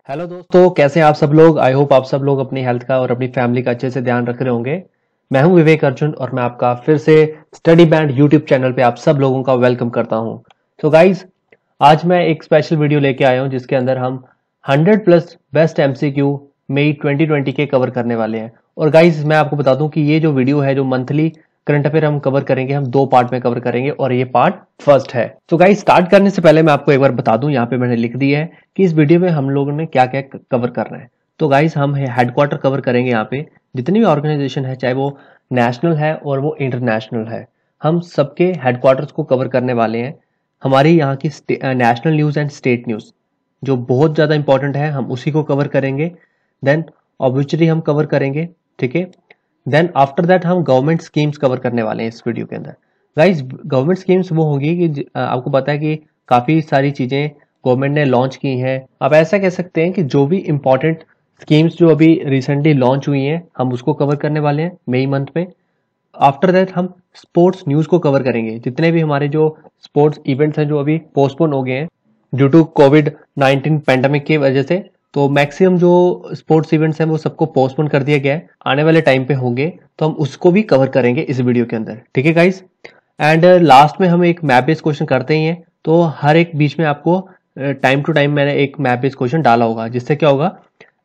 Hello दोस्तों, कैसे हैं आप सब लोग। आई होप आप सब लोग अपनी हेल्थ का और अपनी फैमिली का अच्छे से ध्यान रख रहे होंगे। मैं हूं विवेक अर्जुन और मैं आपका फिर से स्टडी बैंड यूट्यूब चैनल पे आप सब लोगों का वेलकम करता हूं। तो गाइज, आज मैं एक स्पेशल वीडियो लेके आया हूं जिसके अंदर हम 100 प्लस बेस्ट एमसीक्यू मई 2020 के कवर करने वाले हैं। और गाइज, मैं आपको बता दूं कि ये जो वीडियो है, जो मंथली करंट अफेयर हम कवर करेंगे, हम दो पार्ट में कवर करेंगे और ये पार्ट फर्स्ट है। तो गाइज, स्टार्ट करने से पहले मैं आपको एक बार बता दूं, यहाँ पे मैंने लिख दिया है कि इस वीडियो में हम लोगों ने क्या क्या कवर करना है। तो गाइज, हम हेडक्वार्टर कवर करेंगे। यहाँ पे जितनी भी ऑर्गेनाइजेशन है, चाहे वो नेशनल है और वो इंटरनेशनल है, हम सबके हेडक्वार्टर्स को कवर करने वाले हैं। हमारी यहाँ की national news and state news जो बहुत ज्यादा इंपॉर्टेंट है, हम उसी को कवर करेंगे। देन ऑब्वियसली हम कवर करेंगे, ठीक है। देन आफ्टर दैट हम गवर्नमेंट स्कीम्स कवर करने वाले हैं इस वीडियो के अंदर। गाइस, गवर्नमेंट स्कीम्स वो होंगी कि आपको पता है कि काफी सारी चीजें गवर्नमेंट ने लॉन्च की हैं। आप ऐसा कह सकते हैं कि जो भी इंपॉर्टेंट स्कीम्स जो अभी रिसेंटली लॉन्च हुई हैं, हम उसको कवर करने वाले हैं मई मंथ में। आफ्टर दैट हम स्पोर्ट्स न्यूज को कवर करेंगे। जितने भी हमारे जो स्पोर्ट्स इवेंट्स हैं जो अभी पोस्टपोन हो गए हैं ड्यू टू कोविड-19 पैंडेमिक की वजह से, तो मैक्सिमम जो स्पोर्ट्स इवेंट्स हैं वो सबको पोस्टपोन कर दिया गया है, आने वाले टाइम पे होंगे, तो हम उसको भी कवर करेंगे इस वीडियो के अंदर, ठीक है गाइस। एंड लास्ट में हम एक मैप बेस्ड क्वेश्चन करते ही हैं, तो हर एक बीच में आपको टाइम टू टाइम मैंने एक मैप बेस्ड क्वेश्चन डाला होगा, जिससे क्या होगा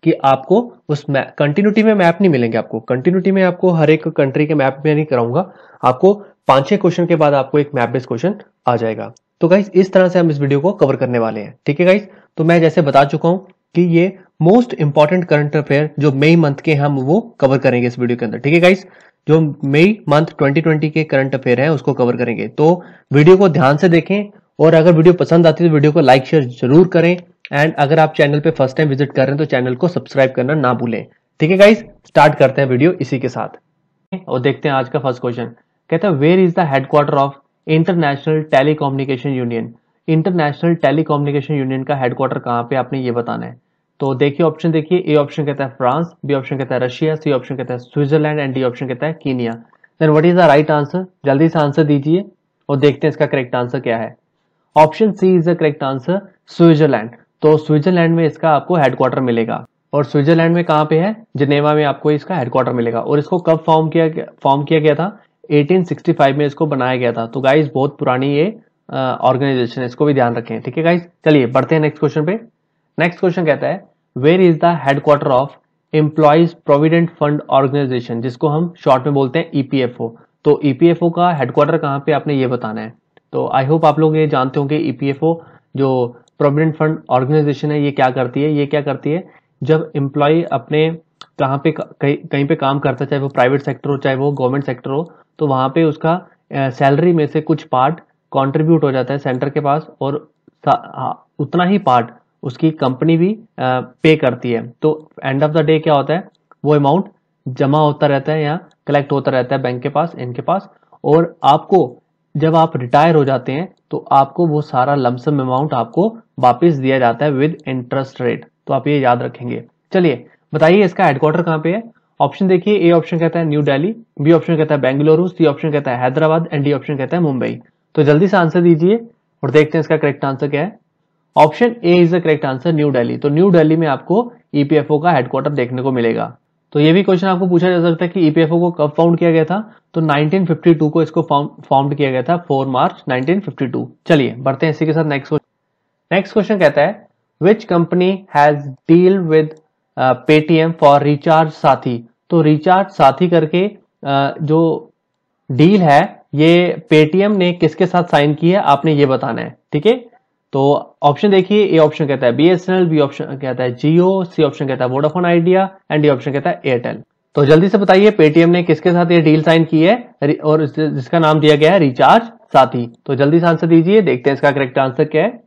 कि आपको उस कंटिन्यूटी में मैप नहीं मिलेंगे। आपको कंटिन्यूटी में आपको हर एक कंट्री के मैप में नहीं कराऊंगा, आपको 5-6 क्वेश्चन के बाद आपको एक मैप बेस्ड क्वेश्चन आ जाएगा। तो गाइस, इस तरह से हम इस वीडियो को कवर करने वाले हैं, ठीक है गाइस। तो मैं जैसे बता चुका हूं कि ये मोस्ट इंपॉर्टेंट करंट अफेयर जो मई मंथ के हम वो कवर करेंगे इस वीडियो के अंदर, ठीक है गाइस। जो मई मंथ 2020 के करंट अफेयर है उसको कवर करेंगे, तो वीडियो को ध्यान से देखें। और अगर वीडियो पसंद आती है तो वीडियो को लाइक शेयर जरूर करें। एंड अगर आप चैनल पे फर्स्ट टाइम विजिट कर रहे हैं तो चैनल को सब्सक्राइब करना ना भूलें, ठीक है गाइस। स्टार्ट करते हैं वीडियो इसी के साथ और देखते हैं आज का फर्स्ट क्वेश्चन। कहता है, where is the headquarter of International Telecommunication Union. International Telecommunication Union का हेडक्वार्टर कहां पे, आपने ये बताना है। तो देखिए ऑप्शन, देखिए ए ऑप्शन कहता है फ्रांस, बी ऑप्शन कहता है रशिया, सी ऑप्शन कहता है स्विट्जरलैंड एंड डी ऑप्शन कहता है Kenya. Then what is the right answer, जल्दी से आंसर दीजिए और देखते हैं इसका करेक्ट आंसर क्या है। Option C is the correct answer, Switzerland. तो स्विट्जरलैंड में इसका आपको हेडक्वार्टर मिलेगा और स्विट्जरलैंड में कहां पे है, जिनेवा में आपको इसका हेडक्वार्टर मिलेगा। और इसको कब फॉर्म किया गया था, 1865 में इसको बनाया गया था। तो गाइस, बहुत पुरानी ये ऑर्गेनाइजेशन है, इसको भी ध्यान रखें, ठीक है गाइस। चलिए बढ़ते हैं नेक्स्ट क्वेश्चन पे। नेक्स्ट क्वेश्चन कहता है, where is the headquarter of Employees Provident Fund Organisation, जिसको हम शॉर्ट में बोलते हैं ईपीएफओ। तो ईपीएफओ का हेडक्वार्टर कहां पे, आपने ये बताना है। तो आई होप आप लोग ये जानते होंगे, ईपीएफओ जो प्रोविडेंट फंड ऑर्गेनाइजेशन है, ये क्या करती है। ये क्या करती है, जब एम्प्लॉय अपने कहाँ पे कहीं पे काम करता है, चाहे वो प्राइवेट सेक्टर हो चाहे वो गवर्नमेंट सेक्टर हो, तो वहां पे उसका सैलरी में से कुछ पार्ट कंट्रीब्यूट हो जाता है सेंटर के पास, और उतना ही पार्ट उसकी कंपनी भी पे करती है। तो एंड ऑफ द डे क्या होता है, वो अमाउंट जमा होता रहता है या कलेक्ट होता रहता है बैंक के पास, इनके पास। और आपको जब आप रिटायर हो जाते हैं तो आपको वो सारा लमसम अमाउंट आपको वापस दिया जाता है विद इंटरेस्ट रेट। तो आप ये याद रखेंगे। चलिए बताइए इसका हेडक्वार्टर कहाँ पे है। ऑप्शन देखिए, ए ऑप्शन कहता है न्यू दिल्ली, बी ऑप्शन कहता है बेंगलुरु, सी ऑप्शन कहता है हैदराबाद एंड डी ऑप्शन कहता है मुंबई। तो जल्दी से आंसर दीजिए और देखते हैं इसका करेक्ट आंसर क्या है। Option A is the correct answer, new Delhi. तो न्यू दिल्ली में आपको ईपीएफओ का हेडक्वार्टर देखने को मिलेगा। तो ये भी क्वेश्चन आपको पूछा जा सकता है कि ईपीएफओ को कब फाउंड किया गया था। तो 1952 को इसको फाउंड किया गया था, 4 मार्च 1952। चलिए बढ़ते हैं इसी के साथ नेक्स्ट क्वेश्चन कहता है, which company has deal with Paytm for recharge साथी। तो रिचार्ज साथी करके जो डील है, ये पेटीएम ने किसके साथ साइन की है, आपने ये बताना है, ठीक है। तो ऑप्शन देखिए, ए ऑप्शन कहता है बीएसएनएल, बी ऑप्शन कहता है जियो, सी ऑप्शन कहता है Vodafone idea and D option कहता है एयरटेल। तो जल्दी से बताइए पेटीएम ने किसके साथ ये डील साइन की है और जिसका नाम दिया गया है रिचार्ज साथी। तो जल्दी से आंसर दीजिए, देखते हैं इसका करेक्ट आंसर क्या है।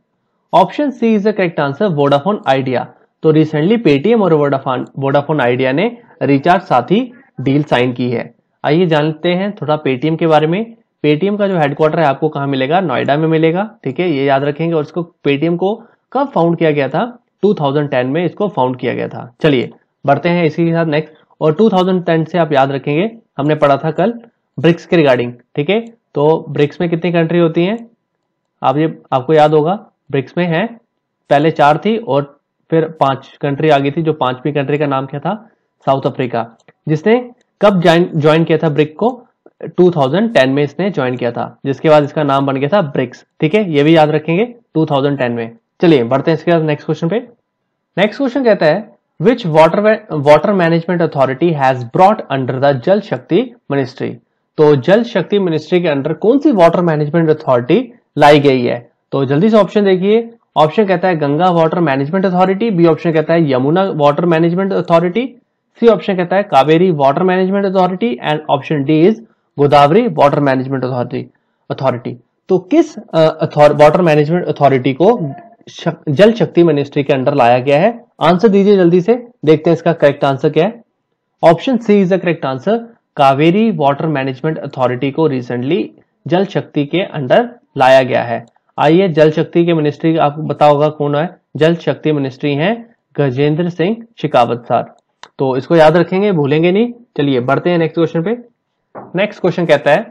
Option C is the correct answer, Vodafone Idea. तो रिसेंटली पेटीएम और वोडाफोन आइडिया ने रिचार्ज साथी डील साइन की है। आइए जानते हैं थोड़ा पेटीएम के बारे में। पेटीएम का जो हेडक्वार्टर है आपको कहां मिलेगा, नोएडा में मिलेगा, ठीक है, ये याद रखेंगे। और इसको पेटीएम को कब फाउंड किया गया था, 2010 में इसको फाउंड किया गया था। चलिए बढ़ते हैं इसी के साथ नेक्स्ट। और 2010 से आप याद रखेंगे, हमने पढ़ा था कल ब्रिक्स के रिगार्डिंग, ठीक है। तो ब्रिक्स में कितनी कंट्री होती हैं, आपको याद होगा। ब्रिक्स में है, पहले 4 थी और फिर 5 कंट्री आ गई थी, जो 5वीं कंट्री का नाम क्या था, साउथ अफ्रीका, जिसने कब ज्वाइन किया था ब्रिक को, 2010 में इसने ज्वाइन किया था, जिसके बाद इसका नाम बन गया था ब्रिक्स। ठीक है, ये भी याद रखेंगे 2010 में। चलिए बढ़ते हैं इसके बाद नेक्स्ट क्वेश्चन पे। नेक्स्ट क्वेश्चन कहता है which water Management authority has brought under the जल शक्ति मिनिस्ट्री। तो जल शक्ति मिनिस्ट्री के अंडर कौन सी वाटर मैनेजमेंट अथॉरिटी लाई गई है? तो जल्दी से ऑप्शन देखिए। ऑप्शन कहता है Ganga Water Management Authority, B option कहता है Yamuna Water Management Authority, C option कहता है Kaveri Water Management Authority, and option D is Godavari Water Management Authority. तो किस वाटर मैनेजमेंट अथॉरिटी को जल शक्ति मिनिस्ट्री के अंडर लाया गया है? आंसर दीजिए जल्दी से, देखते हैं इसका करेक्ट आंसर क्या है। Option C is the correct answer. Kaveri Water Management Authority को रिसेंटली जल शक्ति के अंडर लाया गया है। आइए, जल शक्ति के मिनिस्ट्री आपको पता होगा कौन है। जल शक्ति मिनिस्ट्री है गजेंद्र सिंह शेखावत सर। तो इसको याद रखेंगे, भूलेंगे नहीं। चलिए बढ़ते हैं नेक्स्ट क्वेश्चन पे। नेक्स्ट क्वेश्चन कहता है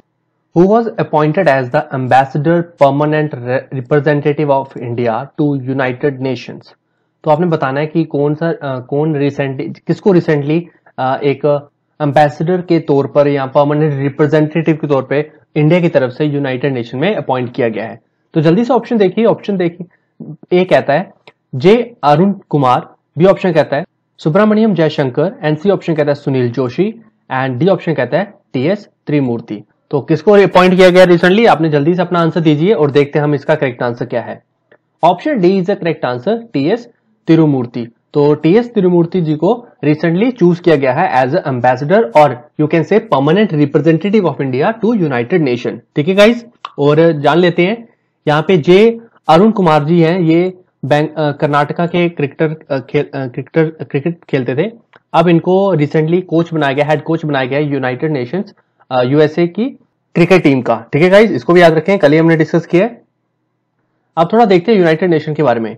Who was appointed as the ambassador permanent representative of India to United Nations? तो आपने बताना है कि कौन रिसेंटली, किसको रिसेंटली एक एम्बेसडर के तौर पर या परमानेंट रिप्रेजेंटेटिव के तौर पे इंडिया की तरफ से यूनाइटेड नेशन में अपॉइंट किया गया है। तो जल्दी से ऑप्शन देखिए। ऑप्शन देखिए, ए कहता है J Arun Kumar, B option कहता है Subrahmanyam Jaishankar, and C option कहता है Sunil Joshi, and D option कहता है टीएस त्रिमूर्ति। तो किसको अपॉइंट किया गया रिसेंटली? आपने जल्दी से अपना आंसर दीजिए और देखते हैं हम इसका करेक्ट आंसर क्या है। Option D is the correct answer, TS Tirumurti. तो टीएस तिरुमूर्ति जी को रिसेंटली चूज किया गया है एज एम्बेसडर और you can say permanent representative of India to United Nation. ठीक है गाइस, और जान लेते हैं यहाँ पे जे अरुण कुमार जी हैं, ये कर्नाटका के क्रिकेट खेलते थे। अब इनको रिसेंटली कोच बनाया गया, हेड कोच बनाया गया है यूनाइटेड नेशंस यूएसए की क्रिकेट टीम का। ठीक है गाइस, इसको भी याद रखें, कल ही हमने डिस्कस किया है। अब थोड़ा देखते हैं यूनाइटेड नेशन के बारे में।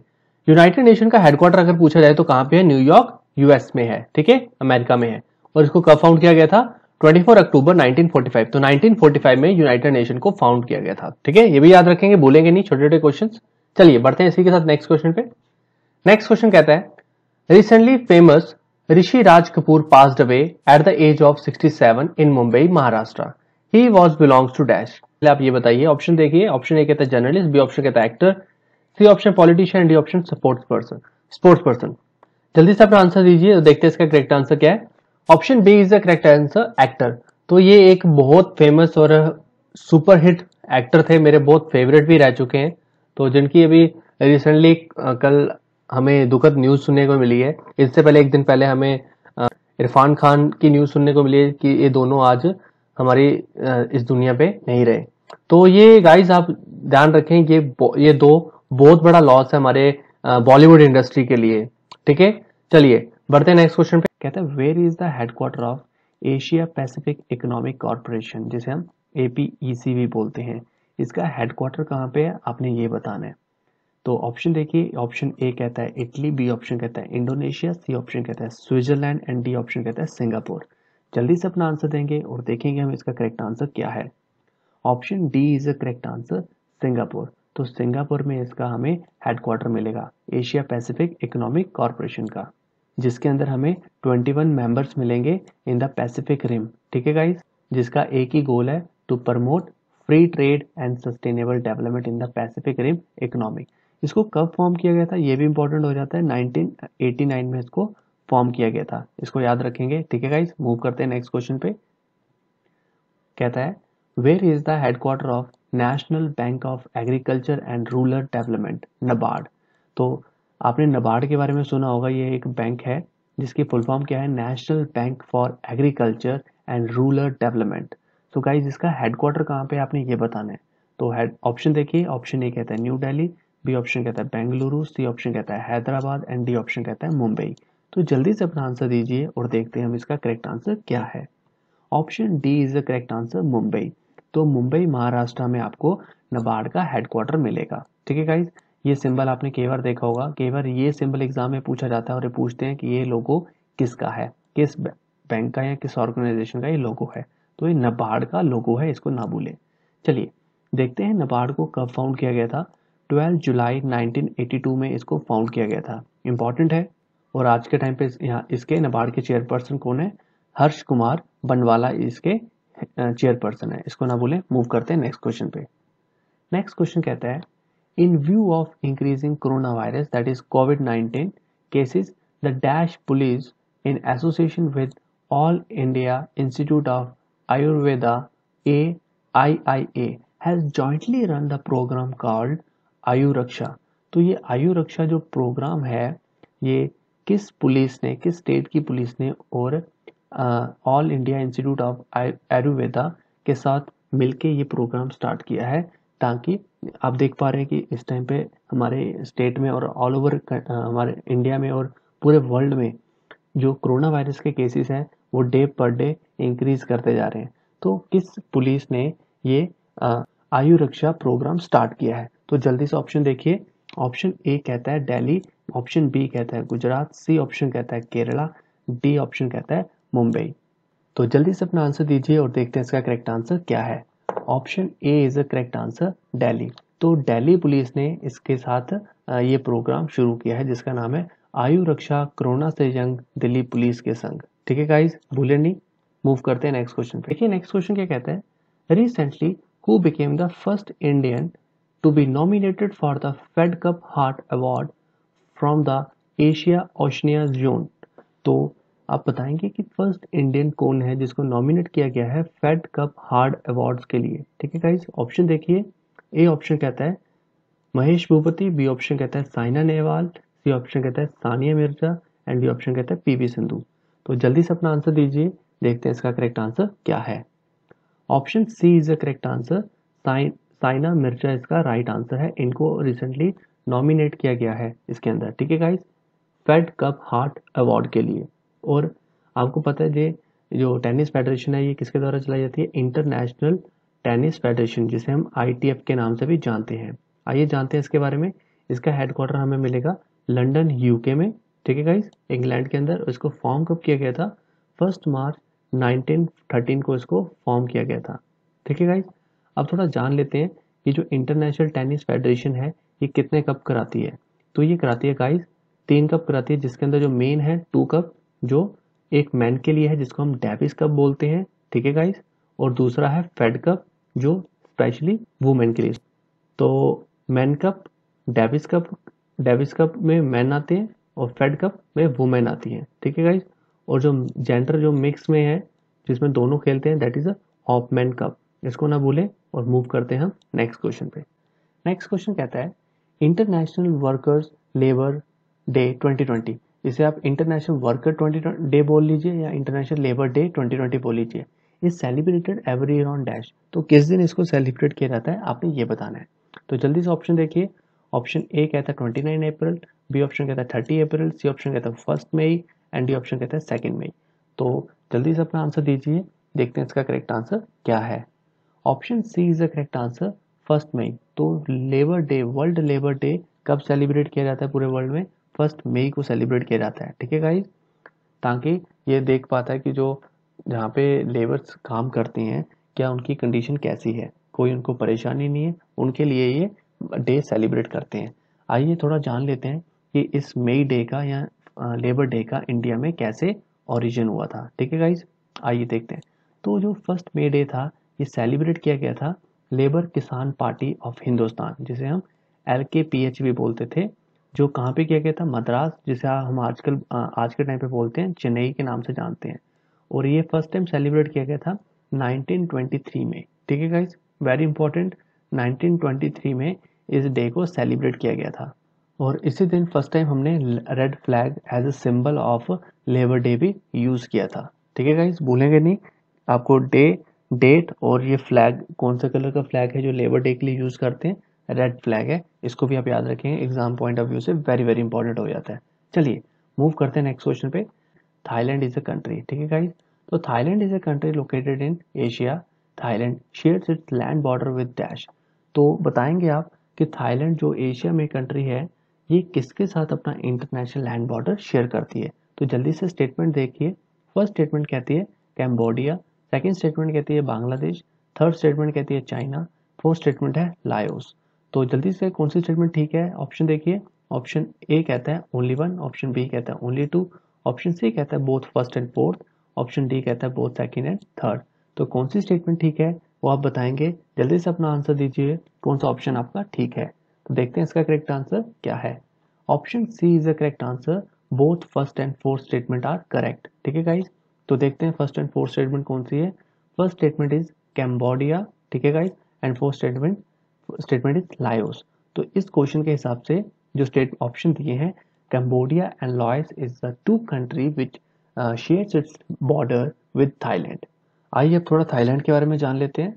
यूनाइटेड नेशन का हेडक्वार्टर अगर पूछा जाए तो कहां पे है? न्यूयॉर्क यूएस में है। ठीक है, अमेरिका में है। और इसको कब फाउंड किया गया था? 24 अक्टूबर 1945। तो 1945 में यूनाइटेड नेशन को फाउंड किया गया था। ठीक है, ये भी याद रखेंगे, भूलेंगे नहीं छोटे छोटे क्वेश्चन। चलिए बढ़ते हैं इसी के साथ नेक्स्ट क्वेश्चन पे। नेक्स्ट क्वेश्चन कहता है recently famous Rishi Raj Kapoor passed away at the age of 67 in Mumbai, Maharashtra. He was belongs to dash. आप ये बताइए। ऑप्शन देखिए। ऑप्शन ए कहता है जर्नलिस्ट, बी ऑप्शन कहता है actor, C option politician, D option sports person. जल्दी से अपना आंसर दीजिए और देखते हैं इसका करेक्ट आंसर क्या है। Option B is the correct answer, actor. तो ये एक बहुत फेमस और सुपर हिट एक्टर थे, मेरे बहुत फेवरेट भी रह चुके हैं। तो जिनकी अभी रिसेंटली कल हमें दुखद न्यूज सुनने को मिली है। इससे पहले एक दिन पहले हमें इरफान खान की न्यूज सुनने को मिली है कि ये दोनों आज हमारी इस दुनिया पे नहीं रहे। तो ये गाइस आप ध्यान रखें, ये दो बहुत बड़ा लॉस है हमारे बॉलीवुड इंडस्ट्री के लिए। ठीक है, चलिए बढ़ते हैं नेक्स्ट क्वेश्चन पे। कहता है where is the headquarter of Asia Pacific Economic Corporation, जिसे हम APEC भी बोलते हैं। इसका हेडक्वार्टर कहाँ पे है, आपने ये बताना है। तो ऑप्शन देखिए। ऑप्शन ए कहता है इटली, बी ऑप्शन कहता है इंडोनेशिया, सी ऑप्शन कहता है स्विट्जरलैंड, एंड डी ऑप्शन कहता है सिंगापुर। जल्दी से अपना आंसर देंगे और देखेंगे हम इसका करेक्ट आंसर क्या है। Option D is the correct answer, Singapore. तो सिंगापुर में इसका हमें हेडक्वार्टर मिलेगा एशिया पैसिफिक इकोनॉमिक कॉर्पोरेशन का, जिसके अंदर हमें 21 मेंबर्स मिलेंगे इन द पैसिफिक रिम। ठीक है गाइस, जिसका एक ही गोल है, to promote free trade and sustainable development in the Pacific Rim economic. इसको कब फॉर्म किया गया था ये भी इंपॉर्टेंट हो जाता है। 1989 में इसको फॉर्म किया गया था, इसको याद रखेंगे। ठीक है गाइस, मूव करते हैं नेक्स्ट क्वेश्चन पे। कहता है where is the headquarter of National Bank of Agriculture and Rural Development, NABARD. तो आपने नबार्ड के बारे में सुना होगा, ये एक बैंक है जिसकी फुल फॉर्म क्या है, national bank for agriculture and Rural development. तो गाइस इसका हेडक्वार्टर कहाँ पे, आपने ये बताना है। तो ऑप्शन देखिए। ऑप्शन ए कहता है न्यू दिल्ली, बी ऑप्शन कहता है बेंगलुरु, सी ऑप्शन कहता है हैदराबाद, एंड डी ऑप्शन कहता है मुंबई। तो जल्दी से अपना आंसर दीजिए और देखते हैं हम इसका करेक्ट आंसर क्या है। Option D is the correct answer, Mumbai. तो मुंबई महाराष्ट्र में आपको नबार्ड का हेडक्वार्टर मिलेगा। ठीक है गाइज, ये सिंबल आपने कई बार देखा होगा, कई बार ये सिंबल एग्जाम में पूछा जाता है और ये पूछते हैं कि ये लोगो किसका है, किस बैंक का या किस ऑर्गेनाइजेशन का ये लोगो है। तो ये नबार्ड का लोगो है, इसको ना भूलें। चलिए देखते हैं नबार्ड को कब फाउंड किया गया था। 12 जुलाई 1982 में इसको फाउंड किया गया था। इंपॉर्टेंट है। और आज के टाइम पे यहाँ इसके नाबार्ड के चेयरपर्सन कौन है? हर्ष कुमार बनवाला इसके चेयरपर्सन है। इसको ना भूलें। मूव करते हैं नेक्स्ट क्वेश्चन पे। नेक्स्ट क्वेश्चन कहता है, इन view of increasing corona virus that is covid cases, the dash police in association with all India institute of Ayurveda AIIA has jointly run the program called आयु रक्षा। तो ये आयु रक्षा जो प्रोग्राम है, ये किस पुलिस ने, किस स्टेट की पुलिस ने और all India institute of Ayurveda के साथ मिलके ये प्रोग्राम स्टार्ट किया है, ताकि आप देख पा रहे हैं कि इस टाइम पे हमारे स्टेट में और ऑल ओवर हमारे इंडिया में और पूरे वर्ल्ड में जो कोरोना वायरस के केसेस हैं वो डे पर डे इंक्रीज करते जा रहे हैं। तो किस पुलिस ने ये आयु रक्षा प्रोग्राम स्टार्ट किया है? तो जल्दी से ऑप्शन देखिए। ऑप्शन ए कहता है दिल्ली, ऑप्शन बी कहता है गुजरात, सी ऑप्शन कहता है केरला, डी ऑप्शन कहता है मुंबई। तो जल्दी से अपना आंसर दीजिए और देखते हैं इसका करेक्ट आंसर क्या है। Option A is a correct answer, Delhi. तो दिल्ली पुलिस ने इसके साथ ये प्रोग्राम शुरू किया है जिसका नाम है आयु रक्षा कोरोना से जंग दिल्ली पुलिस के संग। ठीक है गाइस, भूले नहीं। मूव करते हैं नेक्स्ट क्वेश्चन पे। देखिए नेक्स्ट क्वेश्चन क्या कहता है, recently who became the first Indian to be nominated for the Fed Cup Heart Award from the Asia Oceania zone. तो आप बताएंगे कि फर्स्ट इंडियन कौन है जिसको नॉमिनेट किया गया है फेड कप हार्ट अवार्ड्स के लिए। ठीक है गाइस, ऑप्शन देखिए। ए ऑप्शन कहता है महेश भूपति, बी ऑप्शन कहता है साइना नेहवाल, सी ऑप्शन कहता है Sania Mirza and D option कहता है पीवी सिंधु। तो जल्दी से अपना आंसर दीजिए, देखते हैं इसका करेक्ट आंसर क्या है। Option C is the correct answer, Sania Mirza इसका राइट आंसर है। इनको रिसेंटली नॉमिनेट किया गया है इसके अंदर। ठीक है guys, fade Cup Heart award के लिए। और आपको पता है जो टेनिस फेडरेशन है ये किसके द्वारा चलाई जाती है? इंटरनेशनल टेनिस फेडरेशन, जिसे हम ITF के नाम से भी जानते हैं। आइए जानते हैं इसके बारे में। इसका हेडक्वार्टर हमें मिलेगा लंदन UK में। ठीक है गाइस, इंग्लैंड के अंदर। इसको फॉर्म कब किया गया था? 1 मार्च 1913 को इसको फॉर्म किया गया था। ठीक है गाइस, अब थोड़ा जान लेते हैं कि जो इंटरनेशनल टेनिस फेडरेशन है ये कितने कप कराती है। तो ये कराती है गाइस 3 कप कराती है, जिसके अंदर जो मेन है 2 कप जो एक मैन के लिए है जिसको हम डेविस कप बोलते हैं। ठीक है गाइस, और दूसरा है फेड कप जो स्पेशली वुमेन के लिए। तो मैन कप, डेविस कप में मैन आते हैं और फेड कप में वुमेन आती हैं। ठीक है गाइस, और जो जेंडर जो मिक्स में है जिसमें दोनों खेलते हैं दैट इज अ हॉपमैन कप। इसको ना भूलें। और मूव करते हैं हम नेक्स्ट क्वेश्चन पे। नेक्स्ट क्वेश्चन कहता है इंटरनेशनल वर्कर्स लेबर डे 2020, इसे आप इंटरनेशनल वर्कर 20 डे बोल लीजिए या इंटरनेशनल लेबर डे 2020 बोल लीजिए, is celebrated every year on dash. तो किस दिन इसको सेलिब्रेट किया जाता है आपने ये बताना है। तो जल्दी से ऑप्शन देखिए। ऑप्शन ए कहता है 29 अप्रैल, बी ऑप्शन कहता है 30 अप्रैल, सी ऑप्शन कहता है 1 मई एंड डी ऑप्शन कहता है 2 मई। तो जल्दी से अपना आंसर दीजिए, देखते हैं इसका करेक्ट आंसर क्या है। Option C is the correct answer, 1 मई। तो labour day, world labour day कब सेलिब्रेट किया जाता है पूरे वर्ल्ड में? 1 मई को सेलिब्रेट किया जाता है। ठीक है गाइस, ताकि ये देख पाता है कि जो जहाँ पे लेबर्स काम करते हैं क्या उनकी कंडीशन कैसी है, कोई उनको परेशानी नहीं है, उनके लिए ये डे सेलिब्रेट करते हैं। आइए थोड़ा जान लेते हैं कि इस मई डे का या लेबर डे का इंडिया में कैसे ओरिजिन हुआ था। ठीक है गाइस, आइए देखते हैं। तो जो 1 मई डे था ये सेलिब्रेट किया गया था लेबर किसान पार्टी ऑफ हिंदुस्तान, जिसे हम LKPH भी बोलते थे, जो कहाँ पे किया गया था? मद्रास, जिसे हम आजकल आज के टाइम पे बोलते हैं चेन्नई के नाम से जानते हैं। और ये फर्स्ट टाइम सेलिब्रेट किया गया था 1923 में। ठीक है गाइस, वेरी इंपॉर्टेंट, 1923 में इस डे को सेलिब्रेट किया गया था। और इसी दिन फर्स्ट टाइम हमने red flag as a symbol of labour day भी यूज किया था। ठीक है गाइस, भूलेंगे नहीं। आपको डेट और ये फ्लैग कौन सा कलर का फ्लैग है जो लेबर डे के लिए यूज करते हैं? रेड फ्लैग है। इसको भी आप याद रखेंगे, एग्जाम पॉइंट ऑफ व्यू से वेरी वेरी इंपॉर्टेंट हो जाता है। चलिए मूव करते हैं नेक्स्ट क्वेश्चन पे। Thailand is a country. ठीक है गाइस, तो Thailand is a country located in Asia. Thailand shares its land border with dash. तो बताएंगे आप कि थाईलैंड जो एशिया में कंट्री है ये किसके साथ अपना इंटरनेशनल लैंड बॉर्डर शेयर करती है? तो जल्दी से स्टेटमेंट देखिए। फर्स्ट स्टेटमेंट कहती है कैम्बोडिया, सेकेंड स्टेटमेंट कहती है बांग्लादेश, थर्ड स्टेटमेंट कहती है चाइना, फोर्थ स्टेटमेंट है लाओस। तो जल्दी से कौन सी स्टेटमेंट ठीक है? ऑप्शन देखिए, ऑप्शन ए कहता है ओनली वन, ऑप्शन बी कहता है ओनली टू, ऑप्शन सी कहता है both first and fourth, option D कहता है बोथ सेकंड एंड थर्ड। तो कौन सी स्टेटमेंट ठीक है वो आप बताएंगे। जल्दी से अपना आंसर दीजिए, कौन सा ऑप्शन आपका ठीक है। तो देखते हैं इसका करेक्ट आंसर क्या है। Option C is the correct answer, both first and fourth statement are correct. ठीक है गाइज, तो देखते हैं फर्स्ट एंड फोर्थ स्टेटमेंट कौन सी है। फर्स्ट स्टेटमेंट इज कैम्बोडिया, ठीक है guys, and fourth statement is Laos. तो इस क्वेश्चन के हिसाब से जो स्टेट ऑप्शन दिए हैं, Cambodia and Laos is the two country which shares its border with Thailand. आइए अब थोड़ा थाईलैंड के बारे में जान लेते हैं।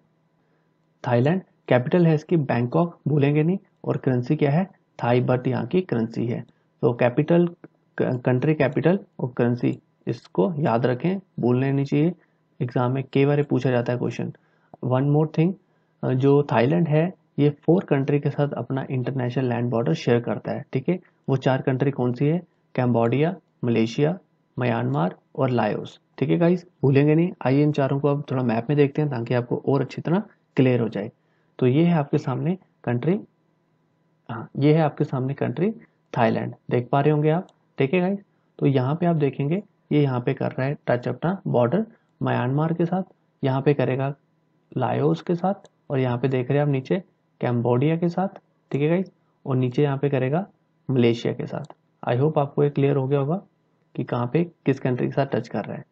थाईलैंड कैपिटल है इसकी बैंकॉक, भूलेंगे नहीं, और करेंसी क्या है? थाई बट यहाँ की करेंसी है। तो कैपिटल, कंट्री कैपिटल और करेंसी, इसको याद रखें, भूलने नहीं चाहिए। एग्जाम में कई बार पूछा जाता है क्वेश्चन। वन मोर थिंग, जो थाईलैंड है ये 4 कंट्री के साथ अपना इंटरनेशनल लैंड बॉर्डर शेयर करता है। ठीक है, वो 4 कंट्री कौन सी है? कैम्बोडिया, मलेशिया, म्यांमार और लाओस। ठीक है गाइस, भूलेंगे नहीं। आइए इन चारों को अब थोड़ा मैप में देखते हैं ताकि आपको और अच्छी तरह क्लियर हो जाए। तो ये है आपके सामने कंट्री, हाँ ये है आपके सामने कंट्री थाईलैंड, देख पा रहे होंगे आप। ठीक है गाइस, तो यहाँ पे आप देखेंगे ये यहाँ पे कर रहा है टच अपना बॉर्डर म्यांमार के साथ, यहाँ पे करेगा लाओस के साथ, और यहाँ पे देख रहे हैं आप नीचे कैम्बोडिया के साथ। ठीक है गाइस, और नीचे यहाँ पे करेगा मलेशिया के साथ। आई होप आपको ये क्लियर हो गया होगा कि कहाँ पे किस कंट्री के साथ टच कर रहा है।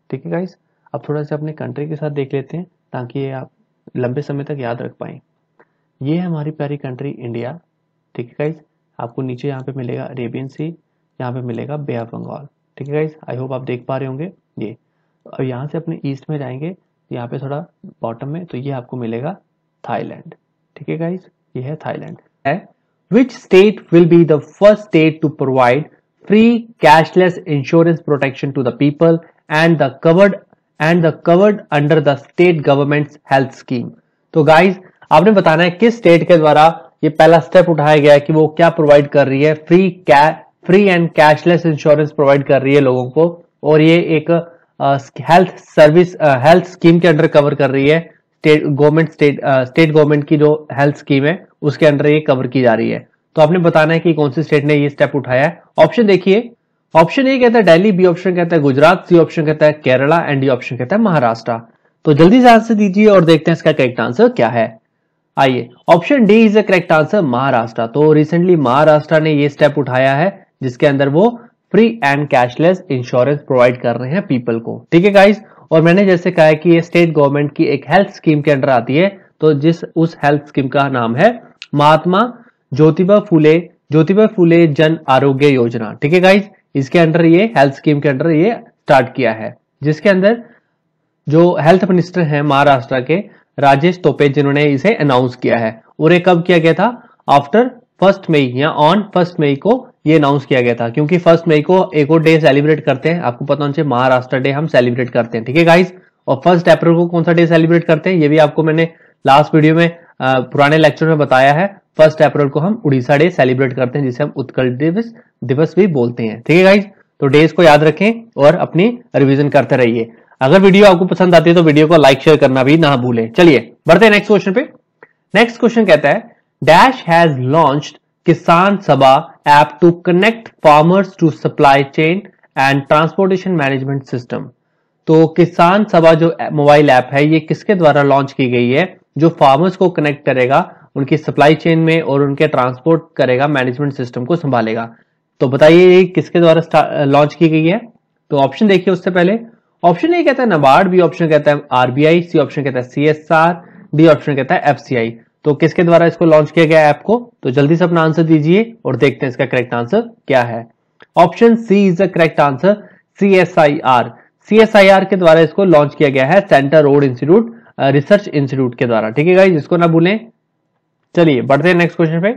ठीक है गाइस, अब थोड़ा सा अपने कंट्री के साथ देख लेते हैं ताकि ये आप लंबे समय तक याद रख पाएं। ये है हमारी प्यारी कंट्री इंडिया। ठीक है गाइस, आपको नीचे यहाँ पे मिलेगा अरेबियन सी, यहाँ पे मिलेगा बे ऑफ बंगाल। ठीक है गाइस, आई होप आप देख पा रहे होंगे ये। अब यहाँ से अपने ईस्ट में जाएंगे, यहाँ पे थोड़ा बॉटम में, तो ये आपको मिलेगा थाईलैंड। ठीक है गाइस, ये है Thailand. Which state will be the first state to provide free cashless insurance protection to the people and the covered under the state government's health scheme? तो गाइस आपने बताना है किस स्टेट के द्वारा ये पहला स्टेप उठाया गया है कि वो क्या प्रोवाइड कर रही है, free and cashless insurance provide कर रही है लोगों को, और ये एक हेल्थ स्कीम के अंडर कवर कर रही है। स्टेट गवर्नमेंट की जो हेल्थ स्कीम है उसके अंडर ये कवर की जा रही है। तो आपने बताना है कि कौन सी स्टेट ने ये स्टेप उठाया है। ऑप्शन देखिए, ऑप्शन ए कहता है दिल्ली, बी ऑप्शन कहता है गुजरात, सी ऑप्शन कहता है केरला एंड डी ऑप्शन कहता है महाराष्ट्र। तो जल्दी से आंसर दीजिए और देखते हैं इसका करेक्ट आंसर क्या है। आइए, option D is the correct answer, Maharashtra. तो रिसेंटली महाराष्ट्र ने ये स्टेप उठाया है जिसके अंदर वो free and cashless insurance provide कर रहे हैं पीपल को। ठीक है गाइस, और मैंने जैसे कहा है कि ये स्टेट गवर्नमेंट की एक हेल्थ स्कीम के अंडर आती है, तो उस हेल्थ स्कीम का नाम है महात्मा ज्योतिबा फुले जन आरोग्य योजना। ठीक है गाइस, इसके अंडर ये हेल्थ स्कीम के अंडर ये स्टार्ट किया है, जिसके अंदर जो हेल्थ मिनिस्टर हैं महाराष्ट्र के राजेश टोपे, जिन्होंने इसे अनाउंस किया है। और ये कब किया गया था? आफ्टर 1 मई या ऑन 1 मई को ये अनाउंस किया गया था, क्योंकि 1 मई को एक और डे सेलिब्रेट करते हैं, आपको पता होना चाहिए, महाराष्ट्र डे हम सेलिब्रेट करते हैं। ठीक है गाइस, और 1 अप्रैल को कौन सा डे सेलिब्रेट करते हैं ये भी आपको मैंने लास्ट वीडियो में पुराने लेक्चर में बताया है। 1 अप्रैल को हम उड़ीसा डे सेलिब्रेट करते हैं, जिसे हम उत्कल दिवस भी बोलते हैं। ठीक है गाइस, तो डेज को याद रखें और अपनी रिवीजन करते रहिए। अगर वीडियो आपको पसंद आती है तो वीडियो को लाइक शेयर करना भी ना भूलें। चलिए बढ़ते हैं नेक्स्ट क्वेश्चन पे। नेक्स्ट क्वेश्चन कहता है dash has launched Kisan Sabha app to connect farmers to supply chain and transportation management system. तो किसान सभा जो मोबाइल ऐप है ये किसके द्वारा लॉन्च की गई है, जो फार्मर्स को कनेक्ट करेगा उनकी सप्लाई चेन में और उनके ट्रांसपोर्ट करेगा, मैनेजमेंट सिस्टम को संभालेगा। तो बताइए ये किसके द्वारा लॉन्च की गई है। तो ऑप्शन देखिए, उससे पहले ऑप्शन ए कहता है नाबार्ड, बी ऑप्शन कहता है आरबीआई, सी ऑप्शन कहता है सीएसआर, डी ऑप्शन कहता है एफसीआई। तो किसके द्वारा इसको लॉन्च किया गया ऐप को? तो जल्दी से अपना आंसर दीजिए और देखते हैं इसका करेक्ट आंसर क्या है। Option C is the correct answer, CSIR. CSIR के द्वारा इसको लॉन्च किया गया है, centre road institute research institute के द्वारा। ठीक है गाइस, इसको ना भूलें। चलिए बढ़ते हैं नेक्स्ट क्वेश्चन पे।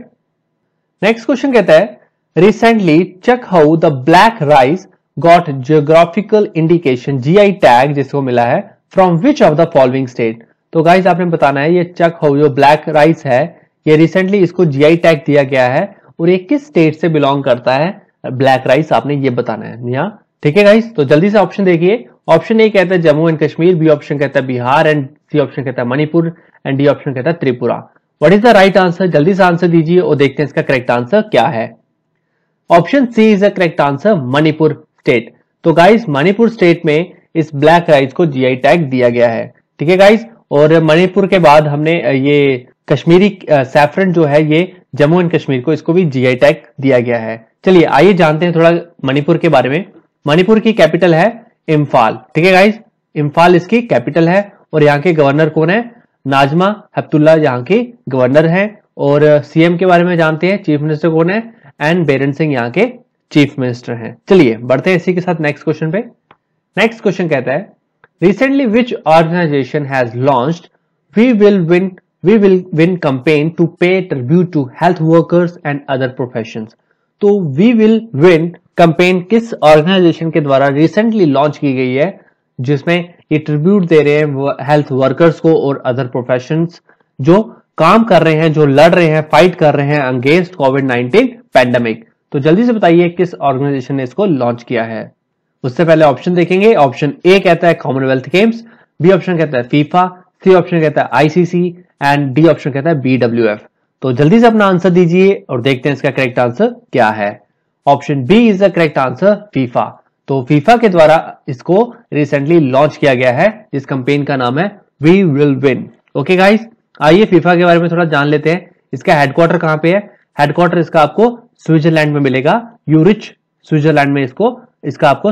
नेक्स्ट क्वेश्चन कहता है recently check how the black rice got geographical indication GI tag, जिसको मिला है from which of the following state. तो गाइस आपने बताना है ये चेक हाउ जो ब्लैक राइस है ये रिसेंटली इसको जीआई टैग दिया गया है और ये किस स्टेट से बिलोंग करता है ब्लैक राइस, आपने ये बताना है यहाँ। ठीक है गाइस, तो जल्दी से ऑप्शन देखिए। ऑप्शन ए कहता है Jammu and Kashmir, B option कहता है बिहार एंड सी ऑप्शन कहता है मणिपुर एंड डी ऑप्शन कहता है Tripura. What is the right answer? जल्दी से आंसर दीजिए और देखते हैं इसका करेक्ट आंसर क्या है। Option C is the correct answer, Manipur state. तो गाइस मणिपुर स्टेट में इस ब्लैक राइस को जीआई टैग दिया गया है, ठीक है गाइस। और मणिपुर के बाद हमने ये कश्मीरी सैफरन जो है ये जम्मू एंड कश्मीर को, इसको भी जीआई टैग दिया गया है। चलिए आइए जानते हैं थोड़ा मणिपुर के बारे में। मणिपुर की कैपिटल है इम्फाल, ठीक है गाइस, इम्फाल इसकी कैपिटल है। और यहाँ के गवर्नर कौन है? नाजमा हेपतुल्ला यहाँ के गवर्नर है। और सीएम के बारे में जानते हैं, चीफ मिनिस्टर कौन है? एन बीरेन सिंह यहाँ के चीफ मिनिस्टर हैं। चलिए बढ़ते हैं इसी के साथ नेक्स्ट क्वेश्चन पे। नेक्स्ट क्वेश्चन कहता है, recently which organisation has launched we will win campaign to pay tribute to health workers and other professions. तो वी विल विन कैंपेन किस ऑर्गेनाइजेशन के द्वारा रिसेंटली लॉन्च की गई है, जिसमें ये ट्रिब्यूट दे रहे हैं हेल्थ वर्कर्स को और अदर प्रोफेशंस जो काम कर रहे हैं, जो लड़ रहे हैं, फाइट कर रहे हैं अगेंस्ट कोविड-19 पैंडेमिक। तो जल्दी से बताइए किस ऑर्गेनाइजेशन ने इसको लॉन्च किया है। उससे पहले ऑप्शन देखेंगे। ऑप्शन ए कहता है कॉमनवेल्थ गेम्स, बी ऑप्शन कहता है फीफा, सी ऑप्शन कहता है आईसीसी एंड डी ऑप्शन कहता है बीडब्ल्यूएफ। तो जल्दी से अपना आंसर दीजिए और देखते हैं इसका करेक्ट आंसर क्या है। Option B is the correct answer, FIFA. तो फीफा के द्वारा इसको रिसेंटली लॉन्च किया गया है। इस कैंपेन का नाम है we will win. Okay guys, आइए फीफा के बारे में थोड़ा जान लेते हैं। इसका हेडक्वार्टर कहां पे है? हेडक्वार्टर इसका आपको स्विट्जरलैंड में मिलेगा, यूरिच स्विट्जरलैंड में इसका आपको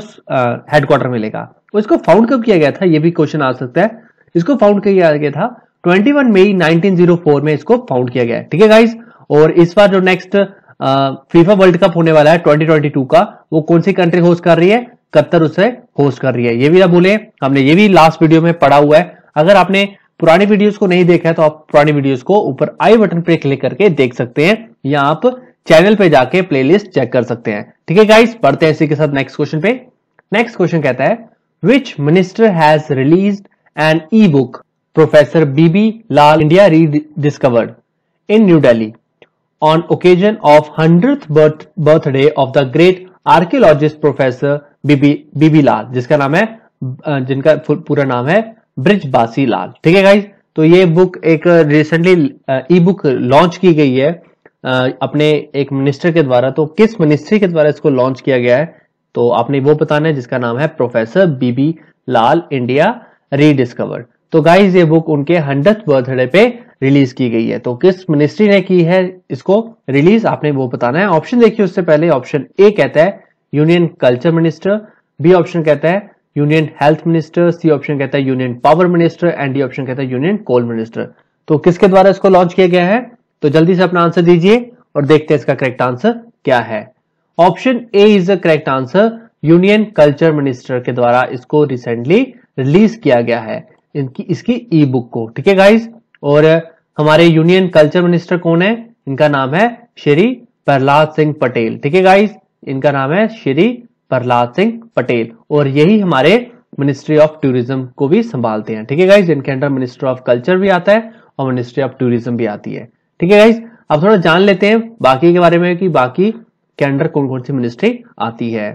हेडक्वार्टर मिलेगा। और इसको फाउंड कब किया गया था, ये भी क्वेश्चन आ सकता है। इसको फाउंड किया गया था 21 मई 1904 में इसको फाउंड किया गया है, ठीक है गाइस। और इस बार जो नेक्स्ट फीफा वर्ल्ड कप होने वाला है 2022 का, वो कौन सी कंट्री होस्ट कर रही है? कतर उसे होस्ट कर रही है। ये भी ना बोले, हमने ये भी लास्ट वीडियो में पढ़ा हुआ है। अगर आपने पुरानी वीडियोस को नहीं देखा है तो आप पुरानी वीडियोस को ऊपर आई बटन पे क्लिक करके देख सकते हैं, या आप चैनल पे जाके प्लेलिस्ट चेक कर सकते हैं, ठीक है गाइस। बढ़ते हैं इसी के साथ नेक्स्ट क्वेश्चन पे। नेक्स्ट क्वेश्चन कहता है, which minister has released an e book professor BB Lal India rediscovered in New Delhi on occasion of 100th birthday of the great archaeologist professor बीबी लाल, जिसका नाम है, जिनका पूरा नाम है ब्रिजबासी लाल, ठीक है गाइस। तो ये बुक एक रिसेंटली ई बुक लॉन्च की गई है अपने एक मिनिस्टर के द्वारा। तो किस मिनिस्ट्री के द्वारा इसको लॉन्च किया गया है, तो आपने वो बताना है, जिसका नाम है professor BB Lal India rediscovered. तो गाइस ये बुक उनके 100th बर्थडे पे रिलीज की गई है। तो किस मिनिस्ट्री ने की है इसको रिलीज, आपने वो बताना है। ऑप्शन देखिए उससे पहले। ऑप्शन ए कहता है union culture minister, B option कहता है union health minister, C option कहता है union power minister and D option कहता है यूनियन कोल मिनिस्टर। तो किसके द्वारा इसको लॉन्च किया गया है? तो जल्दी से अपना आंसर दीजिए और देखते हैं इसका करेक्ट आंसर क्या है। Option A is the correct answer, union culture minister के द्वारा इसको रिसेंटली रिलीज किया गया है, इसकी ई बुक को, ठीक है गाइस। और हमारे यूनियन कल्चर मिनिस्टर कौन है? इनका नाम है श्री प्रहलाद सिंह पटेल, ठीक है गाइस। इनका नाम है श्री प्रहलाद सिंह पटेल, और यही हमारे मिनिस्ट्री ऑफ टूरिज्म को भी संभालते हैं, ठीक है गाइस। इनके अंडर मिनिस्ट्री ऑफ कल्चर भी आता है और मिनिस्ट्री ऑफ टूरिज्म भी आती है, ठीक है गाइस। अब थोड़ा जान लेते हैं बाकी के बारे में कि बाकी के अंडर कौन कौन सी मिनिस्ट्री आती है।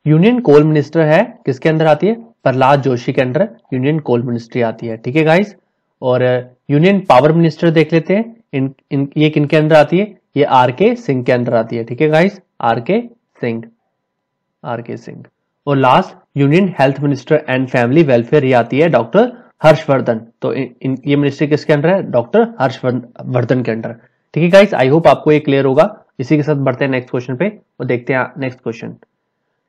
यूनियन कोल मिनिस्टर है, किसके अंदर आती है? प्रहलाद जोशी के अंडर यूनियन कोल मिनिस्ट्री आती है, ठीक है गाइस। और यूनियन पावर मिनिस्टर देख लेते हैं, ये किनके अंदर आती है? ये आर के सिंह के अंदर आती है, ठीक है गाइस, आर के सिंह। और last union health minister and family welfare ये आती है डॉक्टर हर्षवर्धन। तो ये मिनिस्ट्री किसके अंडर है? डॉक्टर हर्षवर्धन के अंडर, ठीक है गाइस। आई होप आपको ये क्लियर होगा। इसी के साथ बढ़ते हैं नेक्स्ट क्वेश्चन पे और देखते हैं नेक्स्ट क्वेश्चन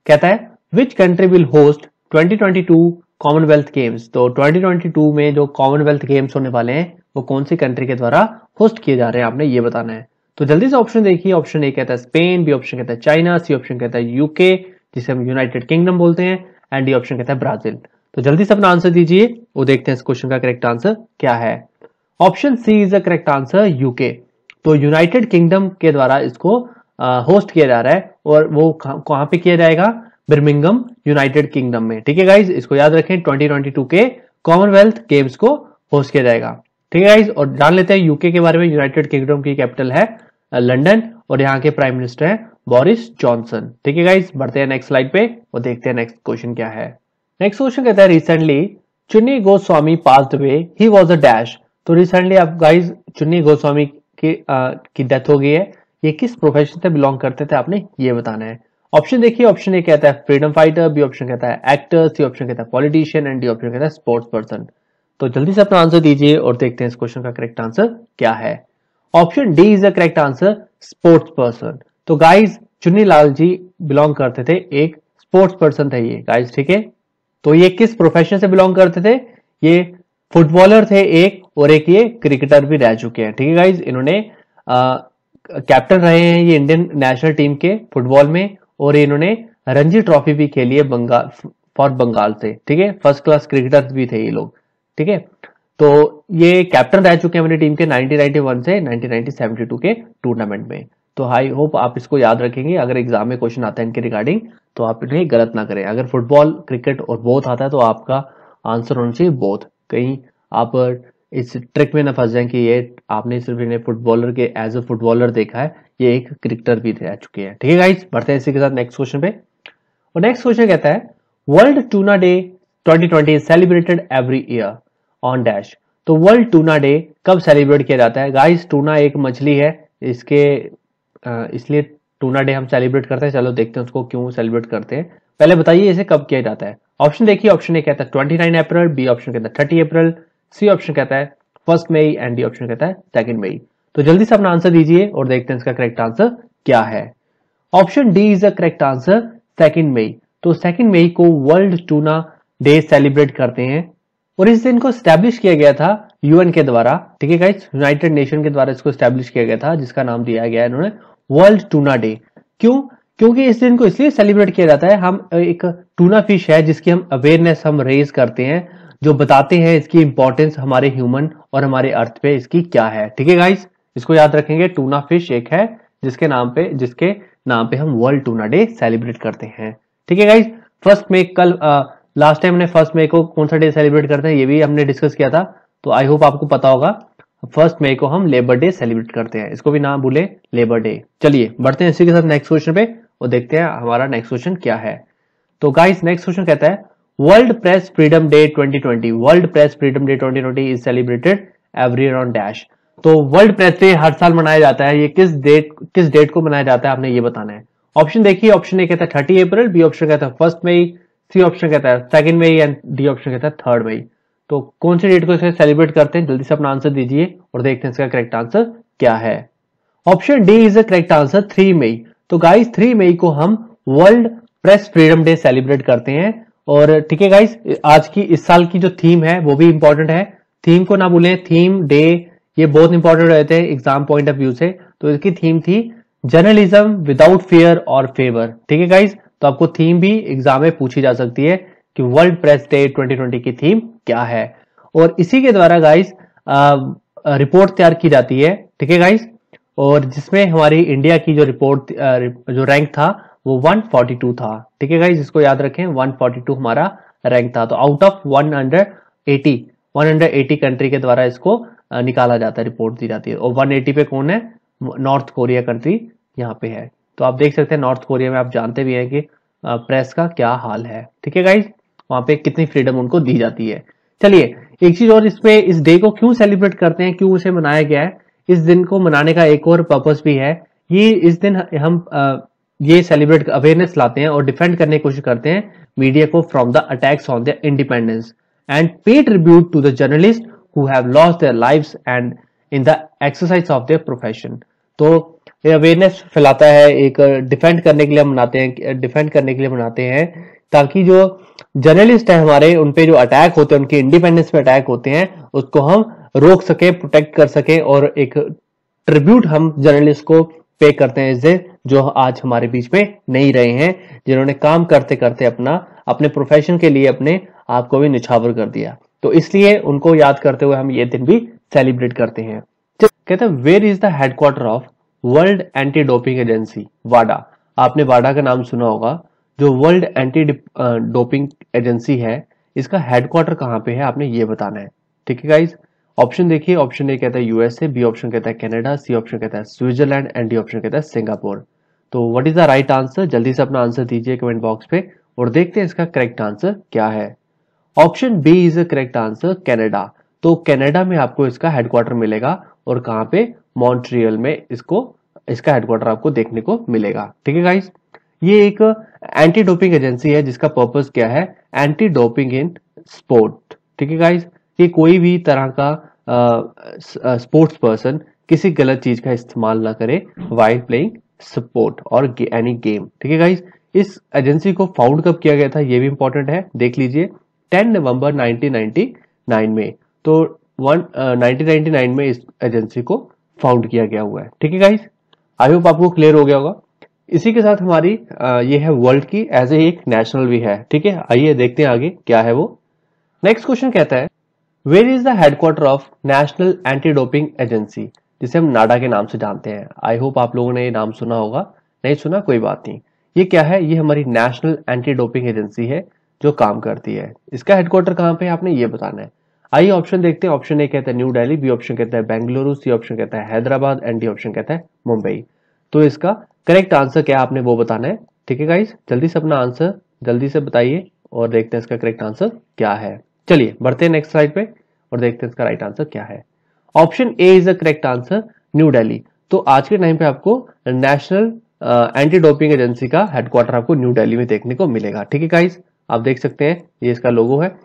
कहता है, which country will host 2022 Commonwealth games. तो 2022 में जो कॉमनवेल्थ गेम्स होने वाले हैं वो कौन सी कंट्री के द्वारा होस्ट किए जा रहे हैं, आपने ये बताना है। तो जल्दी से ऑप्शन देखिए। ऑप्शन ए कहता है स्पेन, बी ऑप्शन कहता है चाइना, सी ऑप्शन कहता है यूके जिसे हम यूनाइटेड किंगडम बोलते हैं, एंड डी ऑप्शन कहता है ब्राजील। तो जल्दी से अपना आंसर दीजिए और देखते हैं इस क्वेश्चन का करेक्ट आंसर क्या है। Option C is the correct answer, UK. तो यूनाइटेड किंगडम के द्वारा इसको होस्ट किया जा रहा है, और वो कहां पे किया जाएगा? बर्मिंघम यूनाइटेड किंगडम में, ठीक है गाइज। इसको याद रखें, 2022 के कॉमनवेल्थ गेम्स को होस्ट किया जाएगा, ठीक है गाइज। और जान लेते हैं यूके के बारे में। यूनाइटेड किंगडम की कैपिटल है लंदन, और यहाँ के प्राइम मिनिस्टर है बोरिस जॉनसन, ठीक है गाइज। बढ़ते हैं नेक्स्ट स्लाइड पे और देखते हैं नेक्स्ट क्वेश्चन क्या है। नेक्स्ट क्वेश्चन कहता है, रिसेंटली चुन्नी Goswami passed away, he was a dash तो रिसेंटली आप गाइज चुन्नी गोस्वामी की डेथ हो गई है। ये किस प्रोफेशन से बिलोंग करते थे आपने ये बताना है। ऑप्शन देखिए, ऑप्शन ए कहता है फ्रीडम फाइटर, बी ऑप्शन कहता है एक्टर, सी ऑप्शन कहता है पॉलिटिशियन एंड डी ऑप्शन कहता है स्पोर्ट्स पर्सन। तो जल्दी से अपना आंसर दीजिए और देखते हैं इस क्वेश्चन का करेक्ट आंसर क्या है। Option D is the correct answer, sports person. तो गाइज चुन्नी लाल जी बिलोंग करते थे, एक स्पोर्ट्स पर्सन थे ये गाइज, ठीक है। तो ये किस प्रोफेशन से बिलोंग करते थे, ये फुटबॉलर थे एक, और एक ये क्रिकेटर भी रह चुके हैं, ठीक है गाइज। इन्होंने कैप्टन रहे हैं ये इंडियन नेशनल टीम के फुटबॉल में, और इन्होंने रणजी ट्रॉफी भी खेली है बंगाल फॉर बंगाल से, ठीक है। फर्स्ट क्लास क्रिकेटर भी थे ये लोग, ठीक है। तो ये कैप्टन रह चुके हैं अपनी टीम के 1991 से 1972 के टूर्नामेंट में। तो आई होप आप इसको याद रखेंगे, अगर एग्जाम में क्वेश्चन आता है इनके रिगार्डिंग तो आप इन्हें गलत ना करें। अगर फुटबॉल क्रिकेट और बोथ आता है तो आपका आंसर होना चाहिए बोथ, कहीं आप इस ट्रिक में ना फंस जाएं कि ये आपने सिर्फ इन्हें फुटबॉलर के एज ए फुटबॉलर देखा है, ये एक क्रिकेटर भी रह चुके हैं, ठीक है गाइस। बढ़ते हैं इसी के साथ नेक्स्ट क्वेश्चन पे। और नेक्स्ट क्वेश्चन कहता है world tuna day 2020 is celebrated every year on dash. तो वर्ल्ड टूना डे कब सेलिब्रेट किया जाता है गाइस। टूना एक मछली है, इसके इसलिए टूना डे हम सेलिब्रेट करते हैं। चलो देखते हैं उसको क्यों सेलिब्रेट करते हैं। पहले बताइए इसे कब किया जाता है। ऑप्शन देखिए, ऑप्शन ए कहता है 29 अप्रैल, बी ऑप्शन कहता है 30 अप्रैल, सी ऑप्शन कहता है 1 मई एंड डी ऑप्शन कहता है 2 मई। तो जल्दी से अपना आंसर दीजिए और देखते हैं इसका करेक्ट आंसर क्या है। Option D is the correct answer, 2 मई। तो 2 मई को वर्ल्ड टूना डे सेलिब्रेट करते हैं, और इस दिन को स्टैब्लिश किया गया था यूएन के द्वारा, ठीक है गाइस, यूनाइटेड नेशन के द्वारा इसको स्टैब्लिश किया गया था, जिसका नाम दिया गया है इन्होंने वर्ल्ड टूना डे। क्यों? क्योंकि इस दिन को इसलिए सेलिब्रेट किया जाता है, हम एक टूना फिश है जिसकी हम अवेयरनेस हम रेज करते हैं, जो बताते हैं इसकी इंपॉर्टेंस हमारे ह्यूमन और हमारे अर्थ पे इसकी क्या है, ठीक है गाइस। इसको याद रखेंगे, टूना फिश एक है जिसके नाम पे हम वर्ल्ड टूना डे सेलिब्रेट करते हैं, ठीक है गाइस। 1 मई कल लास्ट टाइम हमने 1 मई को कौन सा डे सेलिब्रेट करते हैं ये भी हमने डिस्कस किया था, तो आई होप आपको पता होगा। 1 मई को हम लेबर डे सेलिब्रेट करते हैं, इसको भी ना भूले, लेबर डे। चलिए बढ़ते हैं इसी के साथ नेक्स्ट क्वेश्चन पे और देखते हैं हमारा नेक्स्ट क्वेश्चन क्या है। तो गाइस नेक्स्ट क्वेश्चन कहता है world Press Freedom Day 2020, world Press Freedom Day 2020 is celebrated every year on dash. तो वर्ल्ड प्रेस डे हर साल मनाया जाता है, ये किस डेट को मनाया जाता है आपने ये बताना है। ऑप्शन देखिए, ऑप्शन ए कहता है 30 अप्रैल, बी ऑप्शन कहता है 1 मई, सी ऑप्शन कहता है 2 मई एंड डी ऑप्शन कहता है 3 मई। तो कौन सी डेट को इसे सेलिब्रेट करते हैं, जल्दी से अपना आंसर दीजिए और देखते हैं इसका करेक्ट आंसर क्या है। Option D is the correct answer, 3 मई। तो गाइस 3 मई को हम world Press Freedom day celebrate करते हैं। और ठीक है गाइस, आज की इस साल की जो थीम है वो भी इंपॉर्टेंट है, थीम को ना भूलें, थीम डे ये बहुत इंपॉर्टेंट रहते हैं एग्जाम पॉइंट ऑफ व्यू से। तो इसकी थीम थी जर्नलिज्म विदाउट फियर और फेवर, ठीक है गाइस। तो आपको थीम भी एग्जाम में पूछी जा सकती है कि वर्ल्ड प्रेस डे 2020 की थीम क्या है, और इसी के द्वारा गाइस रिपोर्ट तैयार की जाती है, ठीक है गाइस। और जिसमें हमारी इंडिया की जो रिपोर्ट जो रैंक था वो 142 था, ठीक है गाइस, इसको याद रखें 142 हमारा रैंक था। तो आउट ऑफ 180 कंट्री के द्वारा इसको निकाला जाता है, रिपोर्ट दी जाती है। और 180 पे कौन है, नॉर्थ कोरिया कंट्री यहाँ पे है। तो आप देख सकते हैं नॉर्थ कोरिया में आप जानते भी हैं कि प्रेस का क्या हाल है, ठीक है गाइस, वहां पे कितनी फ्रीडम उनको दी जाती है। चलिए एक चीज और, इस डे को क्यों सेलिब्रेट करते हैं, क्यों उसे मनाया गया है, इस दिन को मनाने का एक और पर्पस भी है। ये इस दिन हम ये सेलिब्रेट अवेयरनेस लाते हैं और डिफेंड करने की कोशिश करते हैं मीडिया को from the attacks on the independence and pay tribute to the journalist who have lost their lives and in the exercise of their profession. तो ये अवेयरनेस फैलाता है, एक डिफेंड करने के लिए मनाते हैं, ताकि जो जर्नलिस्ट है हमारे उन पे जो अटैक होते हैं, उनके इंडिपेंडेंस पे अटैक होते हैं, उसको हम रोक सके, प्रोटेक्ट कर सके, और एक ट्रिब्यूट हम जर्नलिस्ट को पे करते हैं इससे, जो आज हमारे बीच में नहीं रहे हैं, जिन्होंने काम करते करते अपने प्रोफेशन के लिए अपने आप को भी निछावर कर दिया। तो इसलिए उनको याद करते हुए हम ये दिन भी सेलिब्रेट करते हैं। कहते हैं where is the headquarter of World Anti Doping Agency, वाडा। आपने वाडा का नाम सुना होगा, जो वर्ल्ड एंटी डोपिंग एजेंसी है, इसका हेडक्वार्टर कहां पे है आपने ये बताना है, ठीक है गाइज। ऑप्शन देखिए, ऑप्शन ए कहता है यूएसए, बी ऑप्शन कहता है कनाडा, सी ऑप्शन कहता है स्विट्जरलैंड एंड डी ऑप्शन कहता है सिंगापुर। तो what is the right answer, जल्दी से अपना आंसर दीजिए कमेंट बॉक्स पे और देखते हैं इसका करेक्ट आंसर क्या है। Option B is the correct answer, Canada. तो कनाडा में आपको इसका हेडक्वार्टर मिलेगा और कहां पे, मॉन्ट्रियल में इसका हेडक्वार्टर आपको देखने को मिलेगा। ठीक है गाइस, ये एक एंटी डोपिंग एजेंसी है जिसका पर्पस क्या है, एंटी डोपिंग इन स्पोर्ट। ठीक है गाइस, ये कोई भी तरह का स्पोर्ट्स पर्सन किसी गलत चीज का इस्तेमाल ना करे वाइल प्लेइंग स्पोर्ट और एनी गेम। ठीक है गाइस, इस एजेंसी को फाउंड कब किया गया था ये भी इंपॉर्टेंट है, देख लीजिए 10 नवंबर 1999 में। तो 1999 में इस एजेंसी को फाउंड किया गया हुआ है। ठीक है गाइस, आई होप आपको क्लियर हो गया होगा। इसी के साथ हमारी ये है वर्ल्ड की एज ए एक नेशनल भी है। ठीक है, आइए देखते हैं आगे क्या है वो। नेक्स्ट क्वेश्चन कहता है, where is the headquarter of National Anti Doping Agency, जिसे हम नाडा के नाम से जानते हैं। आई होप आप लोगों ने ये नाम सुना होगा, नहीं सुना कोई बात नहीं। ये क्या है, ये हमारी नेशनल एंटी डोपिंग एजेंसी है जो काम करती है। इसका हेडक्वार्टर कहां पे है आपने ये बताना है। आइए ऑप्शन देखते हैं। ऑप्शन ए कहता है न्यू दिल्ली, बी ऑप्शन कहता है बेंगलुरु, सी ऑप्शन कहता है हैदराबाद एंड डी ऑप्शन कहता है मुंबई। तो इसका करेक्ट आंसर क्या आपने वो बताना है। ठीक है गाइस, जल्दी से अपना आंसर जल्दी से बताइए और देखते हैं इसका करेक्ट आंसर क्या है। चलिए बढ़ते हैं नेक्स्ट स्लाइड पे और देखते हैं इसका राइट आंसर क्या है। Option A is the correct answer, new Delhi. तो आज के टाइम पे आपको नेशनल एंटी डोपिंग एजेंसी का हेडक्वार्टर आपको न्यू दिल्ली में देखने को मिलेगा। ठीक है गाइस, आप देख सकते हैं ये इसका लोगो है।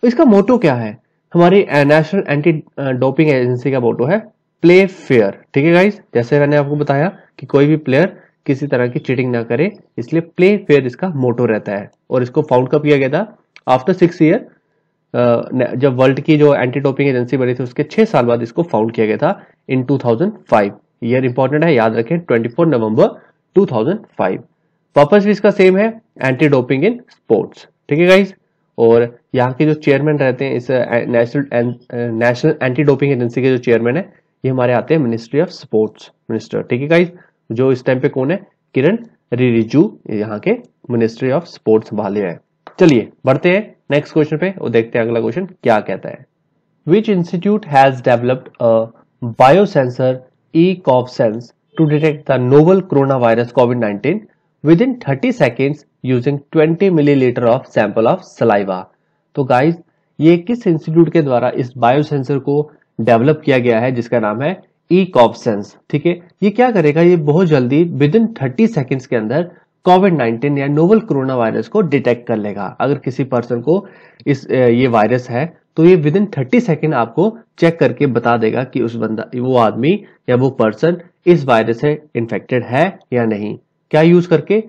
इसका मोटो क्या है, हमारी नेशनल एंटी डोपिंग एजेंसी का मोटो है प्ले फेयर। ठीक है गाइस, जैसे मैंने आपको बताया कि कोई भी प्लेयर किसी तरह की चीटिंग ना करे, इसलिए प्ले फेयर इसका मोटो रहता है। और इसको फाउंड कब किया गया था, आफ्टर 6 ईयर, जब वर्ल्ड की जो एंटी डोपिंग एजेंसी बनी थी उसके 6 साल बाद इसको फाउंड किया गया था इन 2005। ईयर इंपॉर्टेंट है, याद रखें 24 नवंबर 2005। पर्पस भी इसका सेम है, एंटी डोपिंग इन स्पोर्ट्स। ठीक है गाइस, और यहाँ के जो चेयरमैन रहते हैं इस नेशनल एंटी डोपिंग एजेंसी के जो चेयरमैन है ये हमारे आते हैं मिनिस्ट्री ऑफ स्पोर्ट्स मिनिस्टर। ठीक है गाइस, जो इस टाइम पे कौन है, किरण रिजिजू यहाँ के मिनिस्ट्री ऑफ स्पोर्ट्स वाले हैं। चलिए बढ़ते हैं नेक्स्ट क्वेश्चन पे और देखते हैं अगला क्वेश्चन क्या कहता है। Which institute has developed a biosensor e-COV-Sense to detect the novel coronavirus COVID-19 within 30 seconds using 20 milliliter of sample of saliva। तो गाइस, ये किस इंस्टीट्यूट के द्वारा इस बायोसेंसर को डेवलप किया गया है जिसका नाम है e-COV-Sense। ठीक है, ये क्या करेगा, ये बहुत जल्दी विद इन 30 सेकेंड्स के अंदर कोविड-19 या नोवल कोरोना वायरस को डिटेक्ट कर लेगा। अगर किसी पर्सन को ये वायरस है तो ये विद इन 30 सेकेंड आपको चेक करके बता देगा कि वो आदमी या वो पर्सन इस वायरस से इन्फेक्टेड है या नहीं। क्या यूज करके,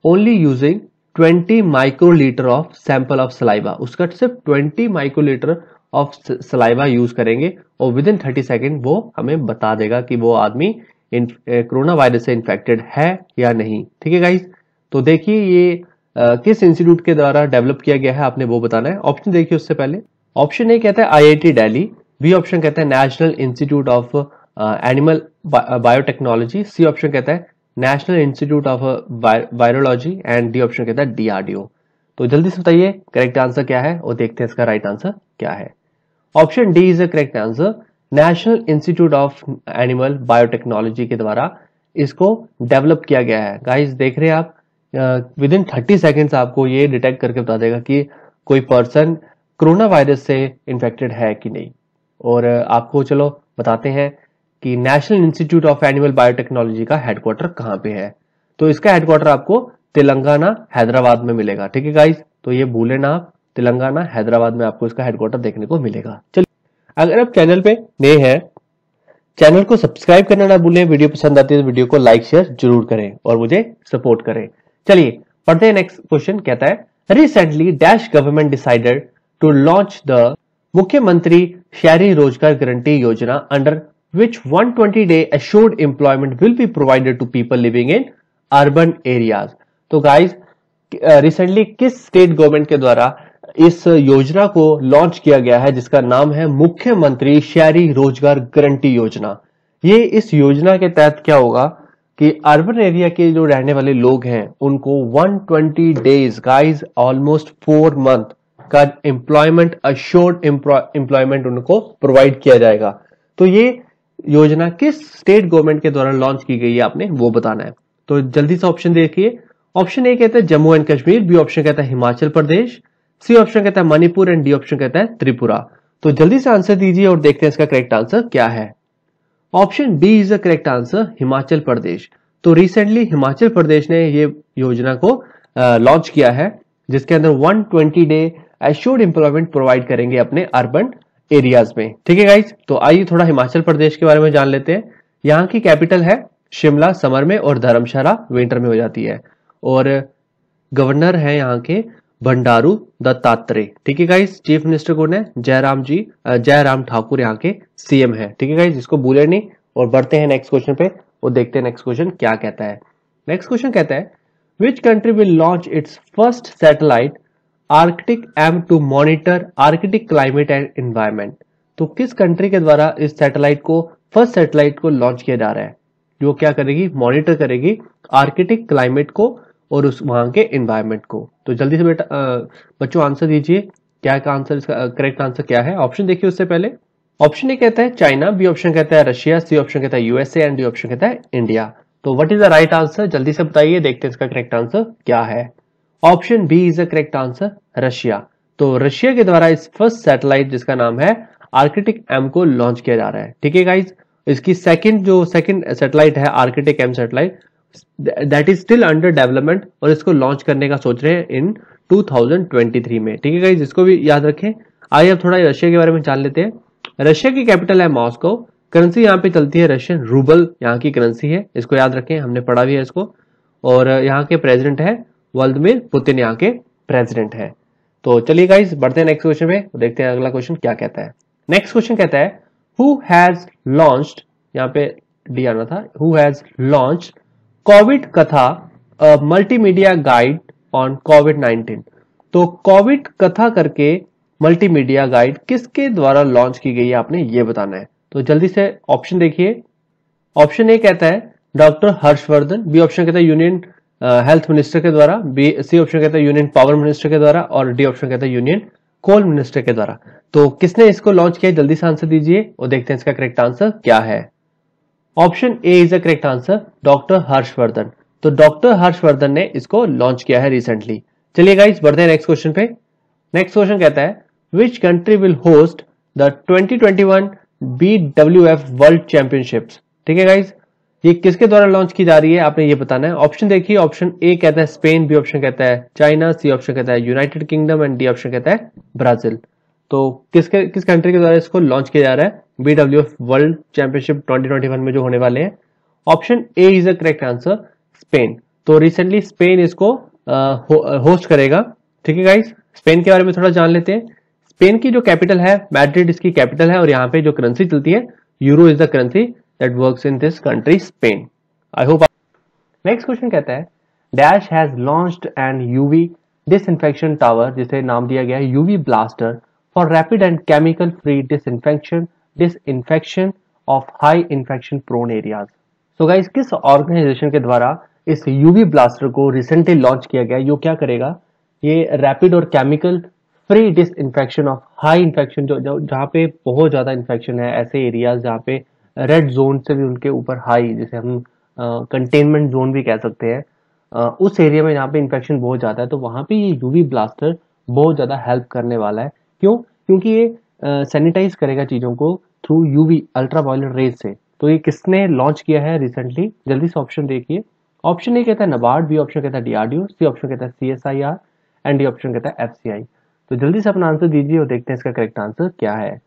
only using 20 microlitre of sample of saliva. उसका सिर्फ 20 माइक्रोलीटर ऑफ सलाइवा यूज करेंगे और विद इन 30 सेकेंड वो हमें बता देगा कि वो आदमी कोरोना वायरस से इन्फेक्टेड है या नहीं। ठीक है गाइस, तो देखिए ये किस इंस्टीट्यूट के द्वारा डेवलप किया गया है आपने वो बताना है। ऑप्शन देखिए उससे पहले। ऑप्शन ए कहता है आईआईटी दिल्ली, बी ऑप्शन कहता है National Institute of Animal Biotechnology, C option कहता है National Institute of Virology and D option कहता है डीआरडीओ। तो जल्दी से बताइए करेक्ट आंसर क्या है और देखते हैं इसका राइट आंसर क्या है। Option D is the correct answer, national Institute of Animal biotechnology के द्वारा इसको डेवलप किया गया है। गाइस देख रहे हैं आप, विद इन 30 सेकेंड्स आपको ये डिटेक्ट करके बता देगा कि कोई पर्सन कोरोना वायरस से इन्फेक्टेड है कि नहीं। और आपको चलो बताते हैं कि national Institute of Animal biotechnology का हेडक्वार्टर कहां पे है। तो इसका हेडक्वार्टर आपको तेलंगाना हैदराबाद में मिलेगा। ठीक है गाइस, तो ये भूले ना आप, तेलंगाना हैदराबाद में आपको इसका हेडक्वार्टर देखने को मिलेगा। चलिए, अगर आप चैनल पे नए हैं, चैनल को सब्सक्राइब करना ना भूलें। वीडियो पसंद आती है तो वीडियो को लाइक शेयर जरूर करें और मुझे सपोर्ट करें। चलिए पढ़ते हैं नेक्स्ट क्वेश्चन। कहता है recently dash government decided to launch the Mukhyamantri Shahari Rozgar Guarantee Yojana under which 120 day assured employment will be provided to people living in urban areas। तो गाइस रिसेंटली किस स्टेट गवर्नमेंट के द्वारा इस योजना को लॉन्च किया गया है जिसका नाम है मुख्यमंत्री शहरी रोजगार गारंटी योजना। ये इस योजना के तहत क्या होगा कि अर्बन एरिया के जो रहने वाले लोग हैं उनको 120 डेज गाइस ऑलमोस्ट 4 मंथ का एम्प्लॉयमेंट अश्योर्ड एम्प्लॉयमेंट उनको प्रोवाइड किया जाएगा। तो ये योजना किस स्टेट गवर्नमेंट के द्वारा लॉन्च की गई है आपने वो बताना है। तो जल्दी से ऑप्शन देखिए। ऑप्शन ए कहता है Jammu and Kashmir, B option कहता है हिमाचल प्रदेश, सी ऑप्शन कहता है मणिपुर एंड डी ऑप्शन कहता है त्रिपुरा। तो जल्दी से आंसर दीजिए और देखते हैं इसका करेक्ट आंसर क्या है। Option B is the correct answer, Himachal Pradesh. तो रिसेंटली हिमाचल प्रदेश ने ये योजना को लॉन्च किया है, जिसके अंदर 120 डे एश्योर्ड एम्प्लॉयमेंट प्रोवाइड करेंगे अपने अर्बन एरियाज में। ठीक है गाइज, तो आइए थोड़ा हिमाचल प्रदेश के बारे में जान लेते हैं। यहाँ की कैपिटल है शिमला समर में और धर्मशाला विंटर में हो जाती है, और गवर्नर है यहाँ के बंडारू दत्तात्रेय। ठीक है गाइज, चीफ मिनिस्टर कौन है? जयराम ठाकुर यहाँ के सीएम है। ठीक है गाइज, इसको भूले नहीं। और बढ़ते हैं नेक्स्ट क्वेश्चन पे और देखते हैं नेक्स्ट क्वेश्चन क्या कहता है। नेक्स्ट क्वेश्चन कहता है which country will launch its first satellite Arctic M to monitor Arctic climate and environment. तो किस कंट्री के द्वारा इस सैटेलाइट को, फर्स्ट सैटेलाइट को लॉन्च किया जा रहा है, जो क्या करेगी? मॉनिटर करेगी आर्कटिक क्लाइमेट को और उस वहां के एनवायरमेंट को। तो जल्दी से बेटा बच्चों आंसर दीजिए, क्या का आंसर, इसका करेक्ट आंसर क्या है? ऑप्शन देखिए उससे पहले। ऑप्शन ए कहता है चाइना, बी ऑप्शन कहता है रशिया, सी ऑप्शन कहता है यूएसए एंड डी ऑप्शन कहता है इंडिया। तो what is the right answer? जल्दी से बताइए, देखते हैं इसका करेक्ट आंसर क्या है। Option B is the correct answer, Russia. तो रशिया के द्वारा इस फर्स्ट सैटेलाइट जिसका नाम है आर्कटिक एम को लॉन्च किया जा रहा है। ठीक है गाइज, इसकी सेकंड सैटेलाइट है Arctic M satellite, that is still under development, और इसको लॉन्च करने का सोच रहे हैं इन 2023 में। ठीक है गाइज, इसको भी याद रखें। आइए अब थोड़ा रशिया के बारे में जान लेते हैं। रशिया की कैपिटल है मॉस्को, करेंसी यहाँ पे चलती है रशियन रूबल, यहाँ की करेंसी है, इसको याद रखें, हमने पढ़ा भी है इसको। और यहाँ के प्रेसिडेंट है व्लादिमीर पुतिन, यहाँ के प्रेसिडेंट है। तो चलिए गाइज बढ़ते हैं नेक्स्ट क्वेश्चन पे, देखते हैं अगला क्वेश्चन क्या कहता है। नेक्स्ट क्वेश्चन कहता है हु हैज लॉन्च्ड, यहाँ पे डी आना था, हु हैज लॉन्च्ड कोविड कथा मल्टीमीडिया गाइड ऑन कोविड-19। तो कोविड कथा करके मल्टीमीडिया गाइड किसके द्वारा लॉन्च की गई है, आपने ये बताना है। तो जल्दी से ऑप्शन देखिए। ऑप्शन ए कहता है डॉक्टर हर्षवर्धन, बी ऑप्शन कहता है यूनियन हेल्थ मिनिस्टर के द्वारा, सी ऑप्शन कहता है यूनियन पावर मिनिस्टर के द्वारा, और डी ऑप्शन कहता है यूनियन कोल मिनिस्टर के द्वारा। तो किसने इसको लॉन्च किया? जल्दी से आंसर दीजिए और देखते हैं इसका करेक्ट आंसर क्या है। Option A is the correct answer, doctor Harshvardhan. तो डॉक्टर हर्षवर्धन ने इसको लॉन्च किया है रिसेंटली। चलिए गाइस बढ़ते हैं नेक्स्ट क्वेश्चन पे। नेक्स्ट क्वेश्चन कहता है which country will host the 2021 BWF world championships. ठीक है गाइस, ये किसके द्वारा लॉन्च की जा रही है, आपने ये बताना है। ऑप्शन देखिए, ऑप्शन ए कहता है स्पेन, बी ऑप्शन कहता है चाइना, सी ऑप्शन कहता है United Kingdom and D option कहता है ब्राजील। तो किस कंट्री के द्वारा इसको लॉन्च किया जा रहा है BWF वर्ल्ड चैंपियनशिप 2021 में जो होने वाले हैं? Option A is the correct answer, Spain. तो रिसेंटली स्पेन इसको होस्ट करेगा। ठीक है गाइस, स्पेन के बारे में थोड़ा जान लेते हैं। स्पेन की जो कैपिटल है मैड्रिड इसकी कैपिटल है, और यहाँ पे जो करेंसी चलती है euro is the currency that works in this country Spain. I hope. Next question कहता है dash has launched an UV disinfection tower, जिसे नाम दिया गया है UV blaster for rapid and chemical free disinfection of high infection prone areas. So guys, किस organisation के द्वारा इस यूवी ब्लास्टर को रिसेंटली लॉन्च किया गया? यो क्या करेगा? ये रैपिड और chemical free disinfection of high infection, जो जहाँ पे बहुत ज्यादा इन्फेक्शन है, ऐसे एरियाज जहाँ पे रेड जोन से भी उनके ऊपर हाई, जिसे हम कंटेनमेंट जोन भी कह सकते हैं, उस एरिया में जहाँ पे इन्फेक्शन बहुत ज्यादा है, तो वहां पे ये यूवी ब्लास्टर बहुत ज्यादा हेल्प करने वाला है। क्यों? क्योंकि ये सैनिटाइज करेगा चीजों को थ्रू यूवी अल्ट्रावायलेट रेज से। तो ये किसने लॉन्च किया है रिसेंटली? जल्दी से ऑप्शन देखिए। ऑप्शन ए कहता है नबार्ड, बी ऑप्शन कहता है डीआरडीओ, सी ऑप्शन कहता है CSIR एंड डी ऑप्शन कहता है FCI। तो जल्दी से अपना आंसर दीजिए और देखते हैं इसका करेक्ट आंसर क्या है।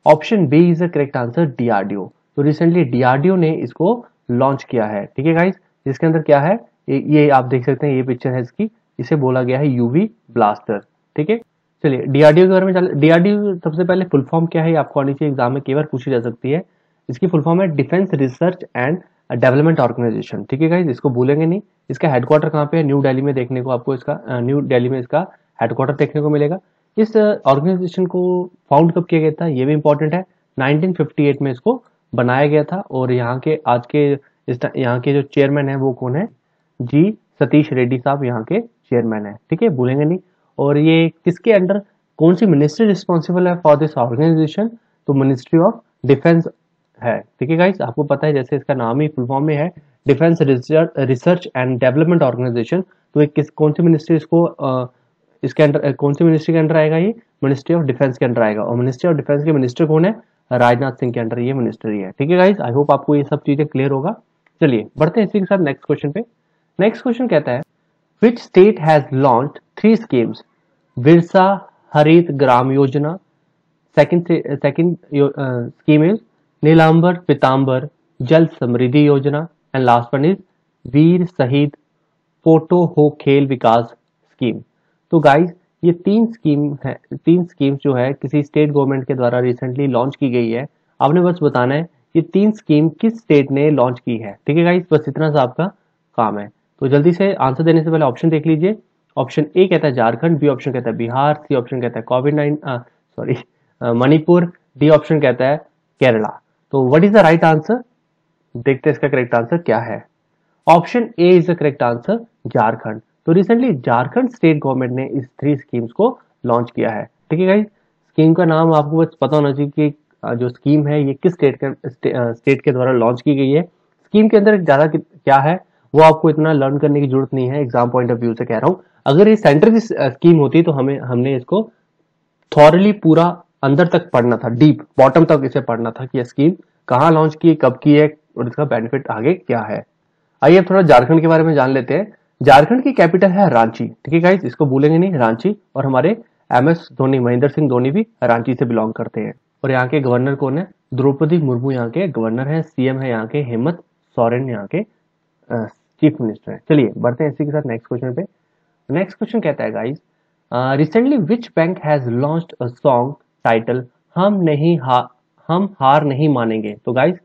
Option B is the correct answer, DRDO. तो रिसेंटली डीआरडीओ ने इसको लॉन्च किया है। ठीक है गाइस, जिसके अंदर क्या है, ये आप देख सकते हैं, ये पिक्चर है इसकी, इसे बोला गया है यूवी ब्लास्टर। ठीक है, चलिए डीआरडीओ के बारे में चल। डीआरडीओ सबसे पहले फुल फॉर्म क्या है, आपको आनी चाहिए, एग्जाम में कई बार पूछी जा सकती है। इसकी फुल फॉर्म है Defence Research and Development Organisation. ठीक है गाइस, इसको भूलेंगे नहीं। इसका हेडक्वार्टर कहाँ पे है? न्यू दिल्ली में देखने को आपको इसका न्यू दिल्ली में इसका हेडक्वार्टर देखने को मिलेगा। इस ऑर्गेनाइजेशन को फाउंड कब किया गया था, ये भी इंपॉर्टेंट है। 1958 में इसको बनाया गया था, और यहाँ के जो चेयरमैन है वो कौन है? जी सतीश रेड्डी साहब यहाँ के चेयरमैन है। ठीक है, भूलेंगे नहीं। और ये किसके अंडर, कौन सी मिनिस्ट्री रिस्पॉन्सिबल है फॉर दिस ऑर्गेनाइजेशन? तो मिनिस्ट्री ऑफ डिफेंस है। ठीक है गाइस, आपको पता है जैसे इसका नाम ही फुल फॉर्म में है Defence Research and Development Organisation, तो कौन सी मिनिस्ट्री इसको इसके अंडर कौन सी मिनिस्ट्री के अंडर आएगा? ये मिनिस्ट्री ऑफ डिफेंस के अंडर आएगा। और मिनिस्ट्री ऑफ डिफेंस के मिनिस्टर कौन है? राजनाथ सिंह के अंडर ये मिनिस्ट्री है। ठीक है गाइस, आई होप आपको ये सब चीजें क्लियर होगा। चलिए बढ़ते हैं इसी के साथ नेक्स्ट क्वेश्चन पे। नेक्स्ट क्वेश्चन कहता है which state has launched 3 schemes? Birsa हरित Gram Yojana, second scheme is Nilambar पीतांबर जल समृद्धि योजना, एंड लास्ट वन इज वीर शहीद पोटो हो खेल विकास स्कीम। तो गाइस ये 3 स्कीम जो है किसी स्टेट गवर्नमेंट के द्वारा रिसेंटली लॉन्च की गई है। आपने बस बताना है ये 3 स्कीम किस स्टेट ने लॉन्च की है। ठीक है गाइस, बस इतना सा आपका काम है। तो जल्दी से आंसर देने से पहले ऑप्शन देख लीजिए। ऑप्शन ए कहता है झारखंड, बी ऑप्शन कहता है बिहार, सी ऑप्शन कहता है मणिपुर, डी ऑप्शन कहता है केरला। तो what is the right answer? देखते हैं इसका करेक्ट आंसर क्या है। Option A is the correct answer, Jharkhand. तो रिसेंटली झारखंड स्टेट गवर्नमेंट ने इस 3 स्कीम्स को लॉन्च किया है। ठीक है गाइस, स्कीम का नाम आपको बस पता होना चाहिए कि जो स्कीम है ये किस स्टेट के द्वारा लॉन्च की गई है। स्कीम के अंदर ज्यादा क्या है वो आपको इतना लर्न करने की जरूरत नहीं है, एग्जाम पॉइंट ऑफ व्यू से कह रहा हूं। अगर ये सेंटर की स्कीम होती तो हमने इसको थॉरली पूरा अंदर तक पढ़ना था, डीप बॉटम तक इसे पढ़ना था कि यह स्कीम कहाँ लॉन्च की, कब की है और इसका बेनिफिट आगे क्या है। आइए अब थोड़ा झारखंड के बारे में जान लेते हैं। झारखंड की कैपिटल है रांची। ठीक है गाइस, इसको भूलेंगे नहीं, रांची। और हमारे MS धोनी, महेंद्र सिंह धोनी भी रांची से बिलोंग करते हैं। और यहाँ के गवर्नर कौन है? द्रौपदी मुर्मू यहाँ के गवर्नर है। CM है यहाँ के हेमंत सोरेन, यहाँ के चीफ मिनिस्टर है। चलिए बढ़ते हैं इसी के साथ नेक्स्ट क्वेश्चन पे। नेक्स्ट क्वेश्चन कहता है guys recently which bank has launched a song title हम हार नहीं मानेंगे। तो गाइस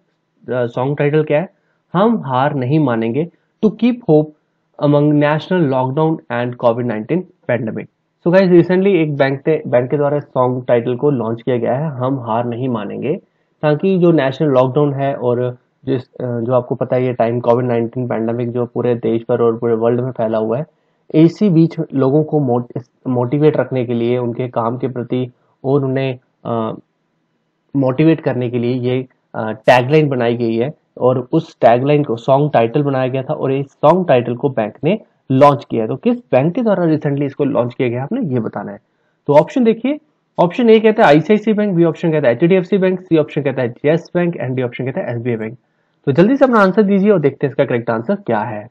सॉन्ग टाइटल क्या है? हम हार नहीं मानेंगे to keep hope among national lockdown and कोविड-19 पैंडेमिक। सो गाइस रिसेंटली एक बैंक के द्वारा सॉन्ग टाइटल को लॉन्च किया गया है, हम हार नहीं मानेंगे, ताकि जो नेशनल लॉकडाउन है और जो आपको पता है ये टाइम कोविड-19 पैंडेमिक जो पूरे देश पर और पूरे वर्ल्ड में फैला हुआ है, इसी बीच लोगों को मोटिवेट रखने के लिए, उनके काम के प्रति और उन्हें मोटिवेट करने के लिए ये टैगलाइन बनाई गई है। और उस टैगलाइन को सॉन्ग टाइटल बनाया गया था और इस सॉन्ग टाइटल को बैंक ने लॉन्च किया है। तो किस बैंक के द्वारा रिसेंटली इसको लॉन्च किया गया आपने ये बताना है। तो ऑप्शन देखिए, ऑप्शन ए कहता है ICICI बैंक, बी ऑप्शन कहता है HDFC बैंक, सी ऑप्शन कहता है yes bank and D option कहता है SBI बैंक। तो जल्दी से अपना आंसर दीजिए और देखते हैं इसका करेक्ट आंसर क्या है।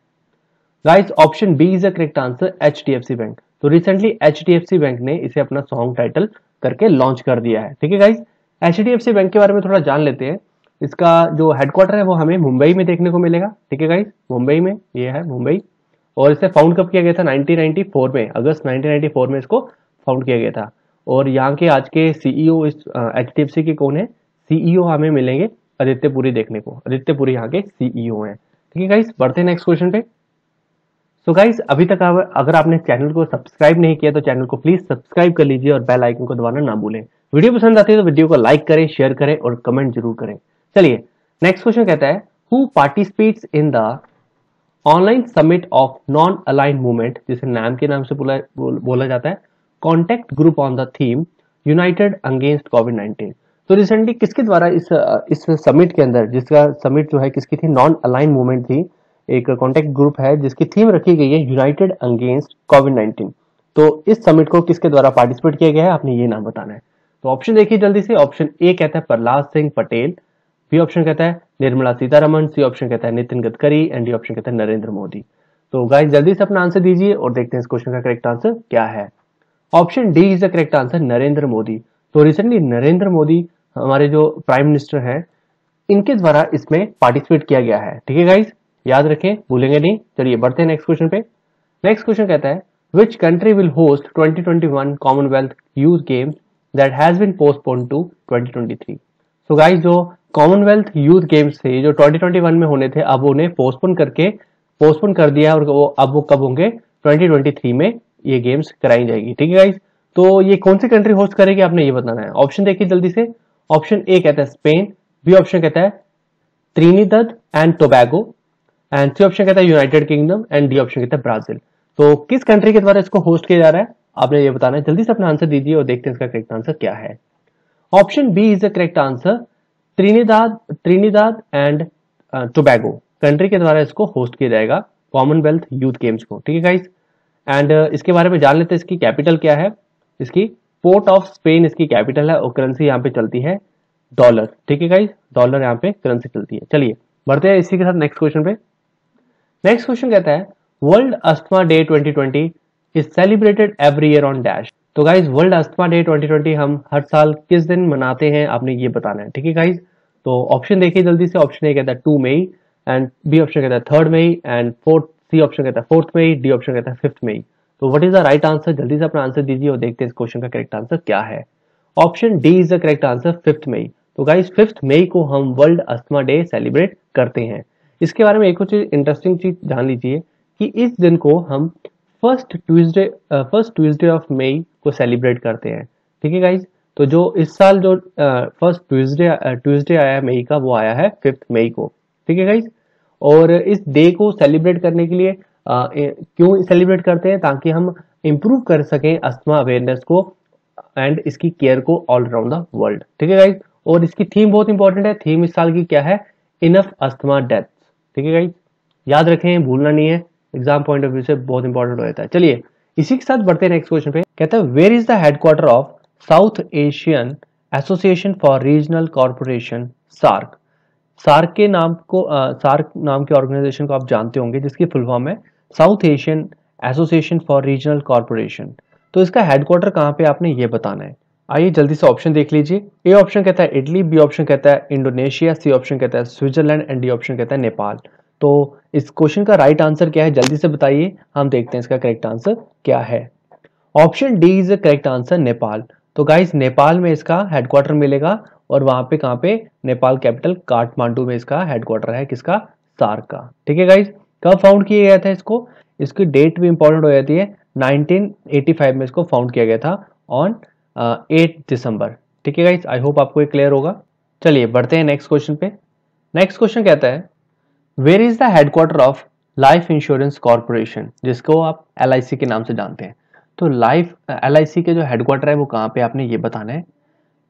Guys option B is the correct answer, HDFC bank. तो रिसेंटली HDFC बैंक ने इसे अपना सॉन्ग टाइटल करके लॉन्च कर दिया है। ठीक है गाइस, HDFC बैंक के बारे में थोड़ा जान लेते हैं। इसका जो हेडक्वार्टर है वो हमें मुंबई में देखने को मिलेगा। ठीक है गाइस, मुंबई में ये है मुंबई। और इसे फाउंड कब किया गया था? 1994 में, अगस्त 1994 में इसको फाउंड किया गया था। और यहाँ के आज के CEO इस HDFC के कौन है? CEO हमें मिलेंगे आदित्य पुरी देखने को। आदित्य पुरी यहाँ के CEO हैं। ठीक है गाइस, बढ़ते हैं नेक्स्ट क्वेश्चन पे। सो गाइस अभी तक अगर आपने चैनल को सब्सक्राइब नहीं किया तो चैनल को प्लीज सब्सक्राइब कर लीजिए और बेल आइकन को दबाना ना भूलें। वीडियो पसंद आती है तो वीडियो को लाइक करें, शेयर करें और कमेंट जरूर करें। चलिए नेक्स्ट क्वेश्चन कहता है who participates in the online summit of non aligned movement, जिसे नाम के नाम से बोला जाता है, contact group on the theme united against कोविड-19। तो रिसेंटली किसके द्वारा इस समिट के अंदर, जिसका समिट जो है किसकी थी? नॉन अलाइंड मूवमेंट थी। एक कॉन्टेक्ट ग्रुप है जिसकी थीम रखी गई है यूनाइटेड अगेंस्ट कोविड-19। तो इस समिट को किसके द्वारा पार्टिसिपेट किया गया है आपने ये नाम बताना है। तो ऑप्शन देखिए जल्दी से। ऑप्शन ए कहता है प्रहलाद सिंह पटेल, बी ऑप्शन कहता है निर्मला सीतारमण, सी ऑप्शन कहता है Nitin Gadkari and D option कहता है नरेंद्र मोदी। तो गाइस जल्दी से अपना आंसर दीजिए और देखते हैं इस क्वेश्चन का करेक्ट आंसर क्या है। Option D is the correct answer, Narendra Modi. तो रिसेंटली नरेंद्र मोदी हमारे जो प्राइम मिनिस्टर हैं, इनके द्वारा इसमें पार्टिसिपेट किया गया है। ठीक है गाइस, याद रखें, भूलेंगे नहीं। चलिए बढ़ते हैं नेक्स्ट क्वेश्चन पे। नेक्स्ट क्वेश्चन कहता है which country will host 2021 Commonwealth Youth Games that has been postponed to 2023। So guys जो कॉमनवेल्थ यूथ गेम्स थे जो 2021 में होने थे, अब उन्हें पोस्टपोन कर दिया है और अब वो कब होंगे? 2023 में ये गेम्स कराई जाएगी। ठीक है गाइस, तो ये कौन सी कंट्री होस्ट करेगी आपने ये बताना है। ऑप्शन देखिए जल्दी से। ऑप्शन ए कहता है स्पेन, बी ऑप्शन कहता है Trinidad and Tobago and C option कहता है United Kingdom and D option कहता है ब्राजील। तो किस कंट्री के द्वारा इसको होस्ट किया जा रहा है आपने ये बताना है। जल्दी से अपना आंसर दीजिए और देखते हैं इसका करेक्ट आंसर क्या है। Option B is the correct answer, Trinidad and Tobago country के द्वारा इसको होस्ट किया जाएगा कॉमनवेल्थ यूथ गेम्स को। ठीक है गाइस, एंड इसके बारे में जान लेते हैं, इसकी कैपिटल क्या है। इसकी पोर्ट ऑफ स्पेन इसकी कैपिटल है और करेंसी यहाँ पे चलती है डॉलर। ठीक है गाइस, डॉलर यहाँ पे करेंसी चलती है। चलिए बढ़ते हैं इसी के साथ नेक्स्ट क्वेश्चन पे। नेक्स्ट क्वेश्चन कहता है world asthma day 2020 is celebrated every year on dash. तो गाइज वर्ल्ड अस्थमा डे 2020 हम हर साल किस दिन मनाते हैं, आपने ये बताना है। ठीक है गाइज, तो ऑप्शन देखिए जल्दी से। ऑप्शन ए कहता है 2 मई, एंड बी ऑप्शन कहता है 3 मई, एंड सी ऑप्शन कहता है 4 मई, डी ऑप्शन कहता है 5 मई। तो what is the right answer, जल्दी से अपना आंसर दीजिए और देखते हैं इस क्वेश्चन का करेक्ट आंसर क्या है। Option D is the correct answer, 5 मई। तो गाइज 5 मई को हम वर्ल्ड अस्थमा डे सेलिब्रेट करते हैं। इसके बारे में एक कुछ इंटरेस्टिंग चीज जान लीजिए कि इस दिन को हम फर्स्ट ट्यूसडे ऑफ मई को सेलिब्रेट करते हैं। ठीक है गाइज, तो जो इस साल जो फर्स्ट ट्यूसडे आया मई का, वो आया है 5 मई को। ठीक है गाइज, और इस डे को सेलिब्रेट करने के लिए क्यों सेलिब्रेट करते हैं, ताकि हम इंप्रूव कर सकें अस्थमा अवेयरनेस को एंड इसकी केयर को ऑल अराउंड द वर्ल्ड। ठीक है गाइज, और इसकी थीम बहुत इंपॉर्टेंट है। थीम इस साल की क्या है, इनफ अस्थमा डेथ। ठीक है गाइज, याद रखें, भूलना नहीं है, एग्जाम पॉइंट ऑफ व्यू से बहुत इंपॉर्टेंट हो जाता है। चलिए इसी के साथ बढ़ते हैं नेक्स्ट क्वेश्चन पे। कहता है where is the headquarter of South Asian Association for Regional Corporation SAARC. SAARC नाम के ऑर्गेनाइजेशन को आप जानते होंगे, जिसकी फुल फॉर्म है South Asian Association for Regional Corporation. तो इसका हेडक्वार्टर कहाँ पे, आपने ये बताना है। आइए जल्दी से ऑप्शन देख लीजिए। ए ऑप्शन कहता है इटली, बी ऑप्शन कहता है इंडोनेशिया, सी ऑप्शन कहता है स्विट्जरलैंड, एंड डी ऑप्शन कहता है नेपाल। तो इस क्वेश्चन का राइट आंसर क्या है, जल्दी से बताइए, हम देखते हैं इसका करेक्ट आंसर क्या है। Option D is the correct answer, Nepal. तो गाइस नेपाल में इसका हेडक्वार्टर मिलेगा, और वहां पे कहां पे, नेपाल कैपिटल काठमांडू में इसका हेडक्वार्टर है, किसका, सार्क का। ठीक है गाइस, कब फाउंड किया गया था इसको, इसकी डेट भी इंपॉर्टेंट हो जाती है। 1985 में इसको फाउंड किया गया था ऑन 8 दिसंबर। ठीक है गाइस, आई होप आपको ये क्लियर होगा। चलिए बढ़ते हैं नेक्स्ट क्वेश्चन पे। नेक्स्ट क्वेश्चन कहता है where is the headquarter of Life Insurance Corporation, जिसको आप LIC के नाम से जानते हैं। तो LIC के जो हेडक्वार्टर है वो कहाँ पे, आपने ये बताना है।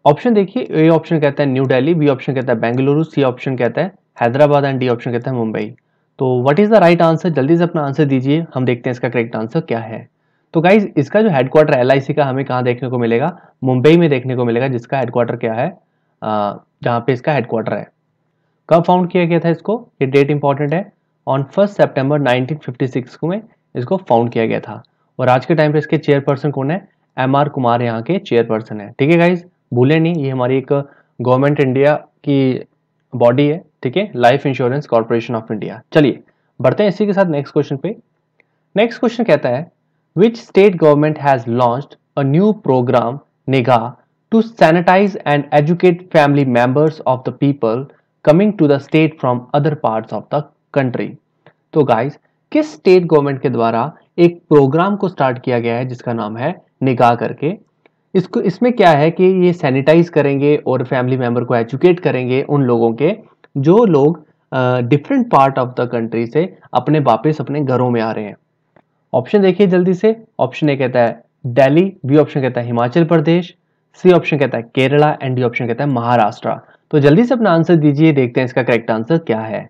ऑप्शन देखिए, ए ऑप्शन कहता है न्यू दिल्ली, बी ऑप्शन कहता है बेंगलुरु, सी ऑप्शन कहता है हैदराबाद, एंड डी ऑप्शन कहता है मुंबई। तो what is the right answer, जल्दी से अपना आंसर दीजिए, हम देखते हैं इसका करेक्ट आंसर क्या है। तो गाइज इसका जो हेडक्वार्टर LIC का हमें कहाँ देखने को मिलेगा, मुंबई में देखने को मिलेगा, जिसका हेडक्वार्टर क्या है, जहाँ पे इसका हेडक्वार्टर है। कब फाउंड किया गया था इसको, ये डेट इंपॉर्टेंट है, ऑन 1 सितंबर 1956 को में इसको फाउंड किया गया था। और आज के टाइम पे इसके चेयरपर्सन कौन है, MR कुमार यहाँ के चेयरपर्सन है। ठीक है गाइज, भूले नहीं, ये हमारी एक गवर्नमेंट इंडिया की बॉडी है। ठीक है, Life Insurance Corporation of India. चलिए बढ़ते हैं इसी के साथ नेक्स्ट क्वेश्चन पे। नेक्स्ट क्वेश्चन कहता है which state government has launched a new programme Nigah to sanitise and educate family members of the people coming to the state from other parts of the country. तो guys किस state government के द्वारा एक programme को start किया गया है, जिसका नाम है निगाह करके। इसमें क्या है कि ये सैनिटाइज करेंगे और फैमिली मेंबर को एजुकेट करेंगे, उन लोगों के जो लोग different part of the country से वापस अपने घरों में आ रहे हैं। ऑप्शन देखिए जल्दी से। ऑप्शन ए कहता है दिल्ली, बी ऑप्शन कहता है हिमाचल प्रदेश, सी ऑप्शन कहता है केरला, एंड डी ऑप्शन कहता है महाराष्ट्र। तो जल्दी से अपना आंसर दीजिए, देखते हैं इसका करेक्ट आंसर क्या है।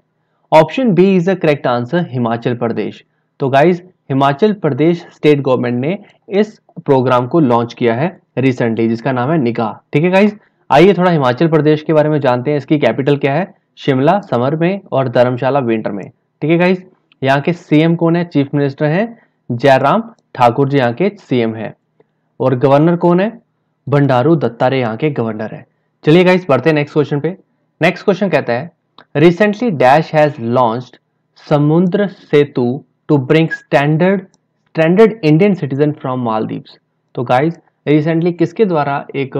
Option B is the correct answer, Himachal Pradesh. तो guys Himachal Pradesh state government ने इस प्रोग्राम को लॉन्च किया है रिसेंटली, जिसका नाम है निगाह। ठीक है गाइज, आइए थोड़ा हिमाचल प्रदेश के बारे में जानते हैं। इसकी कैपिटल क्या है, शिमला समर में और धर्मशाला विंटर में। ठीक है गाइज, यहाँ के CM कौन है, चीफ मिनिस्टर है जयराम ठाकुर जी, यहाँ के CM है। और गवर्नर कौन है, बंडारू दत्तात्रेय यहाँ के गवर्नर है। चलिए गाइस बढ़ते हैं नेक्स्ट क्वेश्चन पे। नेक्स्ट क्वेश्चन कहता है recently dash has launched Samudra Setu to bring standard Indian citizen from Maldives. तो गाइस रिसेंटली किसके द्वारा एक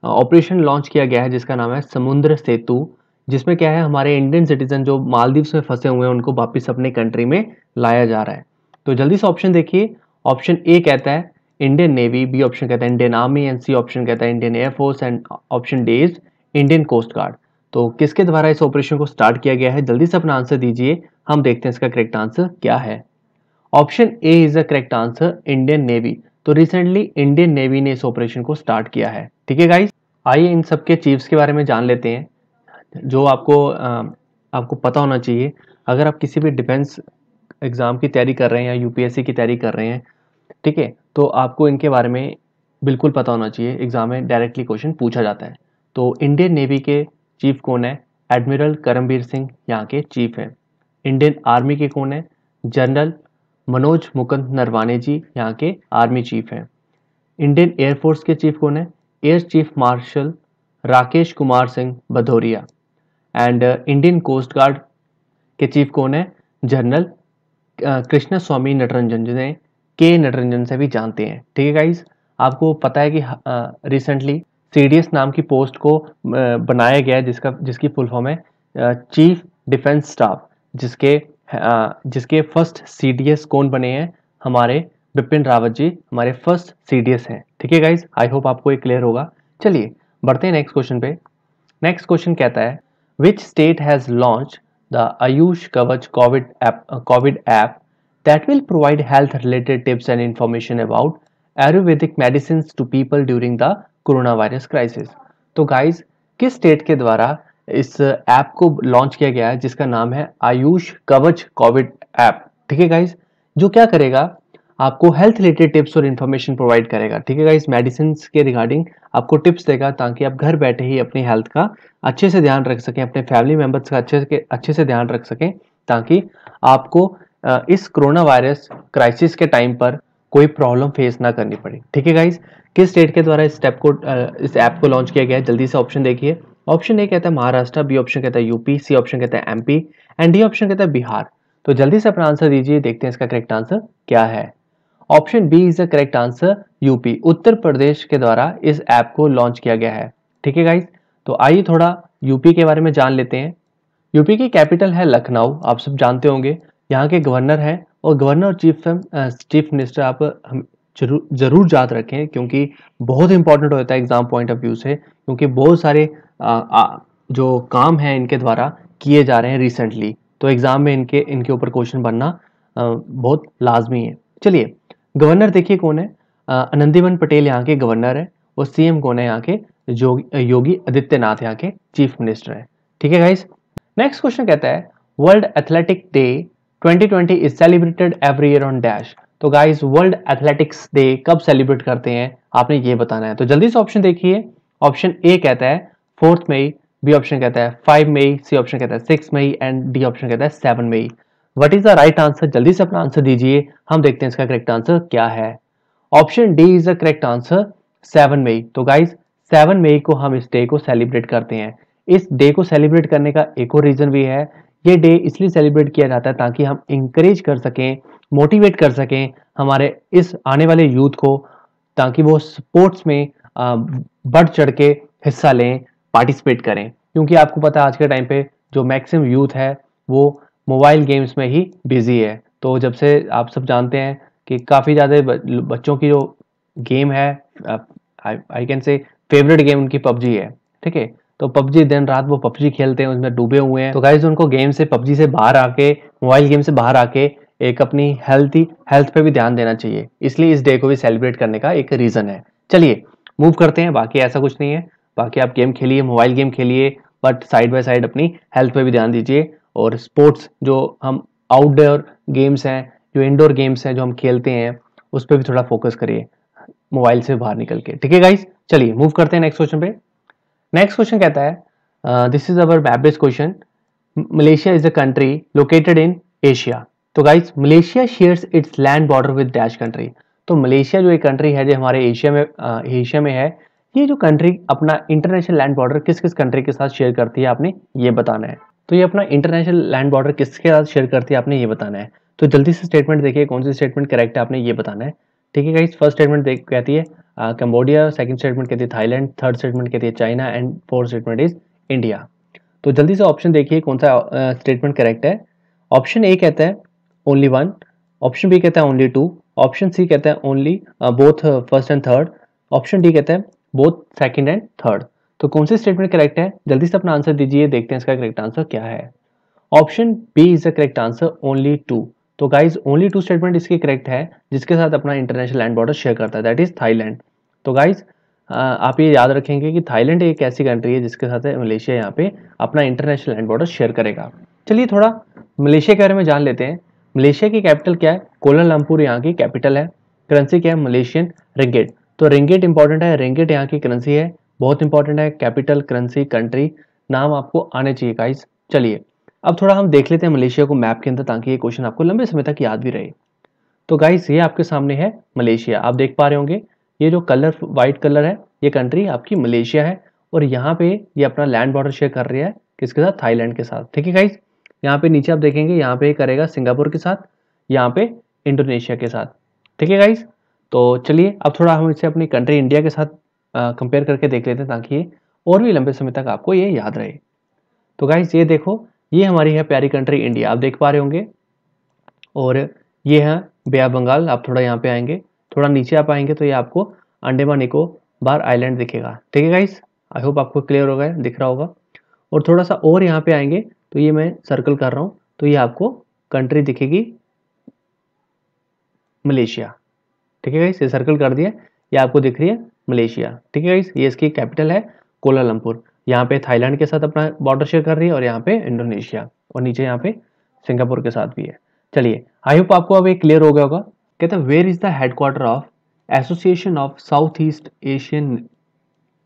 ऑपरेशन लॉन्च किया गया है, जिसका नाम है समुद्र सेतु, जिसमें क्या है हमारे इंडियन सिटीजन जो मालदीव्स में फंसे हुए हैं उनको वापस अपने कंट्री में लाया जा रहा है। तो जल्दी से ऑप्शन देखिए। ऑप्शन ए कहता है इंडियन नेवी, बी ऑप्शन कहता है Indian Army, and C option कहता है Indian Air Force, and option D is Indian Coast Guard. तो किसके द्वारा इस ऑपरेशन को स्टार्ट किया गया है, जल्दी से अपना आंसर दीजिए, हम देखते हैं इसका करेक्ट आंसर क्या है। Option A is the correct answer, Indian navy. तो रिसेंटली इंडियन नेवी ने इस ऑपरेशन को स्टार्ट किया है। ठीक है गाइस, आइए इन सबके चीफ्स के बारे में जान लेते हैं, जो आपको पता होना चाहिए। अगर आप किसी भी डिफेंस एग्जाम की तैयारी कर रहे हैं या UPSC की तैयारी कर रहे हैं, ठीक है, तो आपको इनके बारे में बिल्कुल पता होना चाहिए, एग्जाम में डायरेक्टली क्वेश्चन पूछा जाता है। तो इंडियन नेवी के चीफ कौन है? एडमिरल करमबीर सिंह यहाँ के चीफ हैं। इंडियन आर्मी के कौन है? जनरल मनोज मुकुंद नरवाने जी यहाँ के आर्मी चीफ हैं। इंडियन एयरफोर्स के चीफ कौन है? Air chief marshal Rakesh Kumar Singh Bhadauria. And Indian Coast Guard के चीफ कौन है? जनरल कृष्ण स्वामी नटरंजन, जिन्हें के नटरंजन से भी जानते हैं। ठीक है गाइज, आपको पता है कि रिसेंटली सीडीएस नाम की पोस्ट को बनाया गया है, जिसकी फुल फॉर्म है चीफ डिफेंस स्टाफ, जिसके फर्स्ट सीडीएस कौन बने हैं? हमारे बिपिन रावत जी हमारे फर्स्ट सीडीएस हैं। ठीक है गाइज, आई होप आपको ये क्लियर होगा। चलिए बढ़ते हैं नेक्स्ट क्वेश्चन पे। नेक्स्ट क्वेश्चन कहता है, which state has launch the Ayush Kavach covid app that will provide health related tips and information about Ayurvedic medicines to people during the coronavirus crisis। तो गाइज, किस स्टेट के द्वारा इस ऐप को लॉन्च किया गया है जिसका नाम है आयुष कवच कोविड ऐप? ठीक है गाइज, जो क्या करेगा, आपको हेल्थ रिलेटेड टिप्स और इन्फॉर्मेशन प्रोवाइड करेगा। ठीक है गाइज, मेडिसिन के रिगार्डिंग आपको टिप्स देगा ताकि आप घर बैठे ही अपनी हेल्थ का अच्छे से ध्यान रख सकें, अपने फैमिली मेंबर्स का अच्छे से ध्यान रख सकें, ताकि आपको इस कोरोना वायरस क्राइसिस के टाइम पर कोई प्रॉब्लम फेस ना करनी पड़े। ठीक है गाइज, किस स्टेट के द्वारा इस ऐप को लॉन्च किया गया है? जल्दी से ऑप्शन देखिए। ऑप्शन ए कहता है महाराष्ट्र, बी ऑप्शन कहता है यूपी, सी ऑप्शन कहता है एमपी एंड डी ऑप्शन कहता है बिहार। तो जल्दी से अपना आंसर दीजिए, देखते हैं इसका करेक्ट आंसर क्या है। Option B is the correct answer, UP, Uttar Pradesh के द्वारा इस ऐप को लॉन्च किया गया है। ठीक है गाइज, तो आइए थोड़ा यूपी के बारे में जान लेते हैं। यूपी की कैपिटल है लखनऊ, आप सब जानते होंगे। यहाँ के गवर्नर हैं, और गवर्नर और चीफ मिनिस्टर आप हम जरूर याद रखें, क्योंकि बहुत इंपॉर्टेंट होता है एग्जाम पॉइंट ऑफ व्यू से, क्योंकि बहुत सारे जो काम है इनके द्वारा किए जा रहे हैं रिसेंटली, तो एग्जाम में इनके ऊपर क्वेश्चन बनना बहुत लाजमी है। चलिए, गवर्नर देखिए कौन है? आनंदीबेन पटेल यहाँ के गवर्नर है, और सीएम कौन है? यहाँ के योगी आदित्यनाथ यहाँ के चीफ मिनिस्टर है। ठीक है गाइस, नेक्स्ट क्वेश्चन कहता है, world athletic day 2020 is celebrated every year on dash. तो गाइस, वर्ल्ड एथलेटिक्स डे कब सेलिब्रेट करते हैं, आपने ये बताना है। तो जल्दी से ऑप्शन देखिए। ऑप्शन ए कहता है 4 मई, बी ऑप्शन कहता है 5 मई, सी ऑप्शन कहता है 6 मई एंड डी ऑप्शन कहता है 7 मई। What is the right answer? जल्दी से अपना आंसर दीजिए, हम देखते हैं इसका करेक्ट आंसर क्या है। Option D is the correct answer, 7 मई। तो गाइस, 7 मई को हम इस डे को सेलिब्रेट करते हैं। इस डे को सेलिब्रेट करने का एक और रीजन भी है। ये डे इसलिए सेलिब्रेट किया जाता है ताकि हम इंकरेज कर सकें, मोटिवेट कर सकें हमारे इस आने वाले यूथ को, ताकि वो स्पोर्ट्स में बढ़ चढ़ के हिस्सा लें, पार्टिसिपेट करें। क्योंकि आपको पता है आज के टाइम पे जो मैक्सिमम यूथ है वो मोबाइल गेम्स में ही बिजी है। तो जब से आप सब जानते हैं कि काफ़ी ज़्यादा बच्चों की जो गेम है, I can say favourite game उनकी पबजी है। ठीक है, तो पबजी दिन रात वो पबजी खेलते हैं, उसमें डूबे हुए हैं। तो गाइज, उनको गेम से, पबजी से बाहर आके, मोबाइल गेम से बाहर आके एक अपनी हेल्थ पे भी ध्यान देना चाहिए। इसलिए इस डे को भी सेलिब्रेट करने का एक रीजन है। चलिए मूव करते हैं, बाकी ऐसा कुछ नहीं है। बाकी आप गेम खेलिए, मोबाइल गेम खेलिए, बट साइड बाय साइड अपनी हेल्थ पे भी ध्यान दीजिए। और स्पोर्ट्स जो हम आउटडोर गेम्स हैं, जो इंडोर गेम्स हैं जो हम खेलते हैं, उस पर भी थोड़ा फोकस करिए मोबाइल से बाहर निकल के। ठीक है गाइज, चलिए मूव करते हैं नेक्स्ट क्वेश्चन पे। नेक्स्ट क्वेश्चन कहता है, this is our map based question, Malaysia is a country located in Asia. तो guys, Malaysia shares its land border with dash country. तो मलेशिया जो एक कंट्री है जो हमारे एशिया में है, ये जो कंट्री अपना इंटरनेशनल लैंड बॉर्डर किस किस कंट्री के साथ शेयर करती है, आपने ये बताना है। तो ये अपना इंटरनेशनल लैंड बॉर्डर किसके साथ शेयर करती है, आपने ये बताना है। तो जल्दी से स्टेटमेंट देखिए, कौन सी स्टेटमेंट करेक्ट है, आपने ये बताना है। ठीक है गाइस, फर्स्ट स्टेटमेंट कहती है कंबोडिया, सेकंड स्टेटमेंट कहती है थाईलैंड, थर्ड स्टेटमेंट कहती है China and fourth statement is India. तो जल्दी से ऑप्शन देखिए कौन सा स्टेटमेंट करेक्ट है। ऑप्शन ए कहता है ओनली 1, ऑप्शन बी कहता है ओनली 2, ऑप्शन सी कहता है only both first and third, option D कहता है बोथ सेकंड एंड थर्ड। तो कौन सी स्टेटमेंट करेक्ट है, जल्दी से अपना आंसर दीजिए, देखते हैं इसका करेक्ट आंसर क्या है। Option B is the correct answer, only 2। तो गाइज, ओनली 2 स्टेटमेंट इसकी करेक्ट है, जिसके साथ अपना इंटरनेशनल लैंड बॉर्डर शेयर करता है, दैट इज थाईलैंड। तो गाइज, आप ये याद रखेंगे कि थाईलैंड एक ऐसी कंट्री है जिसके साथ मलेशिया यहाँ पे अपना इंटरनेशनल लैंड बॉर्डर शेयर करेगा। चलिए थोड़ा मलेशिया के बारे में जान लेते हैं। मलेशिया की कैपिटल क्या है? कोलालमपुर यहाँ की कैपिटल है। करेंसी क्या है? Malaysian ringgit. तो रिंगिट इंपॉर्टेंट है, रिंगिट यहाँ की करेंसी है, बहुत इंपॉर्टेंट है। कैपिटल, करेंसी, कंट्री, नाम आपको आने चाहिए गाइस। चलिए अब थोड़ा हम देख लेते हैं मलेशिया को मैप के अंदर, ताकि ये क्वेश्चन आपको लंबे समय तक याद भी रहे। तो गाइस ये आपके सामने है मलेशिया, आप देख पा रहे होंगे ये जो कलर व्हाइट कलर है, ये कंट्री आपकी मलेशिया है। और यहाँ पे ये अपना लैंड बॉर्डर शेयर कर रही है किसके साथ? थाईलैंड के साथ। ठीक है गाइस, यहाँ पे नीचे आप देखेंगे, यहाँ पे करेगा सिंगापुर के साथ, यहाँ पे इंडोनेशिया के साथ। ठीक है गाइस, तो चलिए अब थोड़ा हम इसे अपनी कंट्री इंडिया के साथ कंपेयर करके देख लेते हैं, ताकि ये और भी लंबे समय तक आपको ये याद रहे। तो गाइस ये देखो, ये हमारी है प्यारी कंट्री इंडिया, आप देख पा रहे होंगे। और ये है बे ऑफ बंगाल। आप थोड़ा यहाँ पे आएंगे, थोड़ा नीचे आप आएंगे तो ये आपको अंडमान निकोबार आइलैंड दिखेगा। ठीक है गाइस, आई होप आपको क्लियर होगा, दिख रहा होगा। और थोड़ा सा और यहाँ पे आएंगे तो ये मैं सर्कल कर रहा हूँ, तो ये आपको कंट्री दिखेगी मलेशिया। ठीक है गाइस, ये सर्कल कर दिया, ये आपको दिख रही है मलेशिया। ठीक है गाइस, ये इसकी कैपिटल है कोलालमपुर। यहाँ पे थाईलैंड के साथ अपना बॉर्डर शेयर कर रही है, और यहाँ पे इंडोनेशिया, और नीचे यहाँ पे सिंगापुर के साथ भी है। चलिए आई होप आपको अब ये क्लियर हो गया होगा। कहते हैं where is the headquarter of Association of South East Asian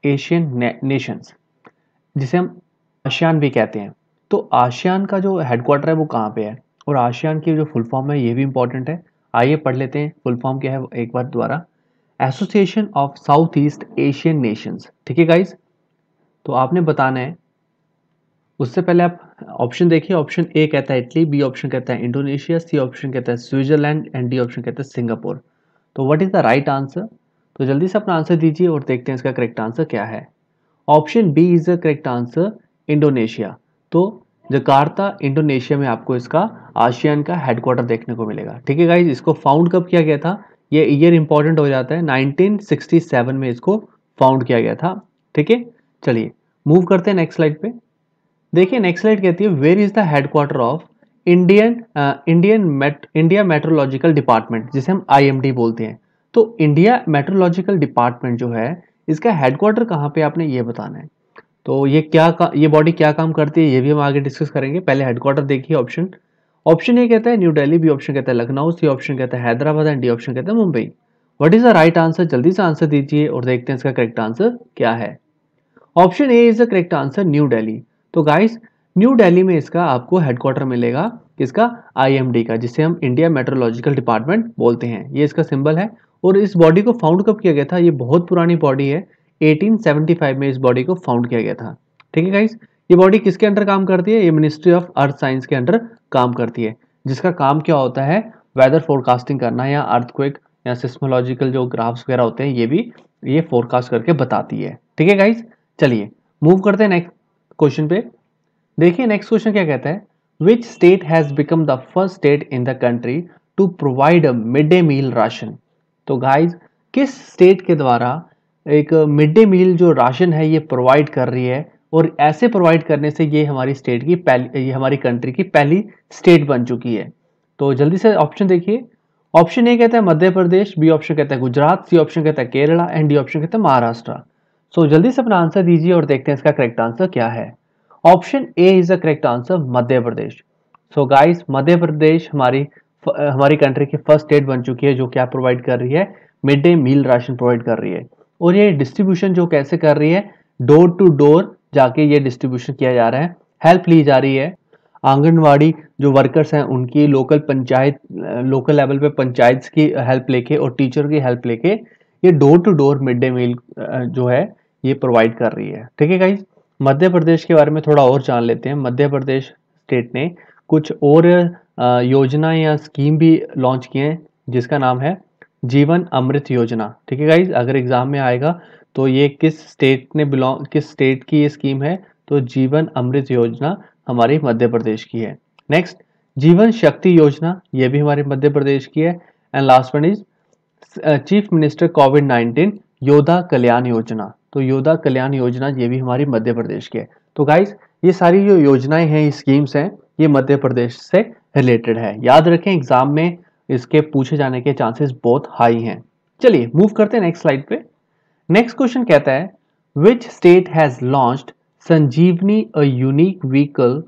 Asian Nations, जिसे हम आसियान भी कहते हैं। तो आसियान का जो हेडक्वार्टर है वो कहाँ पे है, और आसियान की जो फुल फॉर्म है ये भी इंपॉर्टेंट है। आइए पढ़ लेते हैं फुल फॉर्म क्या है एक बार दोबारा। Association of South East Asian Nations. ठीक है गाइस, तो आपने बताना है, उससे पहले आप ऑप्शन देखिए। ऑप्शन ए कहता है इटली, बी ऑप्शन कहता है इंडोनेशिया, सी ऑप्शन कहता है स्विट्जरलैंड, एंड डी ऑप्शन कहता है सिंगापुर। तो what is the right answer? तो जल्दी से अपना आंसर दीजिए और देखते हैं इसका करेक्ट आंसर क्या है। Option B is the correct answer, Indonesia. तो जकार्ता इंडोनेशिया में आपको इसका आसियान का हेडक्वार्टर देखने को मिलेगा। ठीक है गाइज, इसको फाउंड कब किया गया था, ये ईयर इंपॉर्टेंट हो जाता है, 1967 में इसको फाउंड किया गया था। ठीक है, चलिए मूव करते हैं नेक्स्ट स्लाइड पे। देखिए नेक्स्ट स्लाइड कहती है where is the headquarter of India Meteorological Department, जिसे हम आईएमडी बोलते हैं। तो इंडिया मेट्रोलॉजिकल डिपार्टमेंट जो है, इसका हेडक्वार्टर कहाँ पे आपने ये बताना है। तो ये बॉडी क्या काम करती है ये भी हम आगे डिस्कस करेंगे। पहले हेडक्वार्टर देखिए। ऑप्शन ऑप्शन ए कहता है न्यू दिल्ली, बी ऑप्शन कहता है लखनऊ, सी ऑप्शन कहता है हैदराबाद, एंड डी ऑप्शन कहता है Mumbai. What is the right answer? जल्दी से आंसर दीजिए और देखते हैं इसका करेक्ट आंसर क्या है। Option A is the correct answer, new Delhi. तो गाइस न्यू दिल्ली में इसका आपको हेडक्वार्टर मिलेगा, किसका? आईएमडी का, जिसे हम इंडिया मेट्रोलॉजिकल डिपार्टमेंट बोलते हैं। ये इसका सिंबल है। और इस बॉडी को फाउंड कब किया गया था? ये बहुत पुरानी बॉडी है, 1875 में इस बॉडी को फाउंड किया गया था। ठीक है गाइस, ये बॉडी किसके अंडर काम करती है? ये मिनिस्ट्री ऑफ अर्थ साइंस के अंडर काम करती है, जिसका काम क्या होता है? वेदर फोरकास्टिंग करना, या अर्थक्वेक या सिस्मोलॉजिकल जो ग्राफ्स वगैरह होते हैं ये भी ये फोरकास्ट करके बताती है। ठीक है गाइस, चलिए मूव करते हैं नेक्स्ट क्वेश्चन पे। देखिए नेक्स्ट क्वेश्चन क्या कहता है, which state has become the first state in the country to provide a mid day meal ration. तो गाइस किस स्टेट के द्वारा एक मिड डे मील जो राशन है ये प्रोवाइड कर रही है, और ऐसे प्रोवाइड करने से ये हमारी स्टेट की पहली, ये हमारी कंट्री की पहली स्टेट बन चुकी है। तो जल्दी से ऑप्शन देखिए। ऑप्शन ए कहता है मध्य प्रदेश, बी ऑप्शन कहता है गुजरात, सी ऑप्शन कहता है केरला, एंड डी ऑप्शन कहता है महाराष्ट्र। सो जल्दी से अपना आंसर दीजिए और देखते हैं इसका करेक्ट आंसर क्या है। Option A is the correct answer, Madhya Pradesh. So guys Madhya Pradesh हमारी कंट्री की फर्स्ट स्टेट बन चुकी है जो क्या प्रोवाइड कर रही है? Mid day meal ration provide कर रही है। और ये डिस्ट्रीब्यूशन जो कैसे कर रही है? डोर टू डोर जाके ये डिस्ट्रीब्यूशन किया जा रहा है, हेल्प ली जा रही है। आंगनवाड़ी जो वर्कर्स हैं उनकी लोकल लेवल पे पंचायत की हेल्प लेके और टीचर की हेल्प लेके ये door to door mid day meal जो है ये प्रोवाइड कर रही है। ठीक है गाइज, मध्य प्रदेश के बारे में थोड़ा और जान लेते हैं। मध्य प्रदेश स्टेट ने कुछ और योजना या स्कीम भी लॉन्च किए हैं, जिसका नाम है जीवन अमृत योजना। ठीक है गाइज, अगर एग्जाम में आएगा तो ये किस स्टेट की ये स्कीम है? तो जीवन अमृत योजना हमारे मध्य प्रदेश की है। नेक्स्ट जीवन शक्ति योजना, ये भी हमारे मध्य प्रदेश की है। And last one is chief minister कोविड-19 योद्धा कल्याण योजना। तो योद्धा कल्याण योजना ये भी हमारी मध्य प्रदेश की है। तो गाइस ये सारी जो योजनाएं हैं, स्कीम्स हैं, ये मध्य प्रदेश से रिलेटेड है। याद रखें एग्जाम में इसके पूछे जाने के चांसेस बहुत हाई हैं। चलिए मूव करते हैं नेक्स्ट स्लाइड पे। नेक्स्ट क्वेश्चन कहता है which state has launched Sanjeevani a unique vehicle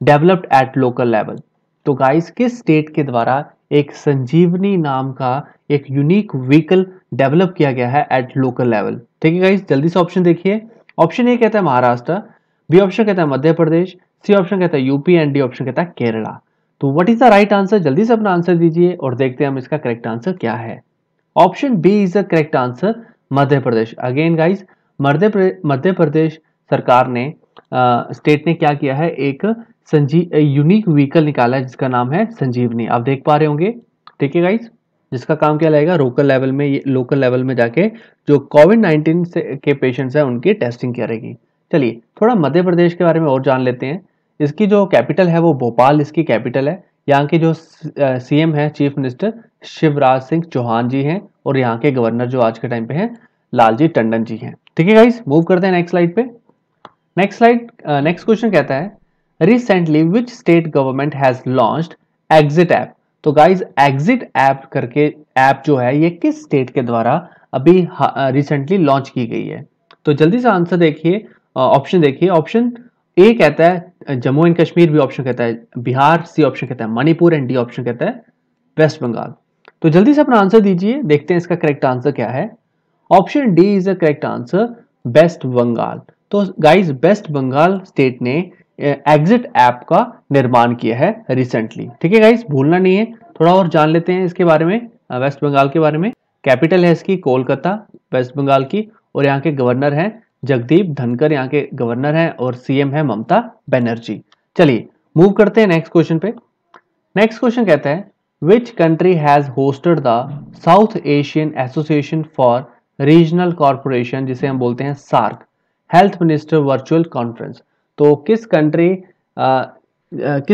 developed at local level. तो गाइस किस स्टेट के द्वारा एक संजीवनी नाम का एक यूनिक व्हीकल डेवलप किया गया है एट लोकल लेवल। ठीक है गाइस, जल्दी से ऑप्शन देखिए। ऑप्शन ए कहता है महाराष्ट्र, बी ऑप्शन कहता है मध्य प्रदेश, सी ऑप्शन कहता है यूपी एंड डी ऑप्शन कहता है केरला। तो what is the right answer, जल्दी से अपना आंसर दीजिए और देखते हैं हम इसका करेक्ट आंसर क्या है। Option B is the correct answer, Madhya Pradesh. Again guys, Madhya Pradesh सरकार ने स्टेट ने क्या किया है, एक यूनिक व्हीकल निकाला है जिसका नाम है संजीवनी। आप देख पा रहे होंगे, ठीक है गाइस, जिसका काम क्या रहेगा, लोकल लेवल में जाके जो कोविड-19 से के पेशेंट्स हैं उनकी टेस्टिंग करेगी। चलिए थोड़ा मध्य प्रदेश के बारे में और जान लेते हैं। इसकी जो कैपिटल है वो भोपाल इसकी कैपिटल है। यहाँ के जो सीएम है, चीफ मिनिस्टर शिवराज सिंह चौहान जी हैं, और यहाँ के गवर्नर जो आज के टाइम पे हैं लालजी टंडन जी हैं। ठीक है गाइस, मूव करते हैं नेक्स्ट स्लाइड पे। नेक्स्ट क्वेश्चन कहता है recently which state government has launched exit app. तो गाइस एग्जिट ऐप करके ऐप जो है ये किस स्टेट के द्वारा अभी रिसेंटली लॉन्च की गई है। तो जल्दी से आंसर देखिए, ऑप्शन देखिए। ऑप्शन ए कहता है Jammu and Kashmir, B option कहता है बिहार, सी ऑप्शन कहता है मणिपुर एंड डी ऑप्शन कहता है वेस्ट बंगाल। तो जल्दी से अपना आंसर दीजिए, देखते हैं इसका करेक्ट आंसर क्या है। Option D is the correct answer, West Bengal. तो गाइस वेस्ट बंगाल स्टेट ने एग्जिट ऐप का निर्माण किया है रिसेंटली। ठीक है गाइस, भूलना नहीं है। थोड़ा और जान लेते हैं इसके बारे में, वेस्ट बंगाल के बारे में। कैपिटल है इसकी कोलकाता, वेस्ट बंगाल की, और यहाँ के गवर्नर हैं जगदीप धनखड़, यहाँ के गवर्नर हैं, और सीएम है ममता बनर्जी। चलिए मूव करते हैं नेक्स्ट क्वेश्चन पे। नेक्स्ट क्वेश्चन कहता है which country has hosted the South Asian Association for Regional Corporation, जिसे हम बोलते हैं SAARC, health minister virtual conference. तो किस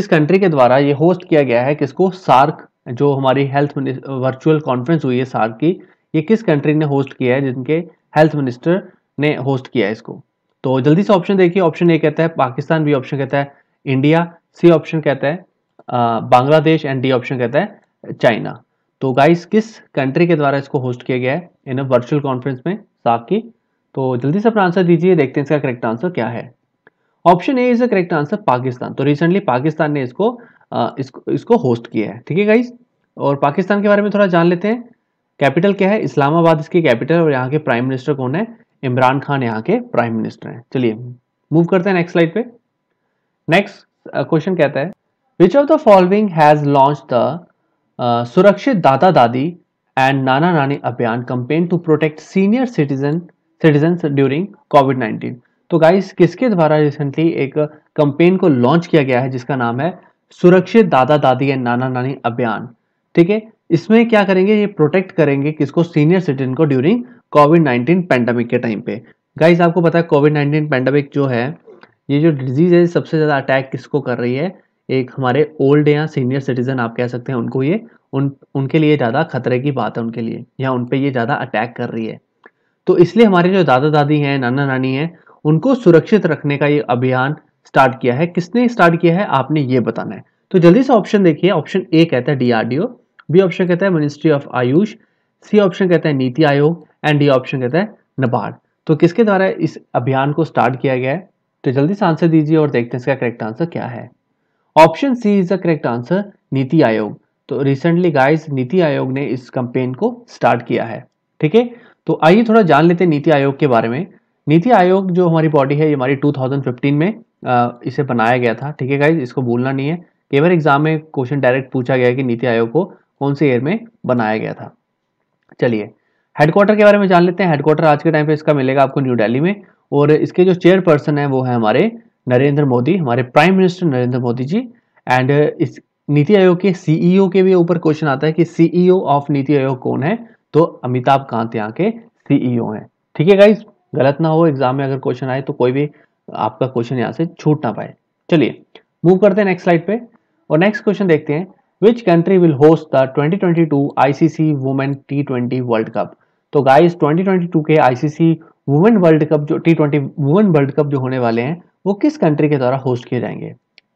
कंट्री के द्वारा ये होस्ट किया गया है, किसको, सार्क, जो हमारी हेल्थ वर्चुअल कॉन्फ्रेंस हुई है सार्क की, ये किस कंट्री ने होस्ट किया है, जिनके हेल्थ मिनिस्टर ने होस्ट किया है इसको। तो जल्दी से ऑप्शन देखिए। ऑप्शन ए कहता है पाकिस्तान, बी ऑप्शन कहता है इंडिया, सी ऑप्शन कहता है बांग्लादेश एंड डी ऑप्शन कहता है चाइना। तो गाइस किस कंट्री के द्वारा इसको होस्ट किया गया है इन वर्चुअल कॉन्फ्रेंस में सार्क की। तो जल्दी से अपना आंसर दीजिए, देखते हैं इसका करेक्ट आंसर क्या है। Option A is the correct answer, Pakistan. तो रिसेंटली पाकिस्तान ने इसको होस्ट किया है। ठीक है गाइस, और पाकिस्तान के बारे में थोड़ा जान लेते हैं। कैपिटल क्या है, इस्लामाबाद इसकी कैपिटल, और यहाँ के प्राइम मिनिस्टर कौन है, इमरान खान यहाँ के प्राइम मिनिस्टर हैं। चलिए मूव करते हैं नेक्स्ट स्लाइड पे। नेक्स्ट क्वेश्चन कहता है which of the following has launch the Surakshit Dada Dadi and Nana Nani Abhiyan campaign to protect senior citizens during कोविड-19। तो गाइस किसके द्वारा रिसेंटली एक कैंपेन को लॉन्च किया गया है जिसका नाम है सुरक्षित दादा दादी एंड नाना नानी अभियान। ठीक है, इसमें क्या करेंगे, ये प्रोटेक्ट करेंगे किसको, सीनियर सिटीजन को ड्यूरिंग कोविड-19 पैंडेमिक के टाइम पे। गाइस आपको पता है कोविड-19 पैंडेमिक जो है, ये जो डिजीज है सबसे ज्यादा अटैक किसको कर रही है, एक हमारे ओल्ड या सीनियर सिटीजन आप कह सकते हैं उनको, ये उनके लिए ज्यादा खतरे की बात है उनके लिए, या उन पे ये ज्यादा अटैक कर रही है। तो इसलिए हमारे जो दादा दादी हैं, नाना नानी हैं, उनको सुरक्षित रखने का ये अभियान स्टार्ट किया है। किसने स्टार्ट किया है आपने ये बताना है। तो जल्दी से ऑप्शन देखिए। ऑप्शन ए कहता है डीआरडीओ, बी ऑप्शन कहता है Ministry of AYUSH, C option कहता है NITI Aayog and D option कहता है नबार्ड। तो किसके द्वारा इस अभियान को स्टार्ट किया गया है, तो जल्दी से आंसर दीजिए और देखते हैं इसका करेक्ट आंसर क्या है। Option C is the correct answer, NITI Aayog. तो रिसेंटली गाइस नीति आयोग ने इस कैंपेन को स्टार्ट किया है। ठीक है, तो आइए थोड़ा जान लेते हैं नीति आयोग के बारे में। नीति आयोग जो हमारी बॉडी है, ये हमारी 2015 में इसे बनाया गया था। ठीक है गाइस, इसको भूलना नहीं है। कई बार एग्जाम में क्वेश्चन डायरेक्ट पूछा गया है कि नीति आयोग को कौन से ईयर में बनाया गया था। चलिए हेडक्वार्टर के बारे में जान लेते हैं। हेडक्वार्टर आज के टाइम पे इसका मिलेगा आपको न्यू दिल्ली में, और इसके जो चेयरपर्सन है वो है हमारे नरेंद्र मोदी, हमारे prime minister Narendra Modi ji. And इस नीति आयोग के सीईओ के भी ऊपर क्वेश्चन आता है कि सीईओ ऑफ नीति आयोग कौन है, तो अमिताभ कांत यहाँ के सीईओ हैं। ठीक है गाइस, गलत ना हो एग्जाम में अगर क्वेश्चन आए तो कोई भी आपका क्वेश्चन यहाँ से छूट ना पाए। चलिए मूव करते हैं नेक्स्ट स्लाइड पे, और नेक्स्ट क्वेश्चन देखते हैं विच country will host the 2022 ICC women T20 world cup. तो गाइस 2022 के आईसीसी वुमेन वर्ल्ड कप जो T20 वुमेन वर्ल्ड कप जो होने वाले हैं वो किस कंट्री के द्वारा होस्ट किए जाएंगे।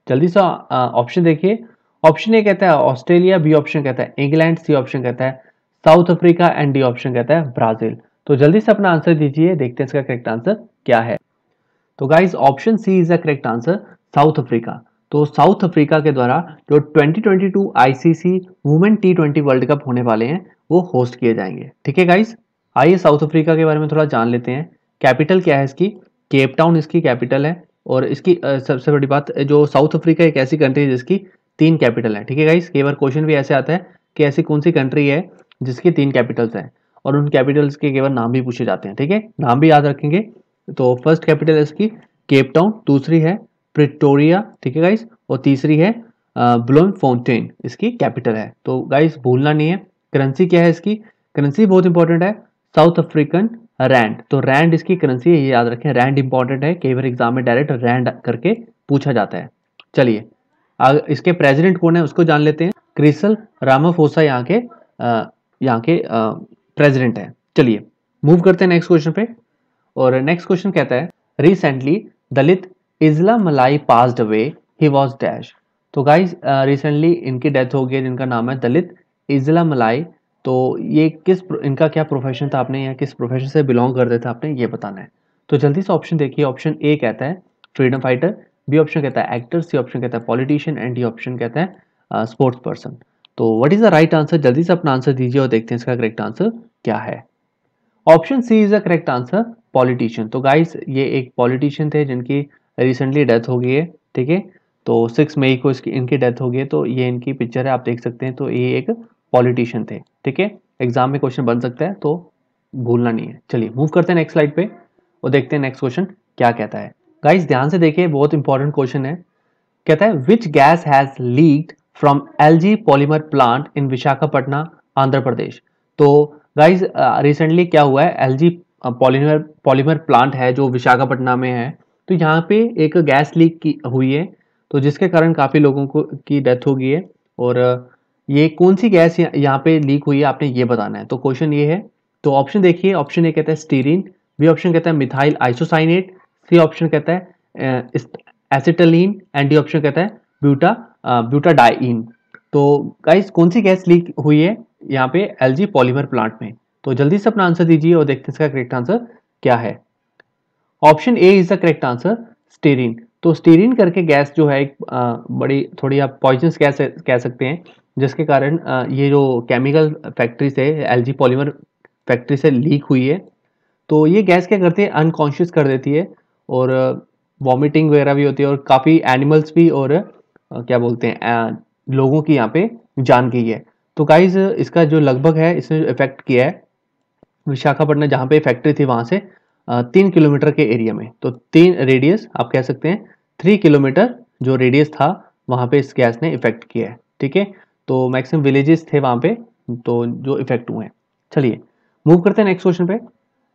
जल्दी से ऑप्शन देखिए। ऑप्शन ए कहता है ऑस्ट्रेलिया, बी ऑप्शन कहता है इंग्लैंड, सी ऑप्शन कहता है south Africa and D option कहता है ब्राजील। तो जल्दी से अपना आंसर दीजिए, देखते हैं इसका करेक्ट आंसर क्या है। तो guys option C is the correct answer, South Africa. तो साउथ अफ्रीका के द्वारा जो 2022 ICC women T20 world cup होने वाले हैं वो होस्ट किए जाएंगे। ठीक है गाइस, आइए साउथ अफ्रीका के बारे में थोड़ा जान लेते हैं। कैपिटल क्या है इसकी? केप टाउन इसकी कैपिटल है। और इसकी सबसे बड़ी बात, जो साउथ अफ्रीका एक ऐसी कंट्री है जिसकी 3 कैपिटल है। ठीक है गाइस, कई बार क्वेश्चन भी ऐसे आता है कि ऐसी कौन सी कंट्री है जिसकी 3 कैपिटल्स हैं, और उन कैपिटल्स के केवल नाम भी पूछे जाते हैं। ठीक है, नाम भी याद रखेंगे। तो फर्स्ट कैपिटल है इसकी केप टाउन, दूसरी है प्रिटोरिया, ठीक है गाइस, और तीसरी है ब्लोमफोंटेन इसकी कैपिटल है। तो गाइस भूलना नहीं है। करेंसी क्या है इसकी? करेंसी बहुत इंपॉर्टेंट है, साउथ अफ्रीकन रैंड। तो रैंड इसकी करेंसी है, ये याद रखें। रैंड इंपॉर्टेंट है, कई बार एग्जाम में डायरेक्ट रैंड करके पूछा जाता है। चलिए इसके प्रेसिडेंट कौन है उसको जान लेते हैं। क्रिसल रामाफोसा यहाँ के प्रेसिडेंट है। चलिए मूव करते हैं नेक्स्ट क्वेश्चन पे। और नेक्स्ट क्वेश्चन कहता है रिसेंटली दलित इजला मलाई passed away, he was dash. तो गाइस रिसेंटली इनकी डेथ हो गई है, जिनका नाम है दलित इजला मलाई। तो ये इनका क्या प्रोफेशन था, आपने या किस प्रोफेशन से बिलोंग करते थे आपने ये बताना है। तो जल्दी से ऑप्शन देखिए। ऑप्शन ए कहता है फ्रीडम फाइटर, बी ऑप्शन कहता है एक्टर, सी ऑप्शन कहता है पॉलिटिशियन, एंड डी ऑप्शन कहता है स्पोर्ट्स पर्सन। तो what is the right answer? जल्दी से अपना आंसर दीजिए और देखते हैं इसका करेक्ट आंसर क्या है। Option C is the correct answer, politician. तो गाइस ये एक पॉलिटिशियन थे जिनकी रिसेंटली डेथ हो गई है। ठीक है, तो 6 मई को इनकी डेथ हो गई है। तो ये इनकी पिक्चर है, आप देख सकते हैं। तो ये एक पॉलिटिशियन थे। ठीक है, एग्जाम में क्वेश्चन बन सकता है, तो भूलना नहीं है। चलिए मूव करते हैं नेक्स्ट स्लाइड पे और देखते हैं नेक्स्ट क्वेश्चन क्या कहता है। गाइस ध्यान से देखिए, बहुत इंपॉर्टेंट क्वेश्चन है। कहता है which gas has leaked from LG polymer plant in Visakhapatnam Andhra Pradesh. तो गाइस रिसेंटली क्या हुआ है, एलजी पॉलीमर प्लांट है जो विशाखापट्टनम में है। तो यहाँ पे एक गैस लीक की हुई है, तो जिसके कारण काफी लोगों को की डेथ हो गई है। और ये कौन सी गैस यहाँ पे लीक हुई है आपने ये बताना है। तो क्वेश्चन ये है। तो ऑप्शन देखिए, ऑप्शन ए कहता है स्टीरिन, बी ऑप्शन कहता है मिथाइल आइसोसाइनेट, सी ऑप्शन कहता है एसिटलीन, एंड डी ऑप्शन कहता है ब्यूटाडाइन। तो गाइस कौन सी गैस लीक हुई है यहाँ पे एलजी पॉलीमर प्लांट में? तो जल्दी से अपना आंसर दीजिए और देखते हैं इसका करेक्ट आंसर क्या है। Option A is the correct answer, styrene. तो स्टीरिन करके गैस जो है एक बड़ी थोड़ी आप पॉइजनस गैस कह सकते हैं, जिसके कारण ये जो केमिकल फैक्ट्री से एलजी पॉलीमर फैक्ट्री से लीक हुई है। तो ये गैस क्या करती है, अनकॉन्शियस कर देती है, और वॉमिटिंग वगैरह भी होती है, और काफ़ी एनिमल्स भी, और क्या बोलते हैं लोगों की यहाँ पे जान गई है। तो गाइज इसका जो लगभग है, इसने जो इफेक्ट किया है विशाखापट्टनम जहाँ पे फैक्ट्री थी वहाँ से 3 किलोमीटर के एरिया में। तो 3 रेडियस आप कह सकते हैं, 3 किलोमीटर जो रेडियस था वहाँ पे इस गैस ने इफेक्ट किया है। ठीक है, तो मैक्सिमम विलेजेस थे वहाँ पे तो जो इफेक्ट हुए हैं। चलिए मूव करते हैं नेक्स्ट क्वेश्चन पे।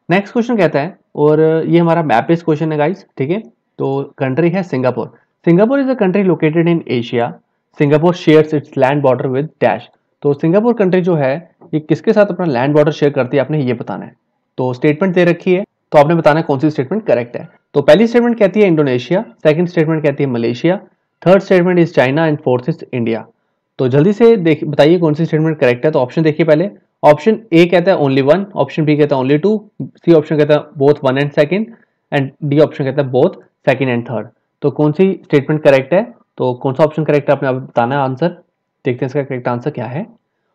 नेक्स्ट क्वेश्चन कहता है, और ये हमारा मैप बेस्ड क्वेश्चन है गाइस। ठीक है, तो कंट्री है Singapore. Singapore is a country located in Asia. Singapore shares its land border with dash. तो सिंगापुर कंट्री जो है ये किसके साथ अपना लैंड बॉर्डर शेयर करती है, आपने ये बताना है। तो स्टेटमेंट दे रखी है, तो आपने बताना है कौन सी स्टेटमेंट करेक्ट है। तो पहली स्टेटमेंट कहती है इंडोनेशिया, सेकंड स्टेटमेंट कहती है Malaysia, third statement is China, and fourth is India. तो जल्दी से बताइए कौन सी स्टेटमेंट करेक्ट है। तो ऑप्शन देखिए पहले। ऑप्शन ए कहता है ओनली वन, ऑप्शन बी कहता है ओनली टू, सी ऑप्शन कहता है both one and second, and D option कहता है बोथ सेकंड एंड थर्ड। तो कौन सी स्टेटमेंट करेक्ट है, तो कौन सा ऑप्शन करेक्ट है आपने बताना है आंसर। देखते हैं इसका करेक्ट आंसर क्या है।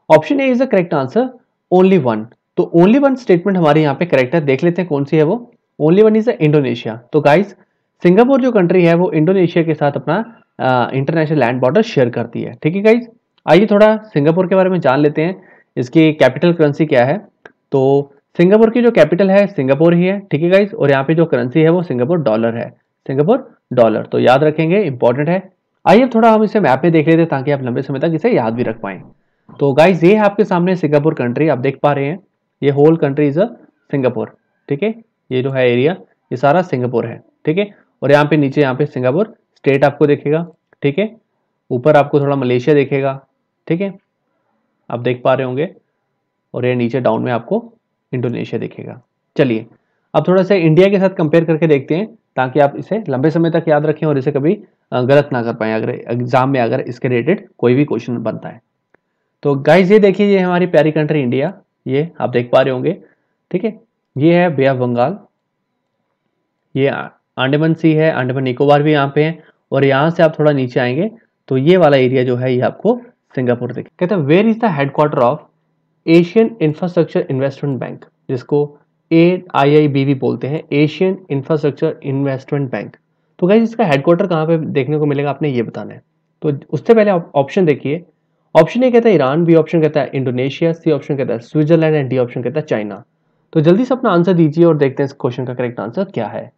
Option A is the correct answer, only one. तो ओनली वन स्टेटमेंट हमारे यहाँ पे करेक्ट है। देख लेते हैं कौन सी है वो। Only one is Indonesia. तो गाइस सिंगापुर जो कंट्री है वो इंडोनेशिया के साथ अपना इंटरनेशनल लैंड बॉर्डर शेयर करती है। ठीक है गाइस, आइए थोड़ा सिंगापुर के बारे में जान लेते हैं। इसकी कैपिटल करेंसी क्या है। तो सिंगापुर की जो कैपिटल है सिंगापुर ही है। ठीक है गाइस, और यहाँ पे जो करेंसी है वो सिंगापुर डॉलर है, सिंगापुर डॉलर। तो याद रखेंगे, इंपॉर्टेंट है। आइए अब थोड़ा हम इसे मैप में देख लेते हैं ताकि आप लंबे समय तक इसे याद भी रख पाएं। तो गाइस ये है आपके सामने सिंगापुर कंट्री, आप देख पा रहे हैं ये whole country is a Singapore. ठीक है, ये जो है एरिया ये सारा सिंगापुर है। ठीक है, और यहाँ पे नीचे यहाँ पे सिंगापुर स्टेट आपको देखेगा। ठीक है, ऊपर आपको थोड़ा मलेशिया देखेगा। ठीक है, आप देख पा रहे होंगे, और ये नीचे डाउन में आपको इंडोनेशिया दिखेगा। चलिए अब थोड़ा सा इंडिया के साथ कंपेयर करके देखते हैं ताकि आप इसे लंबे समय तक याद रखें और इसे कभी गलत ना कर पाए अगर एग्जाम में अगर इसके रिलेटेड कोई भी क्वेश्चन बनता है। तो गाइज ये देखिए, ये हमारी प्यारी कंट्री इंडिया, ये आप देख पा रहे होंगे। ठीक है, ये है बे ऑफ बंगाल, ये अंडमान सी है, अंडमान निकोबार भी यहाँ पे है, और यहाँ से आप थोड़ा नीचे आएंगे तो ये वाला एरिया जो है ये आपको सिंगापुर दिखे। कहता है where is the headquarter of Asian Infrastructure Investment Bank, जिसको AIIB भी बोलते हैं, एशियन इंफ्रास्ट्रक्चर इन्वेस्टमेंट बैंक। तो गाइस इसका हेडक्वार्टर कहाँ पे देखने को मिलेगा आपने ये बताना है। तो उससे पहले ऑप्शन देखिए। ऑप्शन ए कहता है ईरान, बी ऑप्शन कहता है इंडोनेशिया, सी ऑप्शन कहता है स्विट्जरलैंड एंड डी ऑप्शन कहता है चाइना। तो जल्दी से अपना आंसर दीजिए और देखते हैं इस क्वेश्चन का करेक्ट आंसर क्या है।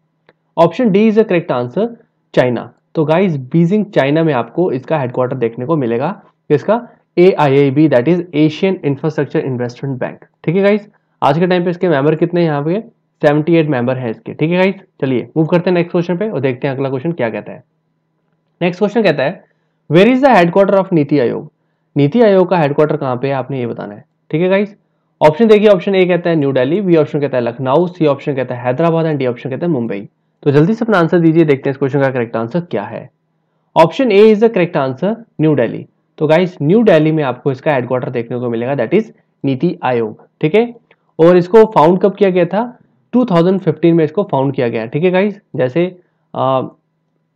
Option D is the correct answer, China. तो गाइस बीजिंग चाइना में आपको इसका हेडक्वार्टर देखने को मिलेगा, इसका AIIB that is Asian Infrastructure Investment Bank. ठीक है गाइस, आज के टाइम पे इसके मेंबर कितने हैं यहाँ पे 78 मेंबर है इसके। ठीक है गाइस, चलिए मूव करते हैं नेक्स्ट क्वेश्चन पे और देखते हैं अगला क्वेश्चन क्या कहता है। नेक्स्ट क्वेश्चन कहता है where is the headquarter of NITI Aayog. NITI Aayog का हेडक्वार्टर कहाँ पे है आपने ये बताना है। ठीक है गाइस, ऑप्शन देखिए। ऑप्शन ए कहता है न्यू दिल्ली, बी ऑप्शन कहता है लखनऊ, सी ऑप्शन कहता है हैदराबाद एंड डी ऑप्शन कहता है मुंबई। तो जल्दी से अपना आंसर दीजिए, देखते हैं इस क्वेश्चन का करेक्ट आंसर क्या है। Option A is the correct answer, new Delhi. तो गाइस न्यू दिल्ली में आपको इसका हेडक्वार्टर देखने को मिलेगा दैट इज नीति आयोग। ठीक है, और इसको फाउंड कब किया गया था 2015 में इसको फाउंड किया गया। ठीक है गाइस, जैसे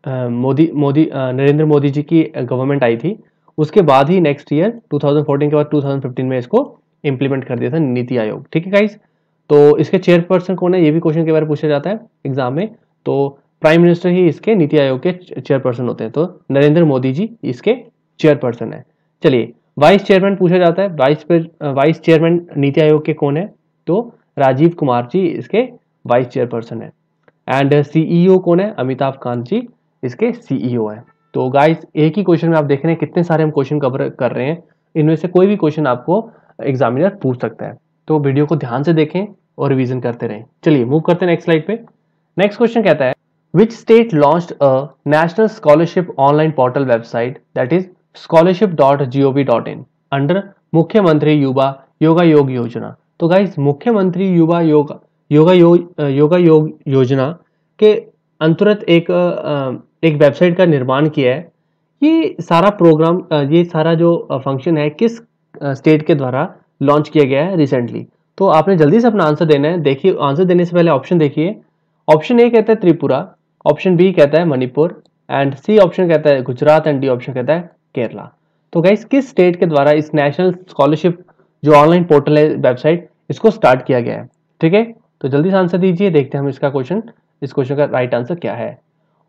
नरेंद्र मोदी जी की गवर्नमेंट आई थी उसके बाद ही नेक्स्ट ईयर 2014 के बाद 2015 में इसको इंप्लीमेंट कर दिया था नीति आयोग। ठीक है गाइस, तो इसके चेयरपर्सन कौन है ये भी क्वेश्चन के बारे में पूछा जाता है एग्जाम में। तो प्राइम मिनिस्टर ही इसके नीति आयोग के चेयरपर्सन होते हैं, तो नरेंद्र मोदी जी इसके चेयरपर्सन है। चलिए वाइस चेयरमैन पूछा जाता है, वाइस चेयरमैन नीति आयोग के कौन है, तो राजीव कुमार जी इसके वाइस चेयरपर्सन है। एंड CEO कौन है, अमिताभ कांत जी इसके CEO है। तो गाइस एक ही क्वेश्चन में आप देख रहे हैं कितने सारे हम क्वेश्चन कवर कर रहे हैं, इनमें से कोई भी क्वेश्चन आपको एग्जामिनर पूछ सकता है। तो वीडियो को ध्यान से देखें और रिवीजन करते रहें। चलिए मूव करते हैं नेक्स्ट स्लाइड पे। नेक्स्ट क्वेश्चन कहता है which state launched a national scholarship online portal website that is scholarship.gov.in under मुख्यमंत्री युवा योगा योग योजना। तो गाइस मुख्यमंत्री युवा योगा योग योजना के अंतर्गत एक वेबसाइट का निर्माण किया है। ये सारा प्रोग्राम, ये सारा जो फंक्शन है किस स्टेट के द्वारा लॉन्च किया गया है रिसेंटली। तो आपने जल्दी से अपना आंसर देना है। देखिए आंसर देने से पहले ऑप्शन देखिए। ऑप्शन ए कहता है त्रिपुरा, ऑप्शन बी कहता है मणिपुर एंड सी ऑप्शन कहता है गुजरात एंड डी ऑप्शन कहता है केरला। तो गाइस किस स्टेट के द्वारा इस नेशनल स्कॉलरशिप जो ऑनलाइन पोर्टल है वेबसाइट इसको स्टार्ट किया गया है। ठीक है, तो जल्दी से आंसर दीजिए, देखते हैं हम इस क्वेश्चन का राइट आंसर क्या है।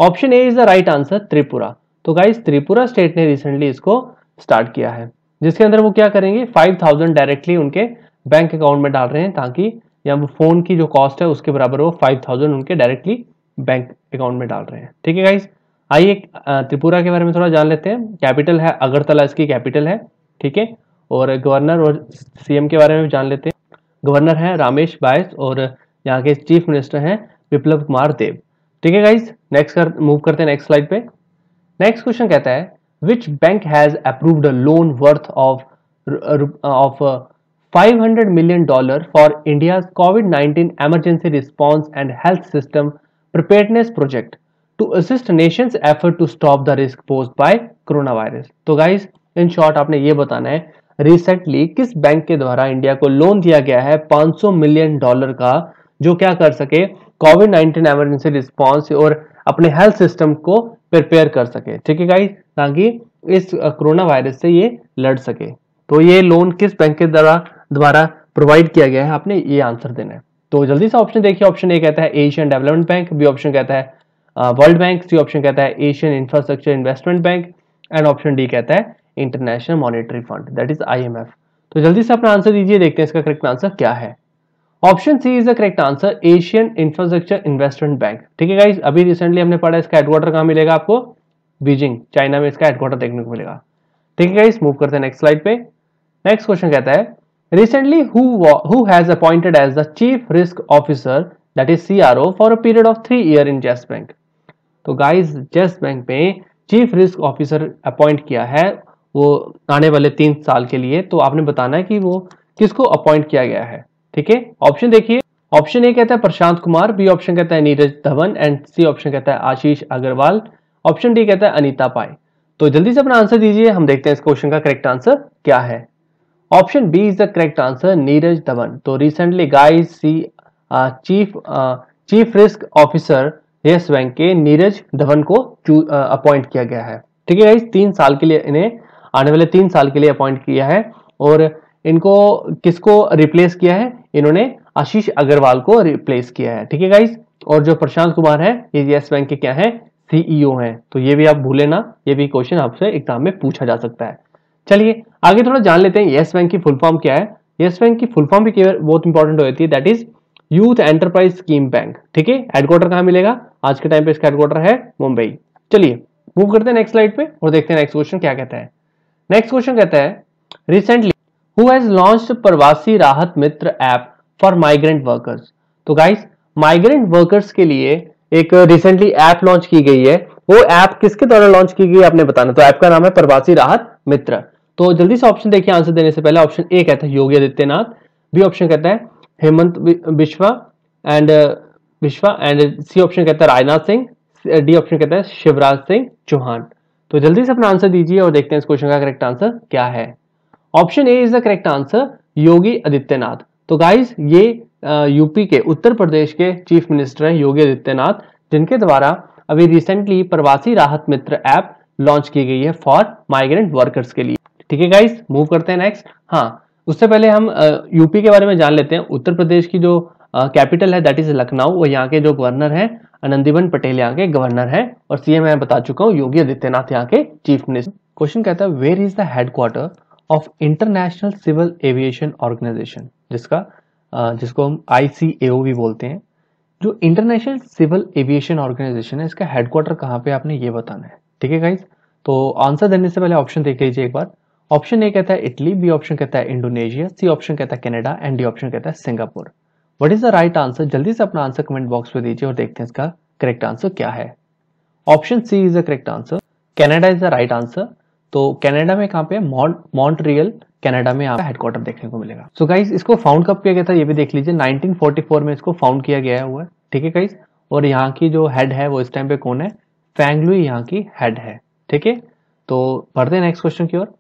Option A is the right answer, Tripura. तो गाइस त्रिपुरा स्टेट ने रिसेंटली इसको स्टार्ट किया है, जिसके अंदर वो क्या करेंगे 5000 डायरेक्टली उनके बैंक अकाउंट में डाल रहे हैं, ताकि या फोन की जो कॉस्ट है उसके बराबर वो 5000 उनके डायरेक्टली बैंक अकाउंट में डाल रहे हैं। ठीक है गाइस, आइए त्रिपुरा के बारे में थोड़ा जान लेते हैं। कैपिटल है अगरतला, इसकी कैपिटल है। ठीक है, और गवर्नर और CM के बारे में भी जान लेते हैं। गवर्नर है रामेश बायस और यहाँ के चीफ मिनिस्टर हैं विप्लव कुमार देव। ठीक है गाइस, मूव करते हैं नेक्स्ट स्लाइड पे। नेक्स्ट क्वेश्चन कहता है which bank has approved a loan worth of $500 million for India's COVID-19 emergency response and health system preparedness project to assist nation's effort to stop the risk posed by coronavirus। तो guys in short आपने ये बताना है recently किस bank के द्वारा India को loan दिया गया है $500 मिलियन का, जो क्या कर सके COVID-19 इमरजेंसी रिस्पॉन्स और अपने हेल्थ सिस्टम को प्रिपेयर कर सके। ठीक है गाइस, ताकि इस कोरोना वायरस से ये लड़ सके। तो ये लोन किस बैंक के द्वारा प्रोवाइड किया गया है, आपने ये आंसर देना है। तो जल्दी से ऑप्शन देखिए। ऑप्शन ए कहता है Asian Development Bank, B option कहता है वर्ल्ड बैंक, सी ऑप्शन कहता है Asian Infrastructure Investment Bank and option D कहता है International Monetary Fund that is IMF। तो जल्दी से अपना आंसर दीजिए, देखते हैं इसका करेक्ट आंसर क्या है। Option C is the correct answer, Asian Infrastructure Investment Bank. ठीक है गाइस, अभी रिसेंटली हमने पढ़ा इसका हेडक्वार्टर कहाँ मिलेगा आपको, बीजिंग चाइना में इसका हेडक्वार्टर देखने को मिलेगा। ठीक है गाइस, मूव करते हैं नेक्स्ट स्लाइड पे। नेक्स्ट क्वेश्चन कहता है recently who has appointed as the chief risk officer that is CRO for a period of 3 year in Yes Bank. तो गाइस जेस बैंक में चीफ रिस्क ऑफिसर अपॉइंट किया है वो आने वाले 3 साल के लिए। तो आपने बताना है कि वो किसको अपॉइंट किया गया है। ठीक है, ऑप्शन देखिए। ऑप्शन ए कहता है प्रशांत कुमार, बी ऑप्शन कहता है Neeraj Dhawan and C option कहता है आशीष अग्रवाल, ऑप्शन डी कहता है अनीता पाई। तो जल्दी से अपना आंसर दीजिए, हम देखते हैं इस क्वेश्चन का करेक्ट आंसर क्या है। Option B is the correct answer, Neeraj Dhawan. तो recently guys chief risk officer Yes Bank के नीरज धवन को अपॉइंट किया गया है। ठीक है गाइस, 3 साल के लिए इन्हें आने वाले 3 साल के लिए अपॉइंट किया है। और इनको किसको रिप्लेस किया है? इन्होंने आशीष अग्रवाल को रिप्लेस किया है। ठीक है गाइस, और जो प्रशांत कुमार है ये यस बैंक के क्या है? सीईओ हैं। तो ये भी आप भूले ना, ये भी क्वेश्चन आपसे एग्जाम में पूछा जा सकता है। चलिए आगे थोड़ा जान लेते हैं यस बैंक की फुल फॉर्म क्या है। यस बैंक की फुल फॉर्म भी बहुत इंपॉर्टेंट होती है, that is youth enterprise scheme bank. ठीक है, हेडक्वार्टर कहां मिलेगा? आज के टाइम पे इसका हेडक्वार्टर है मुंबई। चलिए मूव करते हैं नेक्स्ट स्लाइड पे और देखते हैं नेक्स्ट क्वेश्चन क्या कहता है। नेक्स्ट क्वेश्चन कहता है रिसेंटली हु हैज लॉन्च्ड प्रवासी राहत मित्र ऐप फॉर माइग्रेंट वर्कर्स। तो गाइस माइग्रेंट वर्कर्स के लिए एक रिसेंटली ऐप लॉन्च की गई है। वो ऐप किसके द्वारा लॉन्च की गई आपने बताना। तो ऐप का नाम है प्रवासी राहत मित्र। तो जल्दी से ऑप्शन देखिए आंसर देने से पहले। ऑप्शन ए कहता है योगी आदित्यनाथ, बी ऑप्शन कहता है Hemant Biswa and C option कहता है राजनाथ सिंह, डी ऑप्शन कहता है शिवराज सिंह चौहान। तो जल्दी से अपना आंसर दीजिए और देखते हैं इस क्वेश्चन का करेक्ट आंसर क्या है। Option A is the correct answer, Yogi Adityanath. तो गाइस ये यूपी के उत्तर प्रदेश के चीफ मिनिस्टर हैं योगी आदित्यनाथ, जिनके द्वारा अभी रिसेंटली प्रवासी राहत मित्र ऐप लॉन्च की गई है फॉर माइग्रेंट वर्कर्स के लिए। ठीक है गाइस, मूव करते हैं नेक्स्ट। हाँ, उससे पहले हम यूपी के बारे में जान लेते हैं। उत्तर प्रदेश की जो कैपिटल है दैट इज लखनऊ, और यहाँ के जो गवर्नर हैं आनंदीबेन पटेल यहाँ के गवर्नर हैं, और सीएम मैं बता चुका हूँ योगी आदित्यनाथ यहाँ के चीफ मिनिस्टर। क्वेश्चन कहता है where is the headquarter of International Civil Aviation Organisation, जिसको हम ICAO भी बोलते हैं। जो इंटरनेशनल सिविल एविएशन ऑर्गेनाइजेशन है इसका हेडक्वार्टर कहाँ पे आपने ये बताना है। ठीक है गाइस, तो आंसर देने से पहले ऑप्शन देख लीजिए एक बार। ऑप्शन ए कहता है इटली, बी ऑप्शन कहता है इंडोनेशिया, सी ऑप्शन कहता है कनाडा एंड डी ऑप्शन कहता है Singapore. What is the right answer? जल्दी से अपना आंसर कमेंट बॉक्स में दीजिए और देखते हैं इसका करेक्ट आंसर क्या है। Option C is the correct answer, Canada is the right answer. तो कनाडा में कहां पे? मॉन्ट्रियल कनाडा में आपका हेडक्वार्टर देखने को मिलेगा। सो गाइस इसको फाउंड कब किया गया था ये भी देख लीजिए, 1944 में इसको फाउंड किया गया हुआ है। ठीक है गाइस, और यहाँ की जो हेड है वो इस टाइम पे कौन है? फेंग लुई यहाँ की हेड है। ठीक है, तो बढ़ते हैं नेक्स्ट क्वेश्चन की ओर।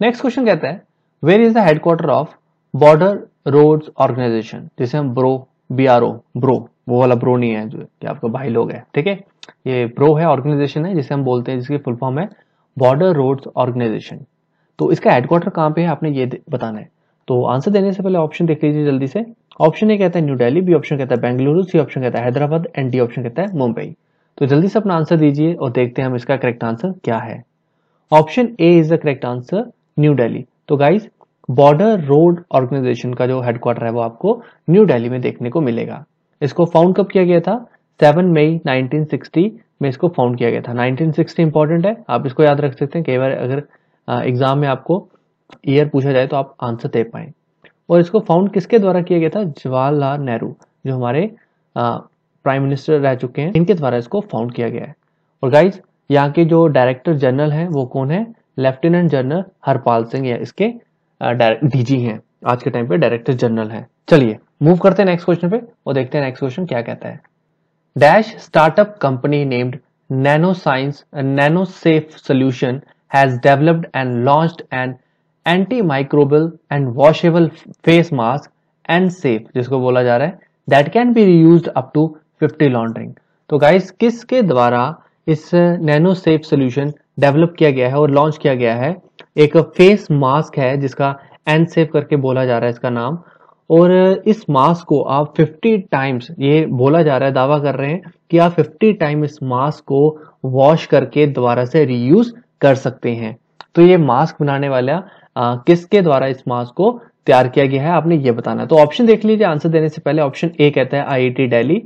नेक्स्ट क्वेश्चन कहता है where is the headquarter of Border Roads Organisation, जिसे हम ब्रो वो वाला ब्रो नहीं है जो कि आपका भाई लोग है। ठीक है, ये ब्रो है, ऑर्गेनाइजेशन है जिसे हम बोलते हैं, जिसकी फुल फॉर्म है बॉर्डर रोड्स ऑर्गेनाइजेशन। तो इसका हेडक्वार्टर कहाँ पे है आपने ये बताना है। तो आंसर देने से पहले ऑप्शन देख लीजिए जल्दी से। ऑप्शन ए कहता है न्यू दिल्ली, बी ऑप्शन कहता है बेंगलुरु, सी ऑप्शन कहता है हैदराबाद एंड डी ऑप्शन कहता है मुंबई। तो जल्दी से अपना आंसर दीजिए और देखते हैं हम इसका करेक्ट आंसर क्या है। Option A is the correct answer, new Delhi. तो गाइस बॉर्डर रोड ऑर्गेनाइजेशन का जो हेडक्वार्टर है वो आपको न्यू दिल्ली में देखने को मिलेगा। इसको फाउंड कब किया गया था? 7 मई 1960 में इसको फाउंड किया गया था। 1960 इंपॉर्टेंट है, आप इसको याद रख सकते हैं। कई बार अगर एग्जाम में आपको ईयर पूछा जाए तो आप आंसर दे पाए। और इसको फाउंड किसके द्वारा किया गया था? जवाहरलाल नेहरू, जो हमारे प्राइम मिनिस्टर रह चुके हैं, इनके द्वारा इसको फाउंड किया गया है। और गाइज यहाँ के जो डायरेक्टर जनरल हैं वो कौन है? लेफ्टिनेंट जनरल हरपाल सिंह, या इसके डीजी हैं, आज के टाइम पे डायरेक्टर जनरल है। चलिए मूव करते हैं नेक्स्ट क्वेश्चन पे और देखते हैं नेक्स्ट क्वेश्चन क्या कहता है। Dash startup company named Nanosafe solution has developed and launched an antimicrobial and washable face mask and safe, जिसको बोला जा रहा है that can be reused up to 50 laundering। तो गाइस किसके द्वारा इस नैनो सेफ सोल्यूशन डेवलप किया गया है और लॉन्च किया गया है? एक फेस मास्क है जिसका एंड सेफ करके बोला जा रहा है इसका नाम। और इस मास्क को आप 50 टाइम्स, ये बोला जा रहा है, दावा कर रहे हैं कि आप 50 टाइम इस मास्क को वॉश करके दोबारा से रीयूज कर सकते हैं। तो ये मास्क बनाने वाला किसके द्वारा इस मास्क को तैयार किया गया है आपने ये बताना है। तो ऑप्शन देख लीजिए आंसर देने से पहले। ऑप्शन ए कहता है IIT दिल्ली,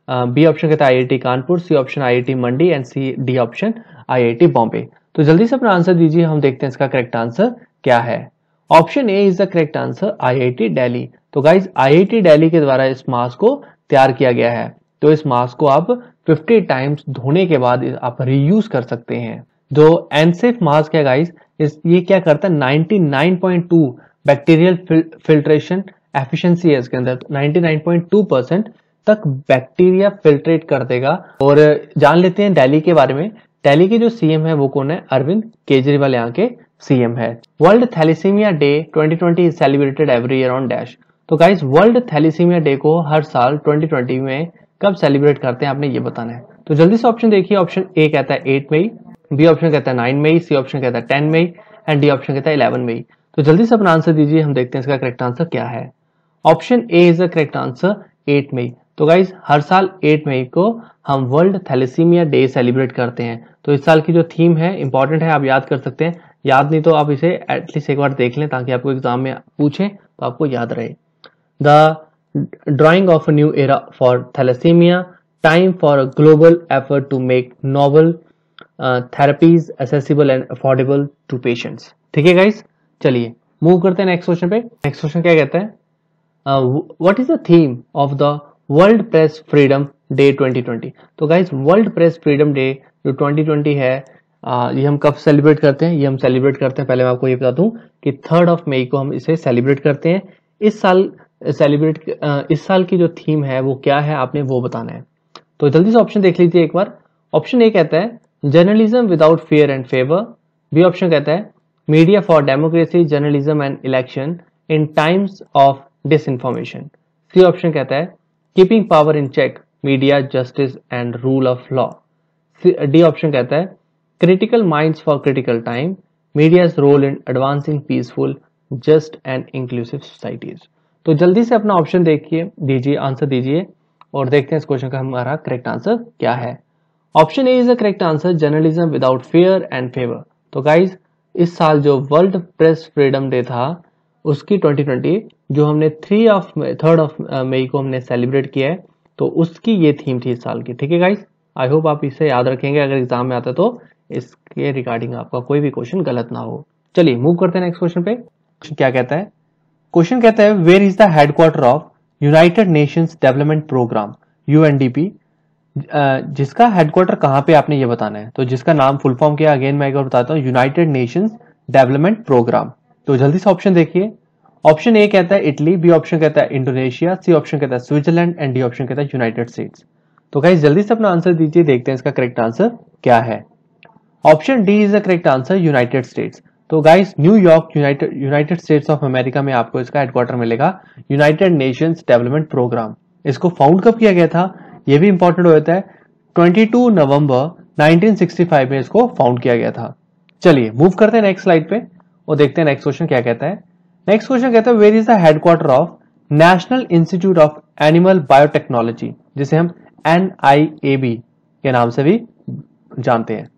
बी ऑप्शन कहता है IIT Kanpur, C option IIT Mandi and C D option IIT Bombay. तो जल्दी से अपना आंसर दीजिए, हम देखते हैं इसका करेक्ट आंसर क्या है। Option A is the correct answer, IIT Delhi. तो गाइज IIT दिल्ली के द्वारा इस मास्क को तैयार किया गया है। तो इस मास्क को आप 50 टाइम्स धोने के बाद आप रीयूज कर सकते हैं। जो एनसेफ मास्क है गाइस, ये क्या करता है? 99.2 बैक्टीरियल फिल्ट्रेशन एफिशिएंसी है इसके अंदर, 99.2% तक बैक्टीरिया फिल्ट्रेट कर देगा। और जान लेते हैं दिल्ली के बारे में। दिल्ली के जो सीएम है वो कौन है? अरविंद केजरीवाल यहाँ के सीएम है। World Thalassemia Day 2020 is celebrated every year on dash. तो गाइस वर्ल्ड थैलेसीमिया डे को हर साल 2020 में कब सेलिब्रेट करते हैं आपने ये बताना है। तो जल्दी से ऑप्शन देखिए, ऑप्शन ए कहता है 8 मई, बी ऑप्शन कहता है 9 मई, सी ऑप्शन कहता है 10 मई एंड डी ऑप्शन कहता है 11 मई। तो जल्दी से अपना आंसर दीजिए, हम देखते हैं इसका करेक्ट आंसर क्या है। Option A is the correct answer, 8 मई। तो गाइज हर साल 8 मई को हम वर्ल्ड थैलेसीमिया डे सेलिब्रेट करते हैं। तो इस साल की जो थीम है इंपॉर्टेंट है, आप याद कर सकते हैं, याद नहीं तो आप इसे एटलीस्ट एक बार देख लें ताकि आपको एग्जाम में पूछें तो आपको याद रहे। The drawing of a new era for thalassemia, time for a global effort to make novel therapies accessible and affordable to patients. ठीक है गाइज, चलिए मूव करते हैं नेक्स्ट क्वेश्चन पे। नेक्स्ट क्वेश्चन क्या कहता है, what is the theme of the World Press Freedom Day 2020। तो guys World Press Freedom Day जो 2020 है, ये हम कब सेलिब्रेट करते हैं, ये हम सेलिब्रेट करते हैं, पहले मैं आपको ये बता दूं कि 3 मई को हम इसे सेलिब्रेट करते हैं। इस साल की जो थीम है वो क्या है, आपने वो बताना है। तो जल्दी से ऑप्शन देख लीजिए एक बार। ऑप्शन ए कहता है journalism without fear and favour, B option कहता है media for democracy, journalism and election in times of disinformation, C option कहता है keeping power in check, media justice and rule of law, D option कहता है critical minds for critical time, media's role in advancing peaceful just and inclusive societies. तो जल्दी से अपना option देखिए, दीजिए, आंसर दीजिए और देखते हैं इस क्वेश्चन का हमारा करेक्ट आंसर क्या है। Option A is the correct answer, journalism without fear and favour. तो गाइज इस साल जो वर्ल्ड प्रेस फ्रीडम डे था उसकी 2020 जो हमने 3 मई को हमने सेलिब्रेट किया है, तो उसकी ये थीम थी इस साल की। ठीक है गाइज, आई होप आप इसे याद रखेंगे, अगर एग्जाम में आता तो इसके रिगार्डिंग आपका कोई भी क्वेश्चन गलत ना हो। चलिए मूव करते हैं नेक्स्ट क्वेश्चन पे। क्या कहता है, क्वेश्चन कहता है where is the headquarter of United Nations Development Programme UNDP, जिसका हेडक्वार्टर कहां पे आपने ये बताना है। तो जिसका नाम फुल फॉर्म क्या, अगेन मैं एक बार बताता हूँ, यूनाइटेड नेशंस डेवलपमेंट प्रोग्राम। तो जल्दी से ऑप्शन देखिए। ऑप्शन ए कहता है इटली, बी ऑप्शन कहता है इंडोनेशिया, सी ऑप्शन कहता है स्विट्जरलैंड एंड डी ऑप्शन कहता है यूनाइटेड स्टेट्स। तो गाइस जल्दी से अपना आंसर दीजिए, देखते हैं इसका करेक्ट आंसर क्या है। Option D is the correct answer, United states. तो guys New York United states of America में आपको इसका हेडक्वार्टर मिलेगा, यूनाइटेड नेशंस डेवलपमेंट प्रोग्राम। इसको फाउंड कब किया गया था, यह भी इंपॉर्टेंट होता है, 22 नवंबर 1965 में इसको फाउंड किया गया था। चलिए मूव करते हैं नेक्स्ट स्लाइड पे और देखते हैं नेक्स्ट क्वेश्चन क्या कहता है। नेक्स्ट क्वेश्चन कहता है where is the headquarter of National Institute of Animal Biotechnology, जिसे हम NIAB के नाम से भी जानते हैं।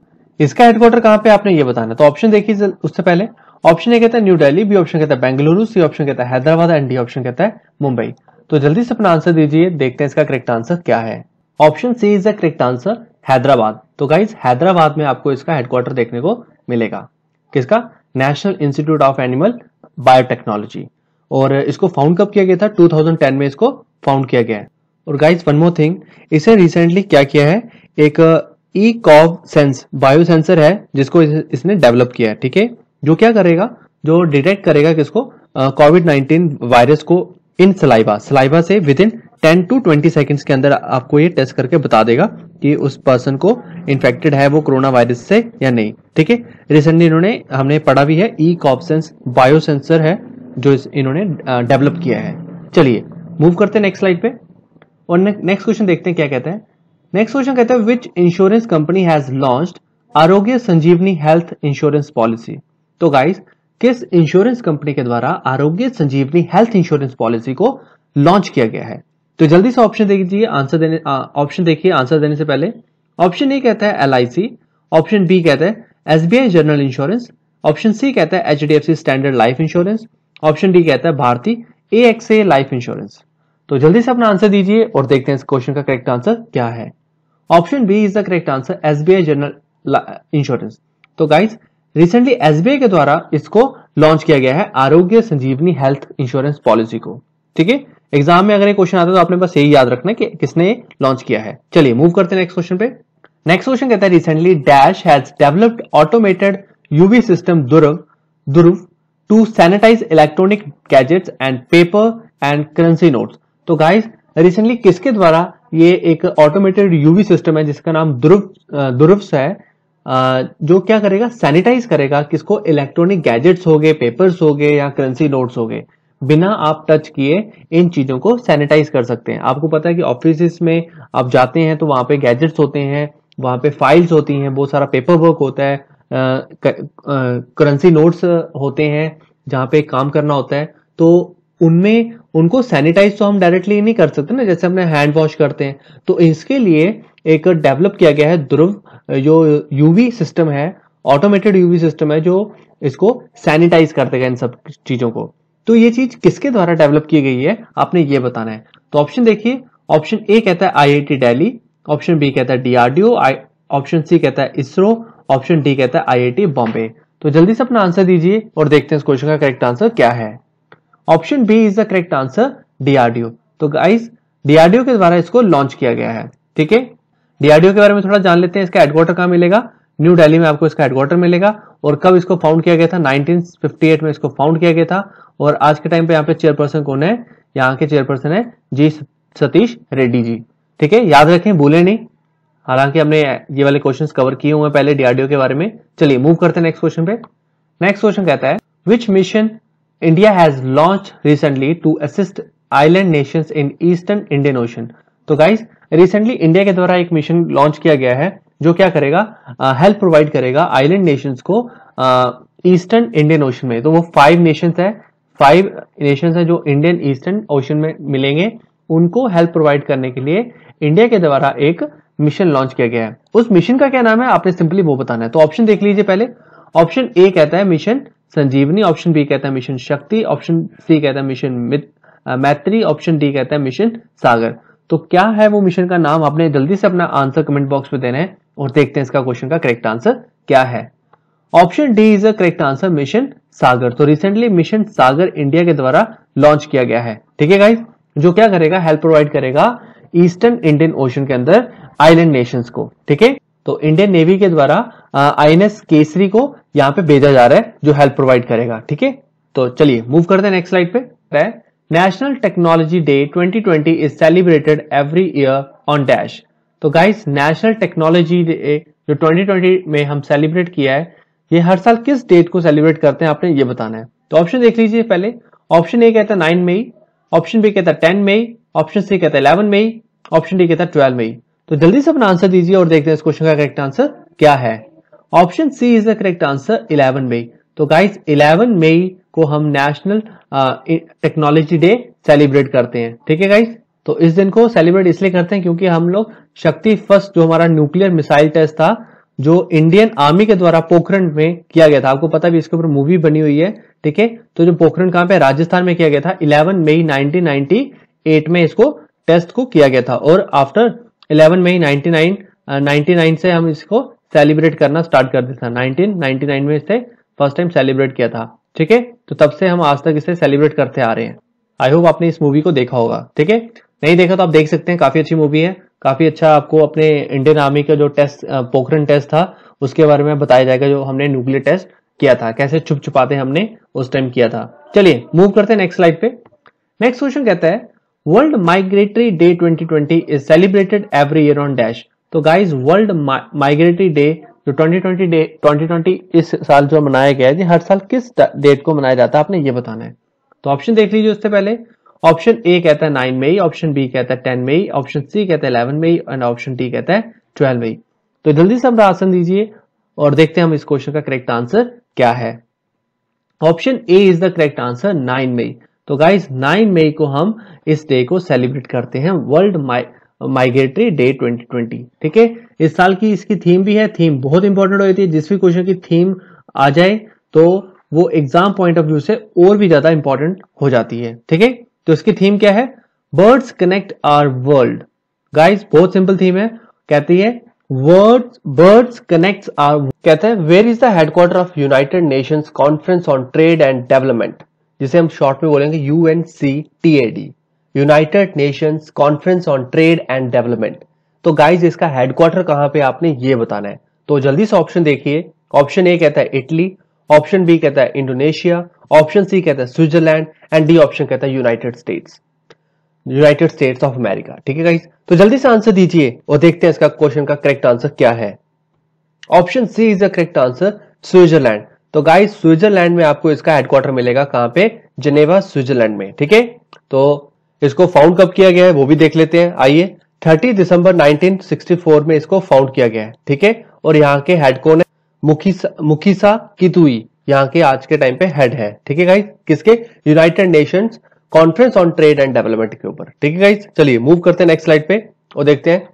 इसका हेडक्वार्टर कहां पे आपने ये बताना। तो ऑप्शन देखिए उससे पहले, ऑप्शन ए कहता है न्यू दिल्ली, बी ऑप्शन कहता है बेंगलुरु, सी ऑप्शन कहता है हैदराबाद एंड डी ऑप्शन कहता है मुंबई। तो जल्दी से अपना आंसर दीजिए, देखते हैं इसका करेक्ट आंसर क्या है। Option C is the correct answer, Hyderabad. तो गाइज हैदराबाद में आपको इसका हेडक्वार्टर देखने को मिलेगा, किसका, national Institute of Animal biotechnology. और इसको फाउंड कब किया गया था, 2010 में इसको फाउंड किया गया है। और गाइज वन मोर थिंग, इसे रिसेंटली क्या किया है, एक ECOV-सेंस बायो सेंसर है जिसको इसने डेवलप किया है। ठीक है, जो क्या करेगा, जो डिटेक्ट करेगा किसको, कोविड-19 वायरस को इन सलाइवा से विद इन 10 to 20 सेकेंड्स के अंदर आपको ये टेस्ट करके बता देगा कि उस पर्सन को इन्फेक्टेड है वो कोरोना वायरस से या नहीं। ठीक है, रिसेंटली हमने पढ़ा भी है, ECOV-सेंस बायो सेंसर है जो इन्होंने डेवलप किया है। चलिए मूव करते हैं नेक्स्ट स्लाइड पे और नेक्स्ट क्वेश्चन देखते हैं क्या कहता है। नेक्स्ट क्वेश्चन कहता है which insurance company has launched आरोग्य संजीवनी हेल्थ इंश्योरेंस पॉलिसी। तो गाइस किस इंश्योरेंस कंपनी के द्वारा आरोग्य संजीवनी हेल्थ इंश्योरेंस पॉलिसी को लॉन्च किया गया है। तो जल्दी से ऑप्शन देखिए, ऑप्शन देखिए आंसर देने से पहले। ऑप्शन ए कहता है LIC, ऑप्शन बी कहता है SBI general insurance, option C कहता है HDFC Standard Life Insurance, option D कहता है भारती AXA लाइफ इंश्योरेंस। तो जल्दी से अपना आंसर दीजिए और देखते हैं इस क्वेश्चन का करेक्ट आंसर क्या है। Option B is the correct answer, SBI general insurance. तो गाइस रिसेंटली SBI के द्वारा इसको लॉन्च किया गया है, आरोग्य संजीवनी हेल्थ इंश्योरेंस पॉलिसी को। ठीक है, एग्जाम में अगर ये क्वेश्चन आता है तो आपने बस यही याद रखना है कि किसने लॉन्च किया है। चलिए मूव करते हैं नेक्स्ट क्वेश्चन पे। नेक्स्ट क्वेश्चन कहता है recently dash has developed automated UV system Dhruv to sanitise electronic gadgets and paper and currency notes. तो गाइस रिसेंटली किसके द्वारा ये एक ऑटोमेटेड UV सिस्टम है जिसका नाम ध्रुव है, जो क्या करेगा, सैनिटाइज करेगा किसको, इलेक्ट्रॉनिक गैजेट्स हो गए, पेपर्स हो गए या करेंसी नोट्स हो गए, बिना आप टच किए इन चीजों को सैनिटाइज कर सकते हैं। आपको पता है कि ऑफिस में आप जाते हैं तो वहां पे गैजेट्स होते हैं, वहां पे फाइल्स होती हैं, बहुत सारा पेपर वर्क होता है, करेंसी नोट्स होते हैं जहां पे काम करना होता है। तो उनमें उनको सैनिटाइज तो हम डायरेक्टली नहीं कर सकते ना, जैसे हमने हैंड वॉश करते हैं। तो इसके लिए एक डेवलप किया गया है ध्रुव, जो यूवी सिस्टम है, ऑटोमेटेड यूवी सिस्टम है, जो इसको सैनिटाइज कर देगा इन सब चीजों को। तो ये चीज किसके द्वारा डेवलप की गई है, आपने ये बताना है। तो ऑप्शन देखिए, ऑप्शन ए कहता है आईआईटी दिल्ली, ऑप्शन बी कहता है डीआरडीओ, ऑप्शन सी कहता है इसरो, ऑप्शन डी कहता है आईआईटी बॉम्बे। तो जल्दी से अपना आंसर दीजिए और देखते हैं इस क्वेश्चन का करेक्ट आंसर क्या है। Option B is the correct answer, DRDO. तो गाइस डीआरडीओ के द्वारा इसको लॉन्च किया गया है। ठीक है, डीआरडीओ के बारे में थोड़ा जान लेते हैं। इसका हेडक्वार्टर कहां मिलेगा, न्यू दिल्ली में आपको इसका हेडक्वार्टर मिलेगा। और कब इसको फाउंड किया गया था, 1958 में इसको फाउंड किया गया था। और आज के टाइम पे यहाँ पे चेयरपर्सन कौन है, यहाँ के चेयरपर्सन है जी सतीश रेड्डी जी। ठीक है, याद रखें, भूले नहीं। हालांकि हमने ये वाले क्वेश्चंस कवर किए हुए हैं पहले डीआरडीओ के बारे में। चलिए मूव करते हैं नेक्स्ट क्वेश्चन पे। नेक्स्ट क्वेश्चन कहता है, which mission India has launch recently to assist island nations in eastern Indian Ocean. तो गाइस रिसेंटली इंडिया के द्वारा एक मिशन लॉन्च किया गया है जो क्या करेगा, हेल्प प्रोवाइड करेगा आइलैंड नेशंस को ईस्टर्न इंडियन ओशन में। तो वो 5 नेशंस है जो इंडियन ईस्टर्न ओशन में मिलेंगे, उनको हेल्प प्रोवाइड करने के लिए इंडिया के द्वारा एक मिशन लॉन्च किया गया है। उस मिशन का क्या नाम है, आपने सिंपली वो बताना है। तो ऑप्शन देख लीजिए पहले। ऑप्शन ए कहता है मिशन संजीवनी, ऑप्शन बी कहता है मिशन शक्ति, ऑप्शन सी कहता है मिशन मैत्री, ऑप्शन डी कहता है मिशन सागर। तो क्या है वो मिशन का नाम, आपने जल्दी से अपना आंसर कमेंट बॉक्स में देना है और देखते हैं इसका क्वेश्चन का करेक्ट आंसर क्या है। Option D is the correct answer, mission Sagar. तो रिसेंटली मिशन सागर इंडिया के द्वारा लॉन्च किया गया है। ठीक है गाइस, जो क्या करेगा, हेल्प प्रोवाइड करेगा ईस्टर्न इंडियन ओशन के अंदर आइलैंड नेशंस को। ठीक है, तो इंडियन नेवी के द्वारा आईएनएस केसरी को यहां पे भेजा जा रहा है जो हेल्प प्रोवाइड करेगा। ठीक है, तो चलिए मूव करते हैं नेक्स्ट स्लाइड पे। National technology day 2020 is celebrated every year on dash. तो गाइस नेशनल टेक्नोलॉजी डे जो 2020 में हम सेलिब्रेट किया है, ये हर साल किस डेट को सेलिब्रेट करते हैं, आपने ये बताना है। तो ऑप्शन देख लीजिए पहले। ऑप्शन ए कहता है 9 मई, ऑप्शन बी कहता है 10 मई, ऑप्शन सी कहता है 11 मई, ऑप्शन डी कहता है 12 मई। तो जल्दी से अपना आंसर दीजिए और देखते हैं इस क्वेश्चन का करेक्ट आंसर क्या है। Option C is the correct answer, 11 मई। तो गाइस 11 मई को हम नेशनल टेक्नोलॉजी डे सेलिब्रेट करते हैं। ठीक है गाइस, तो इस दिन को सेलिब्रेट इसलिए करते हैं क्योंकि हम लोग शक्ति फर्स्ट जो हमारा न्यूक्लियर मिसाइल टेस्ट था, जो इंडियन आर्मी के द्वारा पोखरण में किया गया था, आपको पता भी इसके ऊपर मूवी बनी हुई है। ठीक है, तो जो पोखरण कहां पे, राजस्थान में किया गया था, 11 मई 1998 में इसको टेस्ट को किया गया था। और आफ्टर 11 मई 1999 से हम इसको सेलिब्रेट करना स्टार्ट कर दिया था। 1999 में इसे फर्स्ट टाइम सेलिब्रेट किया था। ठीक है, तो तब से हम आज तक इसे सेलिब्रेट करते आ रहे हैं। आई होप आपने इस मूवी को देखा होगा। ठीक है, नहीं देखा तो आप देख सकते हैं, काफी अच्छी मूवी है। काफी अच्छा आपको अपने इंडियन आर्मी का जो टेस्ट पोखरण टेस्ट था उसके बारे में बताया जाएगा, जो हमने न्यूक्लियर टेस्ट किया था, कैसे छुप छुपाते हमने उस टाइम किया था। चलिए मूव करते हैं नेक्स्ट स्लाइड पे। नेक्स्ट क्वेश्चन कहता है, world migratory day 2020 is celebrated every year on dash. तो गाइज वर्ल्ड माइग्रेटरी डे जो 2020 इस साल जो मनाया गया है, हर साल किस डेट को मनाया जाता है, आपने ये बताना है। तो ऑप्शन देख लीजिए उससे पहले। ऑप्शन ए कहता है 9 मई, ऑप्शन बी कहता है 10 मई, ऑप्शन सी कहता है 11 मई एंड ऑप्शन डी कहता है 12 मई। तो जल्दी से अपना आंसर दीजिए और देखते हैं हम इस क्वेश्चन का करेक्ट आंसर क्या है। Option A is the correct answer, 9 मई। तो गाइस 9 मई को हम इस डे को सेलिब्रेट करते हैं, वर्ल्ड माइग्रेटरी डे 2020। ठीक है, इस साल की इसकी थीम भी है। थीम बहुत इंपॉर्टेंट होती है, जिस भी क्वेश्चन की थीम आ जाए तो वो एग्जाम पॉइंट ऑफ व्यू से और भी ज्यादा इंपॉर्टेंट हो जाती है। ठीक है, तो इसकी थीम क्या है, birds connect our world. Guys बहुत सिंपल थीम है, कहती है बर्ड्स कनेक्ट्स आवर, कहते हैं where is the headquarter of United Nations Conference on Trade and Development, जिसे हम शॉर्ट में बोलेंगे UNCTAD, United Nations Conference on Trade and Development. तो गाइज इसका हेडक्वार्टर कहां पे, आपने ये बताना है। तो जल्दी से ऑप्शन देखिए। ऑप्शन ए कहता है इटली, ऑप्शन बी कहता है इंडोनेशिया, ऑप्शन सी कहता है स्विट्जरलैंड एंड डी ऑप्शन कहता है यूनाइटेड स्टेट्स ऑफ अमेरिका। ठीक है गाइज, तो जल्दी से आंसर दीजिए और देखते हैं इसका क्वेश्चन का करेक्ट आंसर क्या है। Option C is the correct answer, Switzerland. तो गाइस स्विट्जरलैंड में आपको इसका हेडक्वार्टर मिलेगा, कहां पे? जिनेवा स्विट्जरलैंड में। ठीक है, तो इसको फाउंड कब किया गया है वो भी देख लेते हैं। आइए, 30 दिसंबर 1964 में इसको फाउंड किया गया है। ठीक है, और यहाँ के हेड कौन है? मुखीसा कितुई यहाँ के आज के टाइम पे हेड है। ठीक है गाइस, किसके? United Nations Conference on Trade and development के ऊपर। ठीक है गाइस, चलिए मूव करते हैं नेक्स्ट स्लाइड पे और देखते हैं।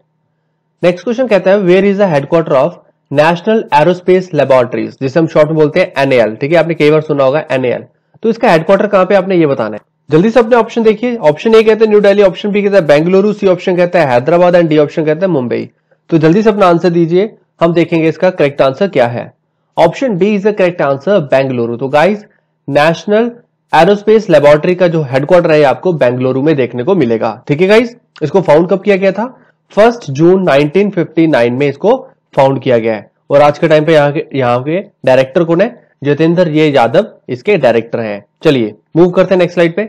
नेक्स्ट क्वेश्चन कहता है where is the headquarter of National Aerospace Laboratories, जिसे हम शॉर्ट में बोलते हैं एनएएल। ठीक है, आपने कई बार सुना होगा एनएएल। तो इसका हेडक्वार्टर कहां पे आपने ये बताना है। जल्दी से अपने ऑप्शन देखिए। ऑप्शन ए कहते हैं न्यू दिल्ली, ऑप्शन बी कहता है बेंगलुरु, सी ऑप्शन कहता है हैदराबाद एंड डी ऑप्शन कहता है मुंबई। तो जल्दी से अपना आंसर दीजिए, हम देखेंगे इसका करेक्ट आंसर क्या है। Option B is the correct answer, Bengaluru. तो गाइस नेशनल एरोस्पेस लेबोरेटरी का जो हेडक्वार्टर है आपको बेंगलुरु में देखने को मिलेगा। ठीक है गाइस, इसको फाउंड कब किया गया था? 1 जून 1959 में इसको फाउंड किया गया है। और आज के टाइम पे यहाँ के डायरेक्टर कौन है? जितेंद्र यादव इसके डायरेक्टर हैं। चलिए मूव करते हैं नेक्स्ट स्लाइड पे।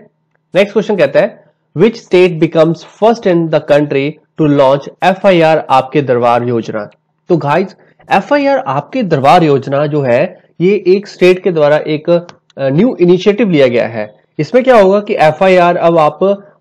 नेक्स्ट क्वेश्चन कहता है which state becomes first in the country to launch FIR आपके दरबार योजना। तो गाइस FIR आपके दरबार योजना जो है ये एक स्टेट के द्वारा एक न्यू इनिशिएटिव लिया गया है। इसमें क्या होगा कि FIR अब आप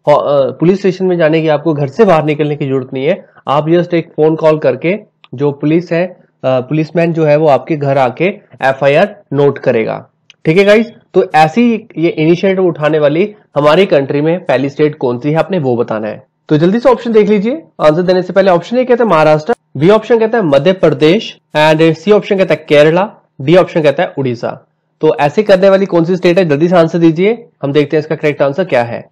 पुलिस स्टेशन में जाने की, आपको घर से बाहर निकलने की जरूरत नहीं है। आप जस्ट एक फोन कॉल करके जो पुलिस है, पुलिसमैन जो है वो आपके घर आके FIR नोट करेगा। ठीक है गाइस, तो ऐसी ये इनिशिएटिव उठाने वाली हमारी कंट्री में पहली स्टेट कौन सी है आपने वो बताना है। तो जल्दी से ऑप्शन देख लीजिए आंसर देने से पहले। ऑप्शन ए कहता है महाराष्ट्र, बी ऑप्शन कहता है Madhya Pradesh and C option कहता है केरला, डी ऑप्शन कहता है उड़ीसा। तो ऐसे करने वाली कौन सी स्टेट है? जल्दी से आंसर दीजिए, हम देखते हैं इसका करेक्ट आंसर क्या है।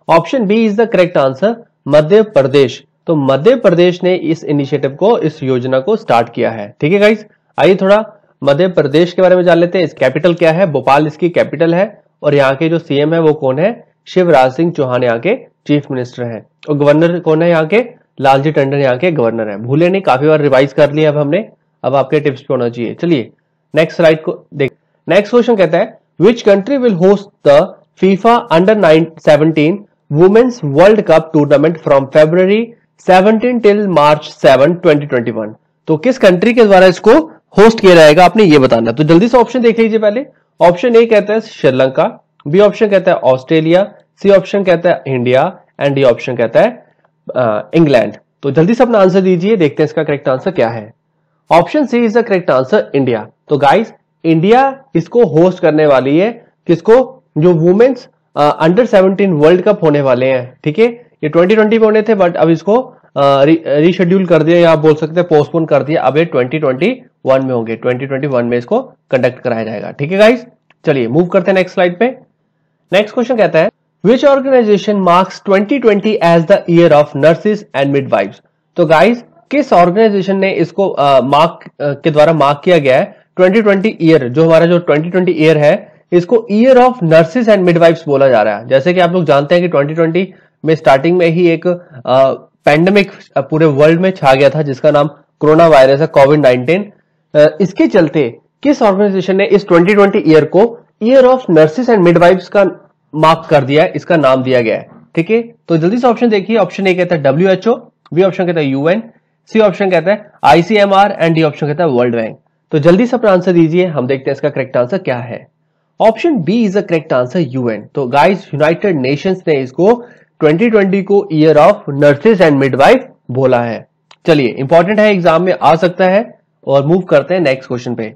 Option B is the correct answer, Madhya Pradesh. तो मध्य प्रदेश ने इस इनिशिएटिव को, इस योजना को स्टार्ट किया है। ठीक है गाइस, आइए थोड़ा मध्य प्रदेश के बारे में जान लेते हैं। इस कैपिटल क्या है? भोपाल इसकी कैपिटल है। और यहाँ के जो सीएम है वो कौन है? शिवराज सिंह चौहान यहाँ के चीफ मिनिस्टर हैं। और गवर्नर कौन है यहाँ के? लालजी टंडन यहाँ के गवर्नर है। भूले नहीं, काफी बार रिवाइज कर लिया अब हमने, अब आपके टिप्स पे होना चाहिए। चलिए नेक्स्ट स्लाइड को देख। नेक्स्ट क्वेश्चन कहता है which country will host the FIFA under 17 women's World Cup tournament from February 17 till March 7, 2021। तो किस कंट्री के द्वारा इसको होस्ट किया जाएगा आपने ये बताना। तो जल्दी से ऑप्शन देख लीजिए पहले। ऑप्शन ए कहता है श्रीलंका, बी ऑप्शन कहता है ऑस्ट्रेलिया, सी ऑप्शन कहता है इंडिया एंड डी ऑप्शन कहता है इंग्लैंड। तो जल्दी से अपना आंसर दीजिए, देखते हैं इसका करेक्ट आंसर क्या है। Option C is the correct answer, India. तो गाइस इंडिया इसको होस्ट करने वाली है, किसको? जो वुमेन्स अंडर 17 वर्ल्ड कप होने वाले हैं। ठीक है, ये 2020 में होने थे बट अब इसको रीशेड्यूल कर दिया, या आप बोल सकते हैं पोस्टपोन कर दिया। अब ये 2021 में होंगे, 2021 में इसको कंडक्ट कराया जाएगा। ठीक है गाइस, चलिए मूव करते हैं नेक्स्ट स्लाइड पे। नेक्स्ट क्वेश्चन कहता है which organisation marks 2020 as the year of nurses and midwives. तो गाइस किस ऑर्गेनाइजेशन ने इसको के द्वारा मार्क किया गया है 2020 ईयर, जो हमारा जो 2020 ईयर है इसको year of nurses and midwives बोला जा रहा है। जैसे कि आप लोग जानते हैं कि 2020 में स्टार्टिंग में ही एक पैंडेमिक पूरे वर्ल्ड में छा गया था जिसका नाम कोरोना वायरस है, कोविड-19। इसके चलते किस ऑर्गेनाइजेशन ने इस 2020 ईयर को year of nurses and midwives का मार्क कर दिया है, इसका नाम दिया गया है। ठीक है, तो जल्दी से ऑप्शन देखिए। ऑप्शन ए कहता है WHO, बी ऑप्शन कहता है UN, सी ऑप्शन कहता है ICMR एंड डी ऑप्शन कहता है वर्ल्ड बैंक। तो जल्दी से अपना आंसर दीजिए, हम देखते हैं इसका करेक्ट आंसर क्या है। Option B is the correct answer, UN। तो गाइस यूनाइटेड नेशंस ने इसको 2020 को year of nurses and midwife बोला है। चलिए इंपॉर्टेंट है, एग्जाम में आ सकता है। और मूव करते हैं नेक्स्ट क्वेश्चन पे।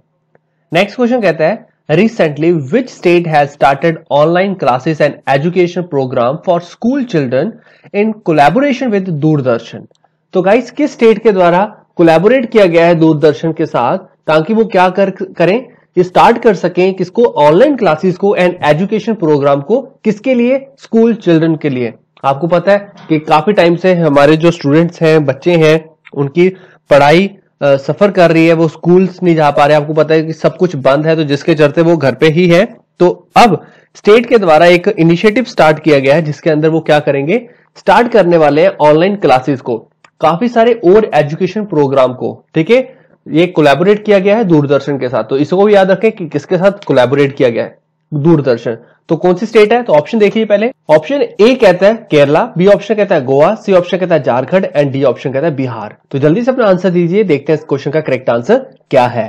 नेक्स्ट क्वेश्चन कहता है recently which state has started online classes and education programme for school children in collaboration with Doordarshan. तो गाइस किस स्टेट के द्वारा कोलैबोरेट किया गया है दूरदर्शन के साथ, ताकि वो क्या करें, ये स्टार्ट कर सकें किसको? ऑनलाइन क्लासेस को एंड एजुकेशन प्रोग्राम को। किसके लिए? स्कूल चिल्ड्रन के लिए। आपको पता है कि काफी टाइम से हमारे जो स्टूडेंट्स हैं, बच्चे हैं, उनकी पढ़ाई सफर कर रही है, वो स्कूल्स नहीं जा पा रहे। आपको पता है कि सब कुछ बंद है, तो जिसके चलते वो घर पे ही है। तो अब स्टेट के द्वारा एक इनिशिएटिव स्टार्ट किया गया है जिसके अंदर वो क्या करेंगे, स्टार्ट करने वाले हैं ऑनलाइन क्लासेस को, काफी सारे और एजुकेशन प्रोग्राम को। ठीक है, ये कोलैबोरेट किया गया है दूरदर्शन के साथ। तो इसको भी याद रखें कि किसके साथ कोलैबोरेट किया गया है, दूरदर्शन। तो कौन सी स्टेट है? तो ऑप्शन देखिए पहले। ऑप्शन ए कहता है केरला, बी ऑप्शन कहता है गोवा, सी ऑप्शन कहता है झारखंड एंड डी ऑप्शन कहता है बिहार। तो जल्दी से अपना आंसर दीजिए, देखते हैं इस क्वेश्चन का करेक्ट आंसर क्या है।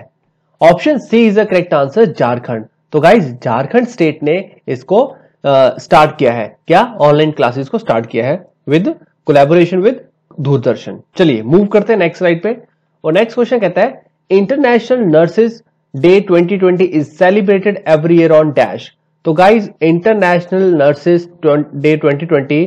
Option C is the correct answer, Jharkhand. तो गाइज झारखंड स्टेट ने इसको स्टार्ट किया है, क्या, ऑनलाइन क्लासेस को स्टार्ट किया है विद कोलैबोरेशन विद दूरदर्शन। चलिए मूव करते हैं नेक्स्ट स्लाइड पे। और नेक्स्ट क्वेश्चन कहता है international nurses day 2020 is celebrated every year on dash. तो गाइज इंटरनेशनल नर्सेज डे 2020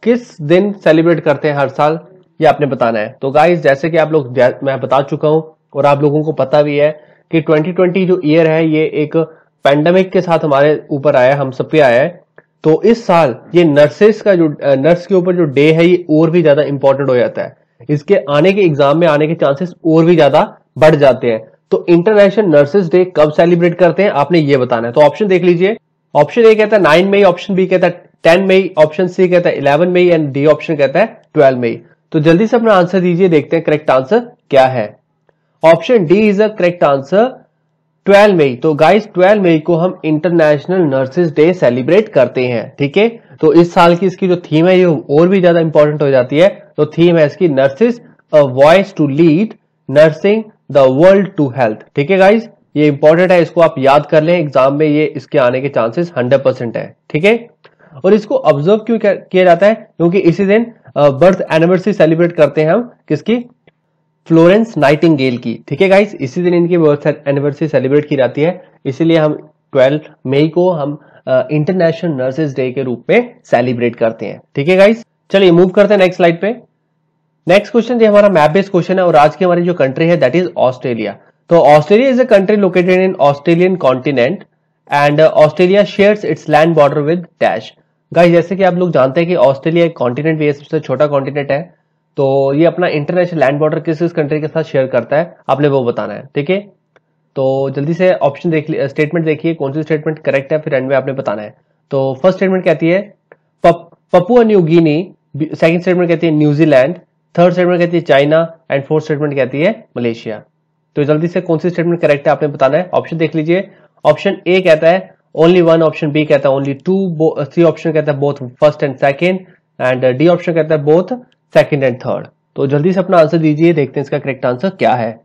किस दिन सेलिब्रेट करते हैं हर साल, ये आपने बताना है। तो गाइज जैसे कि आप लोग, मैं बता चुका हूं और आप लोगों को पता भी है कि 2020 जो ईयर है ये एक पैंडेमिक के साथ हमारे ऊपर आया, हम सब पे आया है। तो इस साल ये नर्सेस का जो नर्स के ऊपर जो डे है ये और भी ज्यादा इंपॉर्टेंट हो जाता है, इसके आने के एग्जाम में आने के चांसेस और भी ज्यादा बढ़ जाते हैं। तो इंटरनेशनल नर्सेस डे कब सेलिब्रेट करते हैं आपने ये बताना है। तो ऑप्शन देख लीजिए, ऑप्शन ए कहता है 9 मई, ऑप्शन बी कहता है 10 मई, ऑप्शन सी कहता है 11 मई एंड डी ऑप्शन कहता है 12 मई। तो जल्दी से अपना आंसर दीजिए, देखते हैं करेक्ट आंसर क्या है। Option D is a correct answer, 12 मई। तो गाइस 12 मई को हम इंटरनेशनल नर्सेज डे सेलिब्रेट करते हैं, ठीक है। तो इस साल की इसकी जो थीम है ये और भी ज्यादा इंपॉर्टेंट हो जाती है। तो थीम है इसकी nurses a voice to lead nursing the world to health, ठीक है गाइस, ये इंपॉर्टेंट है, इसको आप याद कर लें, एग्जाम में ये इसके आने के चांसेस 100% है, ठीक है। और इसको ऑब्जर्व क्यों किया जाता है, क्योंकि इसी दिन बर्थ एनिवर्सरी सेलिब्रेट करते हैं हम, किसकी, फ्लोरेंस नाइटिंगेल की, ठीक है गाइस, इसी दिन इनकी बर्थ एनिवर्सरी सेलिब्रेट की जाती है, इसीलिए हम 12 मई को हम इंटरनेशनल नर्सेज डे के रूप में सेलिब्रेट करते हैं, ठीक है गाइस। चलिए मूव करते हैं नेक्स्ट स्लाइड पे। नेक्स्ट क्वेश्चन ये हमारा मैप बेस्ड क्वेश्चन है और आज की हमारी जो कंट्री है दैट इज ऑस्ट्रेलिया। तो Australia is a country located in Australian continent and Australia shares its land border with dash. Guys जैसे कि आप लोग जानते हैं कि ऑस्ट्रेलिया एक कॉन्टिनेंट भी है, सबसे छोटा कॉन्टिनेंट है, तो ये अपना इंटरनेशनल लैंड बॉर्डर किस किस कंट्री के साथ शेयर करता है आपने वो बताना है, ठीक है। तो जल्दी से ऑप्शन देख स्टेटमेंट देखिए कौन सी स्टेटमेंट करेक्ट है, फिर एंड में आपने बताना है। तो फर्स्ट स्टेटमेंट कहती है Papua New Guinea, second statement कहती है न्यूजीलैंड, थर्ड स्टेटमेंट कहती है चाइना एंड फोर्थ स्टेटमेंट कहती है मलेशिया। तो जल्दी से कौन सी स्टेटमेंट करेक्ट है आपने बताना है। ऑप्शन देख लीजिए, ऑप्शन ए कहता है ओनली वन, ऑप्शन बी कहता है ओनली टू, सी ऑप्शन कहता है both first and second and D option कहता है बोथ सेकंड एंड थर्ड। तो जल्दी से अपना आंसर दीजिए, देखते हैं इसका करेक्ट आंसर क्या है।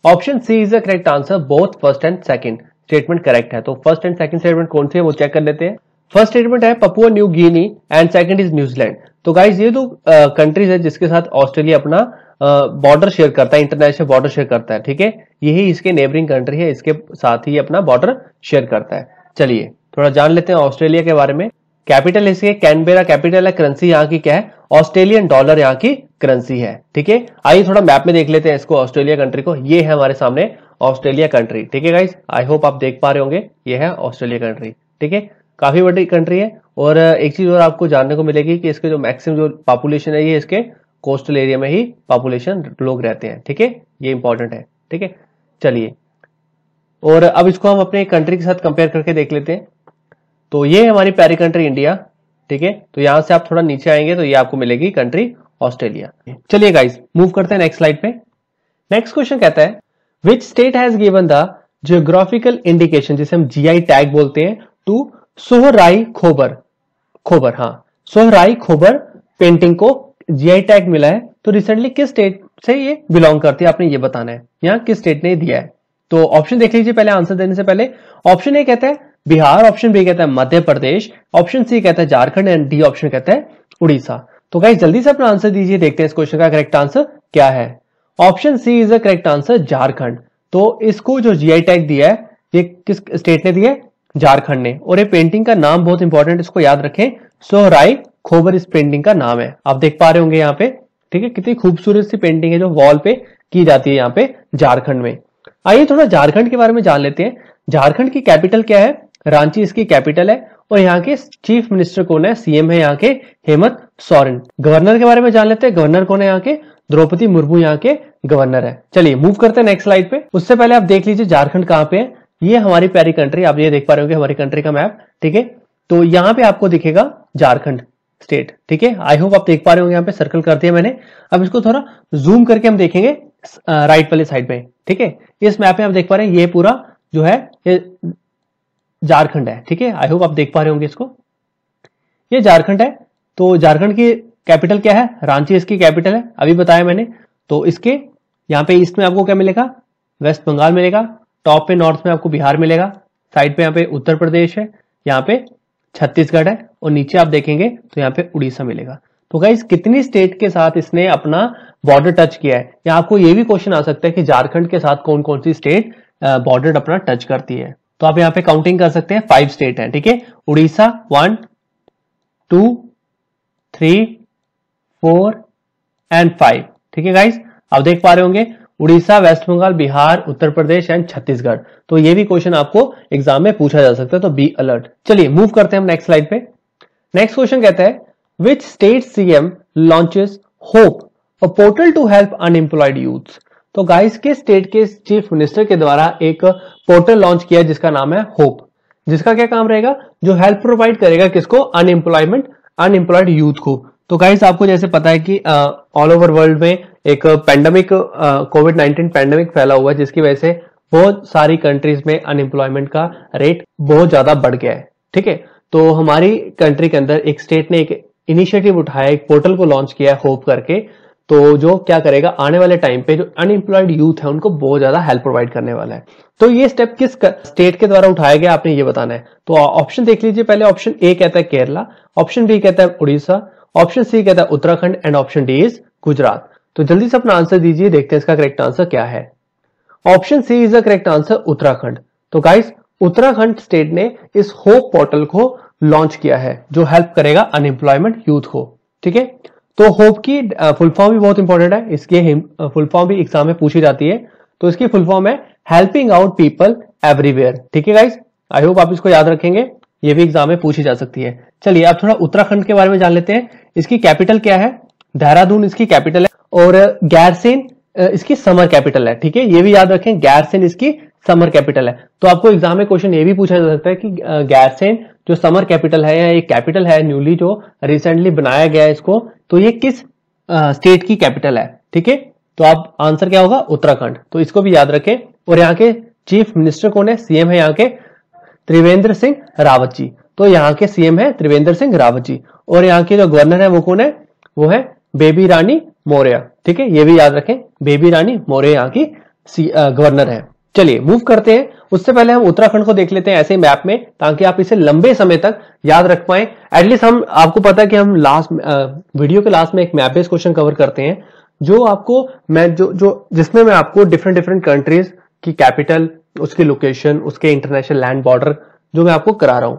Option C is the correct answer, both first and second statement correct है। तो फर्स्ट एंड सेकंड स्टेटमेंट कौन सी है वो चेक कर लेते हैं। फर्स्ट स्टेटमेंट है Papua New Guinea and second is New Zealand. तो गाइज ये दो कंट्रीज है जिसके साथ ऑस्ट्रेलिया अपना बॉर्डर शेयर करता है, इंटरनेशनल बॉर्डर शेयर करता है, ठीक है, यही इसके नेबरिंग कंट्री है, इसके साथ ही अपना बॉर्डर शेयर करता है। चलिए थोड़ा जान लेते हैं ऑस्ट्रेलिया के बारे में। कैपिटल इसके कैनबेरा कैपिटल है, करेंसी यहाँ की क्या है, ऑस्ट्रेलियन डॉलर यहाँ की करेंसी है, ठीक है। आइए थोड़ा मैप में देख लेते हैं इसको, ऑस्ट्रेलिया कंट्री को। ये है हमारे सामने ऑस्ट्रेलिया कंट्री, ठीक है गाइस, आई होप आप देख पा रहे होंगे, ये है ऑस्ट्रेलिया कंट्री, ठीक है, काफी बड़ी कंट्री है। और एक चीज और आपको जानने को मिलेगी कि इसके जो मैक्सिमम जो पॉपुलेशन है ये इसके कोस्टल एरिया में ही पॉपुलेशन लोग रहते हैं, ठीक है, ये इंपॉर्टेंट है, ठीक है। चलिए और अब इसको हम अपने कंट्री के साथ कंपेयर करके देख लेते हैं। तो ये है हमारी प्यारी कंट्री इंडिया, ठीक है, तो यहां से आप थोड़ा नीचे आएंगे तो ये आपको मिलेगी कंट्री ऑस्ट्रेलिया। चलिए गाइस मूव करते हैं नेक्स्ट स्लाइड पे। नेक्स्ट क्वेश्चन कहता है which state has given the geographical indication, जिसे हम जीआई टैग बोलते हैं, टू सोहराई खोबर, खोबर, हाँ, सोहराई खोबर पेंटिंग को जीआई टैग मिला है। तो रिसेंटली किस स्टेट से ये बिलोंग करती है आपने ये बताना है, यहाँ किस स्टेट ने दिया है। तो ऑप्शन देख लीजिए पहले आंसर देने से पहले। ऑप्शन ए कहता है बिहार, ऑप्शन बी कहता है मध्य प्रदेश, ऑप्शन सी कहता है झारखंड एंड डी ऑप्शन कहता है उड़ीसा। तो गाइस जल्दी से अपना आंसर दीजिए, देखते हैं इस क्वेश्चन का करेक्ट आंसर क्या है। Option C is the correct answer, Jharkhand. तो इसको जो जीआई टैग दिया है ये किस स्टेट ने दिया है, झारखंड ने। और ये पेंटिंग का नाम बहुत इंपॉर्टेंट, इसको याद रखें, सोहराई खोबर इस पेंटिंग का नाम है। आप देख पा रहे होंगे यहाँ पे, ठीक है, कितनी खूबसूरत सी पेंटिंग है जो वॉल पे की जाती है यहाँ पे झारखंड में। आइए थोड़ा झारखंड के बारे में जान लेते हैं। झारखंड की कैपिटल क्या है, रांची इसकी कैपिटल है। और यहाँ के चीफ मिनिस्टर कौन है, सीएम है यहाँ के हेमंत सोरेन। गवर्नर के बारे में जान लेते हैं, गवर्नर कौन है यहाँ के, द्रौपदी मुर्मू यहाँ के गवर्नर है। चलिए मूव करते हैं नेक्स्ट स्लाइड पे। उससे पहले आप देख लीजिए झारखंड कहाँ पे है, ये हमारी प्यारी कंट्री, आप ये देख पा रहे होंगे हमारी कंट्री का मैप, ठीक है। तो यहाँ पे आपको दिखेगा झारखंड स्टेट, ठीक है, आई होप आप देख पा रहे होंगे, यहाँ पे सर्कल कर दिया मैंने। अब इसको थोड़ा जूम करके हम देखेंगे राइट वाले साइड पे, ठीक है। इस मैप में आप देख पा रहे हैं ये पूरा जो है ये झारखंड है, ठीक है, आई होप आप देख पा रहे होंगे इसको, ये झारखंड है। तो झारखंड की कैपिटल क्या है, रांची इसकी कैपिटल है, अभी बताया मैंने। तो इसके यहाँ पे ईस्ट में आपको क्या मिलेगा, वेस्ट बंगाल मिलेगा, टॉप पे नॉर्थ में आपको बिहार मिलेगा, साइड पे यहाँ पे उत्तर प्रदेश है, यहाँ पे छत्तीसगढ़ है और नीचे आप देखेंगे तो यहाँ पे उड़ीसा मिलेगा। तो गाइस कितनी स्टेट के साथ इसने अपना बॉर्डर टच किया है, या आपको ये भी क्वेश्चन आ सकता है कि झारखंड के साथ कौन कौन सी स्टेट बॉर्डर अपना टच करती है। तो आप यहाँ पे काउंटिंग कर सकते हैं, 5 स्टेट हैं, ठीक है। उड़ीसा 1 2 3 4 एंड 5, ठीक है गाइस। आप देख पा रहे होंगे उड़ीसा, वेस्ट बंगाल, बिहार, उत्तर प्रदेश एंड छत्तीसगढ़। तो ये भी क्वेश्चन आपको एग्जाम में पूछा जा सकता है, तो बी अलर्ट। चलिए मूव करते हैं हम नेक्स्ट स्लाइड पे। नेक्स्ट क्वेश्चन कहता है which state CM launches hope, a portal to help unemployed youths. तो गाइस के स्टेट के चीफ मिनिस्टर के द्वारा एक पोर्टल लॉन्च किया जिसका नाम है होप, जिसका क्या काम रहेगा, जो हेल्प प्रोवाइड करेगा किसको, अनएम्प्लॉयड यूथ को। तो गाइस आपको जैसे पता है कि ऑल ओवर वर्ल्ड में एक पैंडेमिक कोविड-19 पैंडेमिक फैला हुआ है, जिसकी वजह से बहुत सारी कंट्रीज में अनएम्प्लॉयमेंट का रेट बहुत ज्यादा बढ़ गया है, ठीक है। तो हमारी कंट्री के अंदर एक स्टेट ने एक इनिशिएटिव उठाया, एक पोर्टल को लॉन्च किया है होप करके, तो जो क्या करेगा आने वाले टाइम पे जो अनएम्प्लॉयड यूथ है उनको बहुत ज्यादा हेल्प प्रोवाइड करने वाला है। तो ये स्टेप किस स्टेट के द्वारा उठाया गया आपने ये बताना है। तो ऑप्शन देख लीजिए, पहले ऑप्शन ए कहता है केरला, ऑप्शन बी कहता है उड़ीसा, ऑप्शन सी कहता है Uttarakhand and option D is Gujarat. तो जल्दी से अपना आंसर दीजिए, देखते हैं इसका करेक्ट आंसर क्या है। Option C is the correct answer, Uttarakhand. तो गाइस उत्तराखंड स्टेट ने इस होप पोर्टल को लॉन्च किया है जो हेल्प करेगा अनएम्प्लॉयमेंट यूथ को, ठीक है। तो होप की फुल फॉर्म भी बहुत इंपॉर्टेंट है, इसकी फुल फॉर्म भी एग्जाम में पूछी जाती है। तो इसकी फुल फॉर्म है हेल्पिंग आउट पीपल एवरीवेयर, ठीक है गाइस। आई होप आप इसको याद रखेंगे, ये भी एग्जाम में पूछी जा सकती है। चलिए अब थोड़ा उत्तराखंड के बारे में जान लेते हैं। इसकी कैपिटल क्या है, देहरादून इसकी कैपिटल है, और गैरसेन इसकी समर कैपिटल है, ठीक है। ये भी याद रखें, गैरसेन इसकी समर कैपिटल है। तो आपको एग्जाम में क्वेश्चन ये भी पूछा जा सकता है कि गैरसेन जो समर कैपिटल है या एक कैपिटल है न्यूली जो रिसेंटली बनाया गया है इसको, तो ये किस स्टेट की कैपिटल है, ठीक है। तो आप आंसर क्या होगा, उत्तराखंड। तो इसको भी याद रखें। और यहाँ के चीफ मिनिस्टर कौन है, सीएम है यहाँ के त्रिवेंद्र सिंह रावत जी। तो यहाँ के सीएम है त्रिवेंद्र सिंह रावत जी, और यहाँ के जो गवर्नर है वो कौन है, वो है बेबी रानी मौर्य, ठीक है। ये भी याद रखें, बेबी रानी मौर्य यहाँ की गवर्नर है। चलिए मूव करते हैं। उससे पहले हम उत्तराखंड को देख लेते हैं ऐसे मैप में, ताकि आप इसे लंबे समय तक याद रख पाए। एटलीस्ट हम, आपको पता है कि हम लास्ट वीडियो के लास्ट में एक मैप बेस्ड क्वेश्चन कवर करते हैं, जो आपको मैं जिसमें मैं आपको डिफरेंट कंट्रीज की कैपिटल, उसकी लोकेशन, उसके इंटरनेशनल लैंड बॉर्डर जो मैं आपको करा रहा हूं।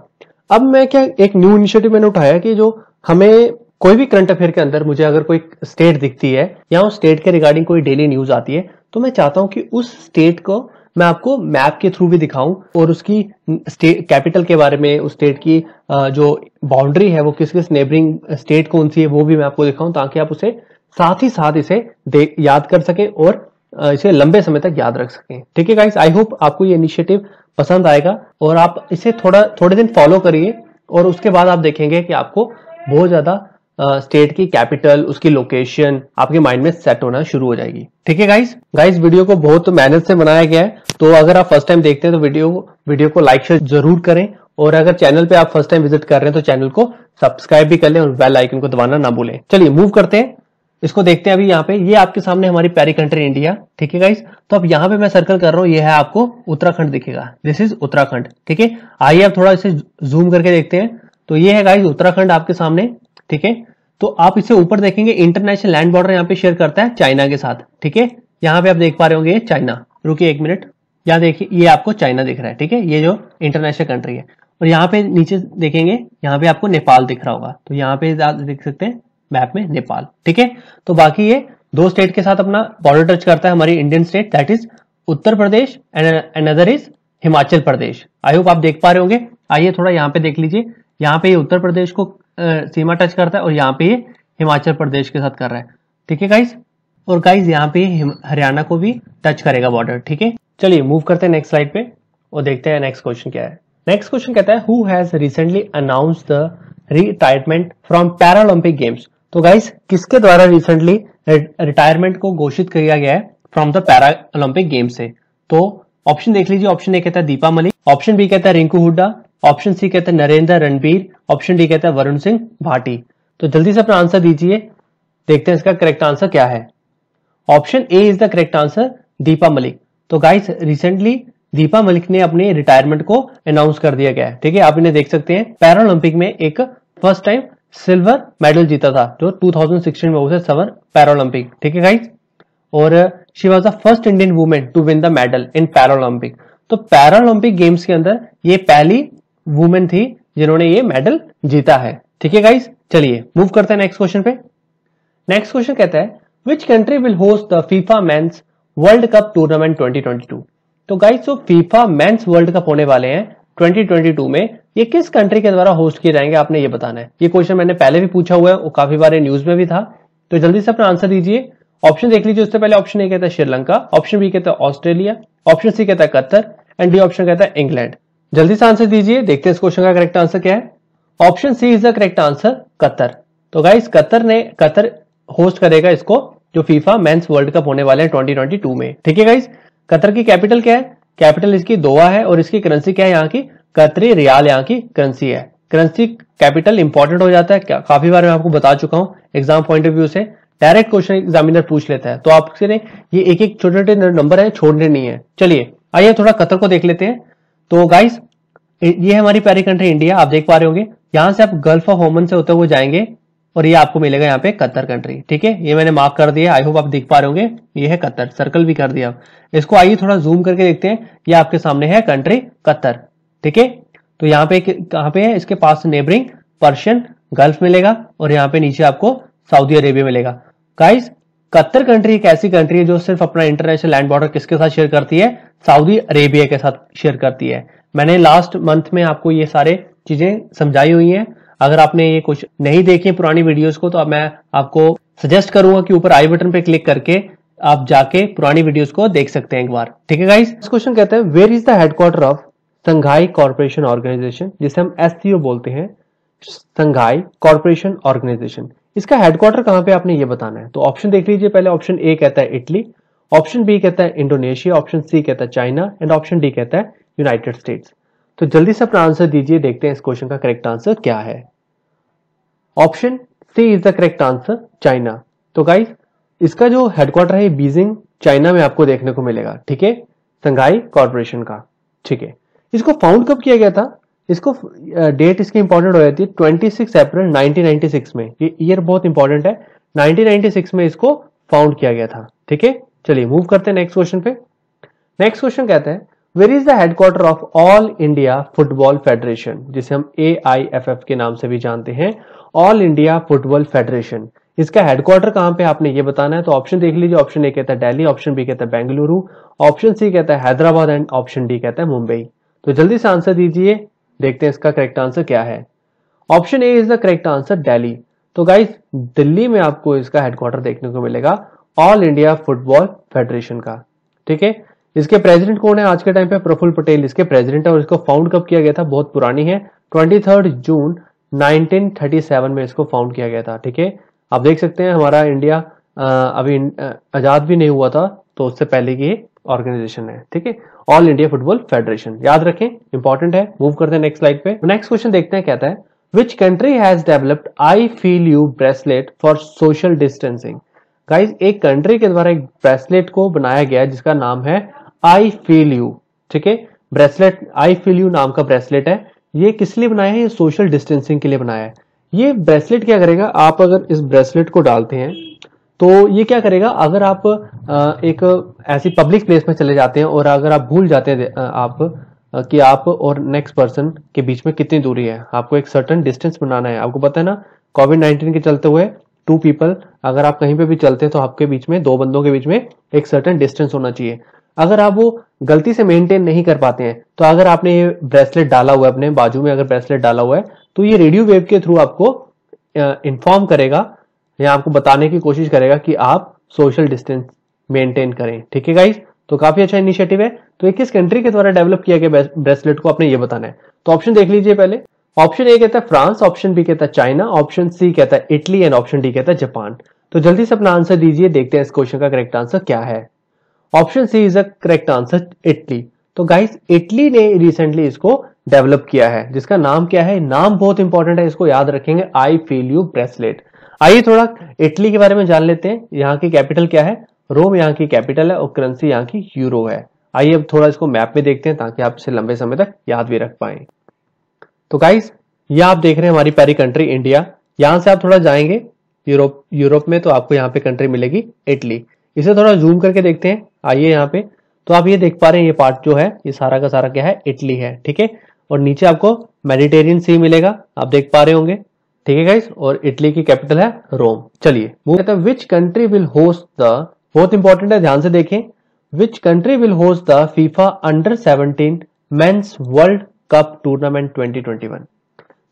अब मैं क्या एक न्यू इनिशिएटिव मैंने उठाया कि जो हमें कोई भी करंट अफेयर के अंदर मुझे अगर कोई स्टेट दिखती है या उस स्टेट के रिगार्डिंग कोई डेली न्यूज आती है, तो मैं चाहता हूं कि उस स्टेट को मैं आपको मैप के थ्रू भी दिखाऊं और उसकी स्टेट कैपिटल के बारे में, उस स्टेट की जो बाउंड्री है वो किस किस नेबरिंग स्टेट कौन सी है वो भी मैं आपको दिखाऊं, ताकि आप उसे साथ ही साथ इसे याद कर सकें और इसे लंबे समय तक याद रख सकें, ठीक है गाइस। आई होप आपको ये इनिशिएटिव पसंद आएगा और आप इसे थोड़े दिन फॉलो करिए, और उसके बाद आप देखेंगे कि आपको बहुत ज्यादा स्टेट की कैपिटल, उसकी लोकेशन आपके माइंड में सेट होना शुरू हो जाएगी, ठीक है गाइस। वीडियो को बहुत मेहनत से बनाया गया है, तो अगर आप फर्स्ट टाइम देखते हैं तो वीडियो को लाइक शेयर जरूर करें, और अगर चैनल पे आप फर्स्ट टाइम विजिट कर रहे हैं तो चैनल को सब्सक्राइब भी कर लें और बेल आइकन को दबाना ना भूलें। चलिए मूव करते हैं, इसको देखते हैं। अभी यहाँ पे ये आपके सामने हमारी प्यारी कंट्री इंडिया, ठीक है गाइस। तो अब यहाँ पे मैं सर्कल कर रहा हूँ, ये है आपको उत्तराखंड दिखेगा, दिस इज उत्तराखंड, ठीक है। आइए अब थोड़ा इसे जूम करके देखते हैं। तो ये है गाइस उत्तराखंड आपके सामने, ठीक है। तो आप इसे ऊपर देखेंगे, इंटरनेशनल लैंड बॉर्डर यहाँ पे शेयर करता है चाइना के साथ, ठीक है। यहाँ पे आप देख पा रहे होंगे चाइना, रुकिए एक मिनट, यहाँ देखिए ये आपको चाइना दिख रहा है, ठीक है, ये जो इंटरनेशनल कंट्री है। और यहाँ पे नीचे देखेंगे, यहाँ पे आपको नेपाल दिख रहा होगा, तो यहाँ पे देख सकते हैं मैप में नेपाल, ठीक है। तो बाकी ये 2 स्टेट के साथ अपना बॉर्डर टच करता है हमारी Indian state, that is Uttar Pradesh and another is Himachal Pradesh. I hope आप देख पा रहे होंगे। आइए थोड़ा यहाँ पे देख लीजिए, यहाँ पे ये उत्तर प्रदेश को सीमा टच करता है और यहाँ पे ये हिमाचल प्रदेश के साथ कर रहा है, ठीक है गाइस। और गाइस यहाँ पे हरियाणा को भी टच करेगा बॉर्डर, ठीक है। चलिए मूव करते हैं नेक्स्ट स्लाइड पे और देखते हैं नेक्स्ट क्वेश्चन क्या है। नेक्स्ट क्वेश्चन कहता है who has recently announced the retirement from Paralympic games. तो गाइस किसके द्वारा रिसेंटली रिटायरमेंट को घोषित किया गया है फ्रॉम द पैरालंपिक गेम से। तो ऑप्शन देख लीजिए, ऑप्शन ए कहता है दीपा मलिक, ऑप्शन बी कहता है रिंकू हुड्डा, ऑप्शन सी कहता है नरेंद्र रणबीर, ऑप्शन डी कहता है वरुण सिंह भाटी। तो जल्दी से अपना आंसर दीजिए, देखते हैं इसका करेक्ट आंसर क्या है। Option A is the correct answer, Deepa Malik. तो गाइस रिसेंटली दीपा मलिक ने अपने रिटायरमेंट को अनाउंस कर दिया गया है। ठीक है, आप इन्हें देख सकते हैं। पैरालंपिक में एक फर्स्ट टाइम सिल्वर मेडल जीता था जो 2016 में हुआ था पैरालंपिक। ठीक है गाइस, और she was the first Indian women to win the medal in Paralympic. तो पैरालंपिक गेम्स के अंदर ये पहली वुमेन थी जिन्होंने ये मेडल जीता है। ठीक है गाइस, चलिए मूव करते हैं नेक्स्ट क्वेश्चन पे। नेक्स्ट क्वेश्चन कहता है which country will host the FIFA mains world Cup tournament 2022। तो गाइस जो फीफा मेंस वर्ल्ड कप होने वाले हैं 2022 में, ये किस कंट्री के द्वारा होस्ट किए जाएंगे आपने ये बताना है। ये क्वेश्चन मैंने पहले भी पूछा हुआ है और काफी बार न्यूज में भी था, तो जल्दी से अपना आंसर दीजिए। ऑप्शन देख लीजिए, उससे पहले ऑप्शन ए कहता है श्रीलंका, ऑप्शन बी कहता है ऑस्ट्रेलिया, ऑप्शन सी कहता है कतर एंड डी ऑप्शन कहता है इंग्लैंड। जल्दी से आंसर दीजिए, देखते हैं इस क्वेश्चन का करेक्ट आंसर क्या है। Option C is the correct answer, Qatar. तो गाइस कतर होस्ट करेगा इसको, जो फीफा मेंस वर्ल्ड कप होने वाले हैं 2022 में। ठीक है गाइस, कतर की कैपिटल क्या है? कैपिटल इसकी दोहा है और इसकी करेंसी क्या है यहाँ की? कतरी रियाल यहाँ की करेंसी है। करेंसी कैपिटल इंपॉर्टेंट हो जाता है, काफी बार मैं आपको बता चुका हूं एग्जाम पॉइंट ऑफ व्यू से। डायरेक्ट क्वेश्चन एग्जामिनर पूछ लेता है, तो आपसे ये एक एक छोटे छोटे नंबर है, छोड़ने नहीं है। चलिए आइए थोड़ा कतर को देख लेते हैं। तो गाइस ये है हमारी प्यारी कंट्री इंडिया, आप देख पा रहे होंगे। यहां से आप गल्फ ऑफ ओमन से होते हुए जाएंगे और ये आपको मिलेगा यहाँ पे कतर कंट्री। ठीक है, ये मैंने मार्क कर दिया, आई होप आप देख पा रहे होंगे। ये है कतर, सर्कल भी कर दिया। इसको आइए थोड़ा जूम करके देखते हैं। ये आपके सामने है कंट्री कतर। ठीक है, तो यहाँ पे कहां पे है? इसके पास नेबरिंग पर्शियन गल्फ मिलेगा और यहाँ पे नीचे आपको सऊदी अरेबिया मिलेगा। गाइस कतर कंट्री एक ऐसी कंट्री है जो सिर्फ अपना इंटरनेशनल लैंड बॉर्डर किसके साथ शेयर करती है? सऊदी अरेबिया के साथ शेयर करती है। मैंने लास्ट मंथ में आपको ये सारे चीजें समझाई हुई हैं। अगर आपने ये कुछ नहीं देखी पुरानी वीडियोस को, तो अब मैं आपको सजेस्ट करूंगा कि ऊपर आई बटन पे क्लिक करके आप जाके पुरानी वीडियोस को देख सकते हैं एक बार। ठीक है गाइस, इस क्वेश्चन कहते हैं where is the headquarter of Shanghai corporation organisation, जिसे हम एससीओ बोलते हैं, संघाई कॉर्पोरेशन ऑर्गेनाइजेशन। इसका हेडक्वार्टर कहां पे आपने ये बताना है। तो ऑप्शन देख लीजिए पहले। ऑप्शन ए कहता है इटली, ऑप्शन बी कहता है इंडोनेशिया, ऑप्शन सी कहता है चाइना एंड ऑप्शन डी कहता है यूनाइटेड स्टेट्स। तो जल्दी से अपना आंसर दीजिए, देखते हैं इस क्वेश्चन का करेक्ट आंसर क्या है। Option C is the correct answer, China. तो गाइस इसका जो हेडक्वार्टर है बीजिंग चाइना में आपको देखने को मिलेगा। ठीक है, संघाई कॉर्पोरेशन का। ठीक है, इसको फाउंड कब किया गया था? इसको डेट इसकी इंपॉर्टेंट हो जाती है 26 अप्रैल 1996 में। ये ईयर बहुत इंपॉर्टेंट है, 1996 में इसको फाउंड किया गया था। ठीक है, चलिए मूव करते हैं नेक्स्ट क्वेश्चन पे। नेक्स्ट क्वेश्चन कहते हैं where is the headquarter of all India football federation, जिसे हम AIFF के नाम से भी जानते हैं, ऑल इंडिया फुटबॉल फेडरेशन। इसका हेडक्वार्टर कहां पे आपने ये बताना है। तो ऑप्शन देख लीजिए। ऑप्शन ए कहता है दिल्ली, ऑप्शन बी कहता है बेंगलुरु, ऑप्शन सी कहता है हैदराबाद एंड ऑप्शन डी कहता है मुंबई। तो जल्दी से आंसर दीजिए, देखते हैं इसका करेक्ट आंसर क्या है। Option A is the correct answer, Delhi. तो गाइस दिल्ली में आपको इसका हेडक्वार्टर देखने को मिलेगा, ऑल इंडिया फुटबॉल फेडरेशन का। ठीक है, इसके प्रेसिडेंट कौन है आज के टाइम पे? प्रफुल्ल पटेल इसके प्रेसिडेंट है और इसको फाउंड कब किया गया था? बहुत पुरानी है, 23 जून 1937 में इसको फाउंड किया गया था। ठीक है, आप देख सकते हैं हमारा इंडिया अभी आजाद भी नहीं हुआ था, तो उससे पहले की ऑर्गेनाइजेशन है। ठीक है, ऑल इंडिया फुटबॉल फेडरेशन, याद रखें, इंपॉर्टेंट है। मूव करते हैं नेक्स्ट स्लाइड पे। नेक्स्ट क्वेश्चन देखते हैं, कहता है which country has developed I feel you bracelet for social distancing. Guys एक कंट्री के द्वारा एक ब्रेसलेट को बनाया गया जिसका नाम है आई फील यू। ठीक है, ब्रेसलेट आई फील यू नाम का ब्रेसलेट है। ये किस लिए बनाया है? ये सोशल डिस्टेंसिंग के लिए बनाया है। ये ब्रेसलेट क्या करेगा, आप अगर इस ब्रेसलेट को डालते हैं तो ये क्या करेगा, अगर आप एक ऐसी पब्लिक प्लेस में चले जाते हैं और अगर आप भूल जाते हैं आप कि आप और नेक्स्ट पर्सन के बीच में कितनी दूरी है, आपको एक सर्टेन डिस्टेंस बनाना है। आपको पता है ना, कोविड-19 के चलते हुए 2 पीपल अगर आप कहीं पे भी चलते हैं तो आपके बीच में 2 बंदों के बीच में एक सर्टेन डिस्टेंस होना चाहिए। अगर आप वो गलती से मेंटेन नहीं कर पाते हैं, तो अगर आपने ये ब्रेसलेट डाला हुआ है अपने बाजू में, अगर ब्रेसलेट डाला हुआ है, तो ये रेडियो वेव के थ्रू आपको इन्फॉर्म करेगा या आपको बताने की कोशिश करेगा कि आप सोशल डिस्टेंस मेंटेन करें। ठीक है गाइस, तो काफी अच्छा इनिशिएटिव है। तो ये किस कंट्री के द्वारा डेवलप किया गया ब्रेसलेट को आपने ये बताना है। तो ऑप्शन देख लीजिए पहले। ऑप्शन ए कहता है फ्रांस, ऑप्शन बी कहता है चाइना, ऑप्शन सी कहता है इटली एंड ऑप्शन डी कहता है जापान। तो जल्दी से अपना आंसर दीजिए, देखते हैं इस क्वेश्चन का करेक्ट आंसर क्या है। Option C is the correct answer, Italy. तो गाइस इटली ने रिसेंटली इसको डेवलप किया है, जिसका नाम क्या है, नाम बहुत इंपॉर्टेंट है, इसको याद रखेंगे, आई फील यू ब्रेसलेट। आइए थोड़ा इटली के बारे में जान लेते हैं। यहाँ की कैपिटल क्या है? रोम यहाँ की कैपिटल है और करेंसी यहाँ की यूरो है। आइए अब थोड़ा इसको मैप में देखते हैं ताकि आप इसे लंबे समय तक याद भी रख पाए। तो गाइस ये आप देख रहे हैं हमारी पहली कंट्री इंडिया। यहां से आप थोड़ा जाएंगे यूरोप में तो आपको यहाँ पे कंट्री मिलेगी इटली। इसे थोड़ा जूम करके देखते हैं। आइए यहाँ पे तो आप ये देख पा रहे हैं ये पार्ट जो है ये सारा का सारा क्या है, इटली है, ठीक है। और नीचे आपको मेडिटेरियन सी मिलेगा, आप देख पा रहे होंगे, ठीक है गाइस। और इटली की कैपिटल है रोम। चलिए कहते हैं विच कंट्री विल होस्ट द, बहुत इंपॉर्टेंट है, ध्यान से देखें, विच country will host the FIFA under 17 mains world Cup tournament 2021।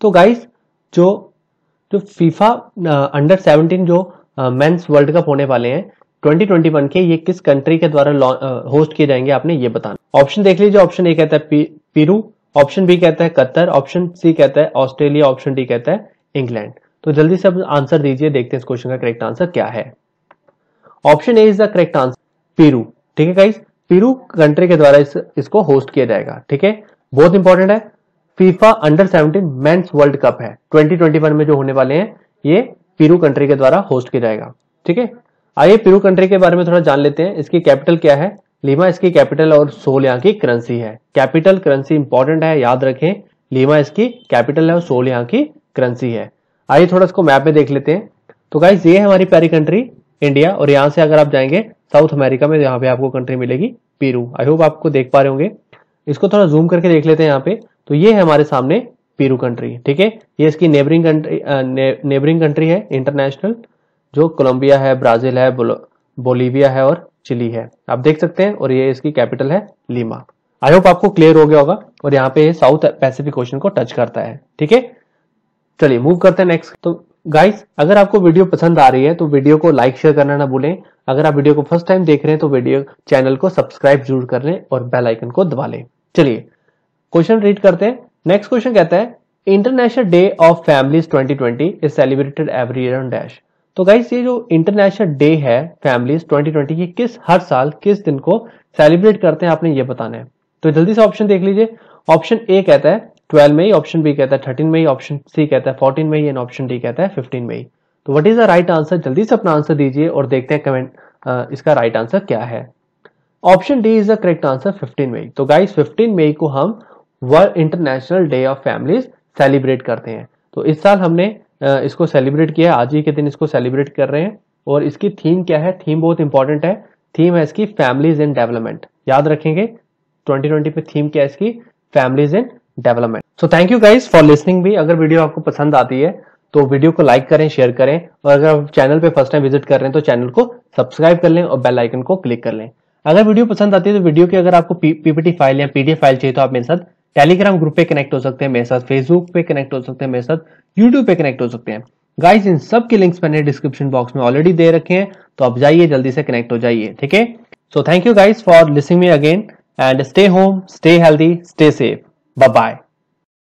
तो गाइस जो फीफा अंडर 17 जो मेंस वर्ल्ड कप होने वाले हैं 2021 के, ये किस कंट्री के द्वारा होस्ट किए जाएंगे, आपने ये बताना। ऑप्शन देख लीजिए, ऑप्शन ए कहता है पेरू, ऑप्शन बी कहता है कतर, ऑप्शन सी कहता है ऑस्ट्रेलिया, ऑप्शन डी कहता है इंग्लैंड। तो जल्दी से अब आंसर दीजिए, देखते हैं इस क्वेश्चन का करेक्ट आंसर क्या है। Option A is the correct answer, Peru, ठीक है गाइस। पेरू कंट्री के द्वारा इसको होस्ट किया जाएगा, ठीक है, बहुत इंपॉर्टेंट है। FIFA under 17 mains world cup है 2021 में जो होने वाले हैं, ये पेरू कंट्री के द्वारा होस्ट किया जाएगा, ठीक है। आइए पेरू कंट्री के बारे में थोड़ा जान लेते हैं। इसकी कैपिटल क्या है, लीमा इसकी कैपिटल और सोल यहाँ की करेंसी है। कैपिटल करेंसी इंपॉर्टेंट है, याद रखें, लीमा इसकी कैपिटल है और सोल यहाँ की करेंसी है। आइए थोड़ा इसको मैप में देख लेते हैं। तो गाइस ये है हमारी प्यारी कंट्री इंडिया, और यहाँ से अगर आप जाएंगे साउथ अमेरिका में, यहाँ पे आपको कंट्री मिलेगी पेरू। आई होप आपको देख पा रहे होंगे। इसको थोड़ा जूम करके देख लेते हैं यहाँ पे। तो ये है हमारे सामने पेरू कंट्री, ठीक है। ये इसकी नेबरिंग कंट्री है इंटरनेशनल, जो कोलंबिया है, ब्राजील है, बोलीविया है और चिली है, आप देख सकते हैं। और ये इसकी कैपिटल है लीमा। आई होप आपको क्लियर हो गया होगा। और यहाँ पे साउथ पैसिफिक ओशन को टच करता है, ठीक है। चलिए मूव करते हैं नेक्स्ट। तो गाइस अगर आपको वीडियो पसंद आ रही है तो वीडियो को लाइक शेयर करना ना भूलें। अगर आप वीडियो को फर्स्ट टाइम देख रहे हैं तो वीडियो चैनल को सब्सक्राइब जरूर कर लें और बेल आइकन को दबा लें। चलिए क्वेश्चन रीड करते हैं। नेक्स्ट क्वेश्चन कहता है international day of families 2020 is celebrated every year on dash. तो गाइस ये जो इंटरनेशनल डे है फैमिलीज 2020 की, किस हर साल किस दिन को सेलिब्रेट करते हैं, आपने ये बताना है। तो जल्दी से ऑप्शन देख लीजिए। ऑप्शन ए कहता है 12 मई, ऑप्शन बी कहता है 13 मई, ऑप्शन सी कहता है 14 मई एंड ऑप्शन डी कहता है 15 मई। तो what is the right answer, जल्दी से अपना आंसर दीजिए और देखते हैं कमेंट इसका राइट आंसर क्या है। Option D is the correct answer 15 मई। तो गाइस 15 मई को हम world international day of families celebrate करते हैं। तो इस साल हमने इसको सेलिब्रेट किया, आज ही के दिन इसको सेलिब्रेट कर रहे हैं। और इसकी थीम क्या है, थीम बहुत इंपॉर्टेंट है। थीम है इसकी फैमिलीज इन डेवलपमेंट, याद रखेंगे 2020 पे थीम क्या है इसकी, families in development. So thank you guys for listening भी। अगर वीडियो आपको पसंद आती है तो वीडियो को लाइक करें, शेयर करें, और अगर आप चैनल पे फर्स्ट टाइम विजिट कर रहे हैं तो चैनल को सब्सक्राइब कर लें और बेल आइकन को क्लिक कर लें। अगर वीडियो पसंद आती है तो वीडियो की अगर आपको पीपीटी फाइल या पीडीएफ फाइल चाहिए तो आप मेरे साथ टेलीग्राम ग्रुप पे कनेक्ट हो सकते हैं, मेरे साथ फेसबुक पे कनेक्ट हो सकते हैं, मेरे साथ यूट्यूब पे कनेक्ट हो सकते हैं। गाइस इन सब के लिंक्स मैंने डिस्क्रिप्शन बॉक्स में ऑलरेडी दे रखे हैं, तो आप जाइए जल्दी से कनेक्ट हो जाइए, ठीक है। So thank you guys for listening me again and stay home, stay healthy, stay safe, bye bye.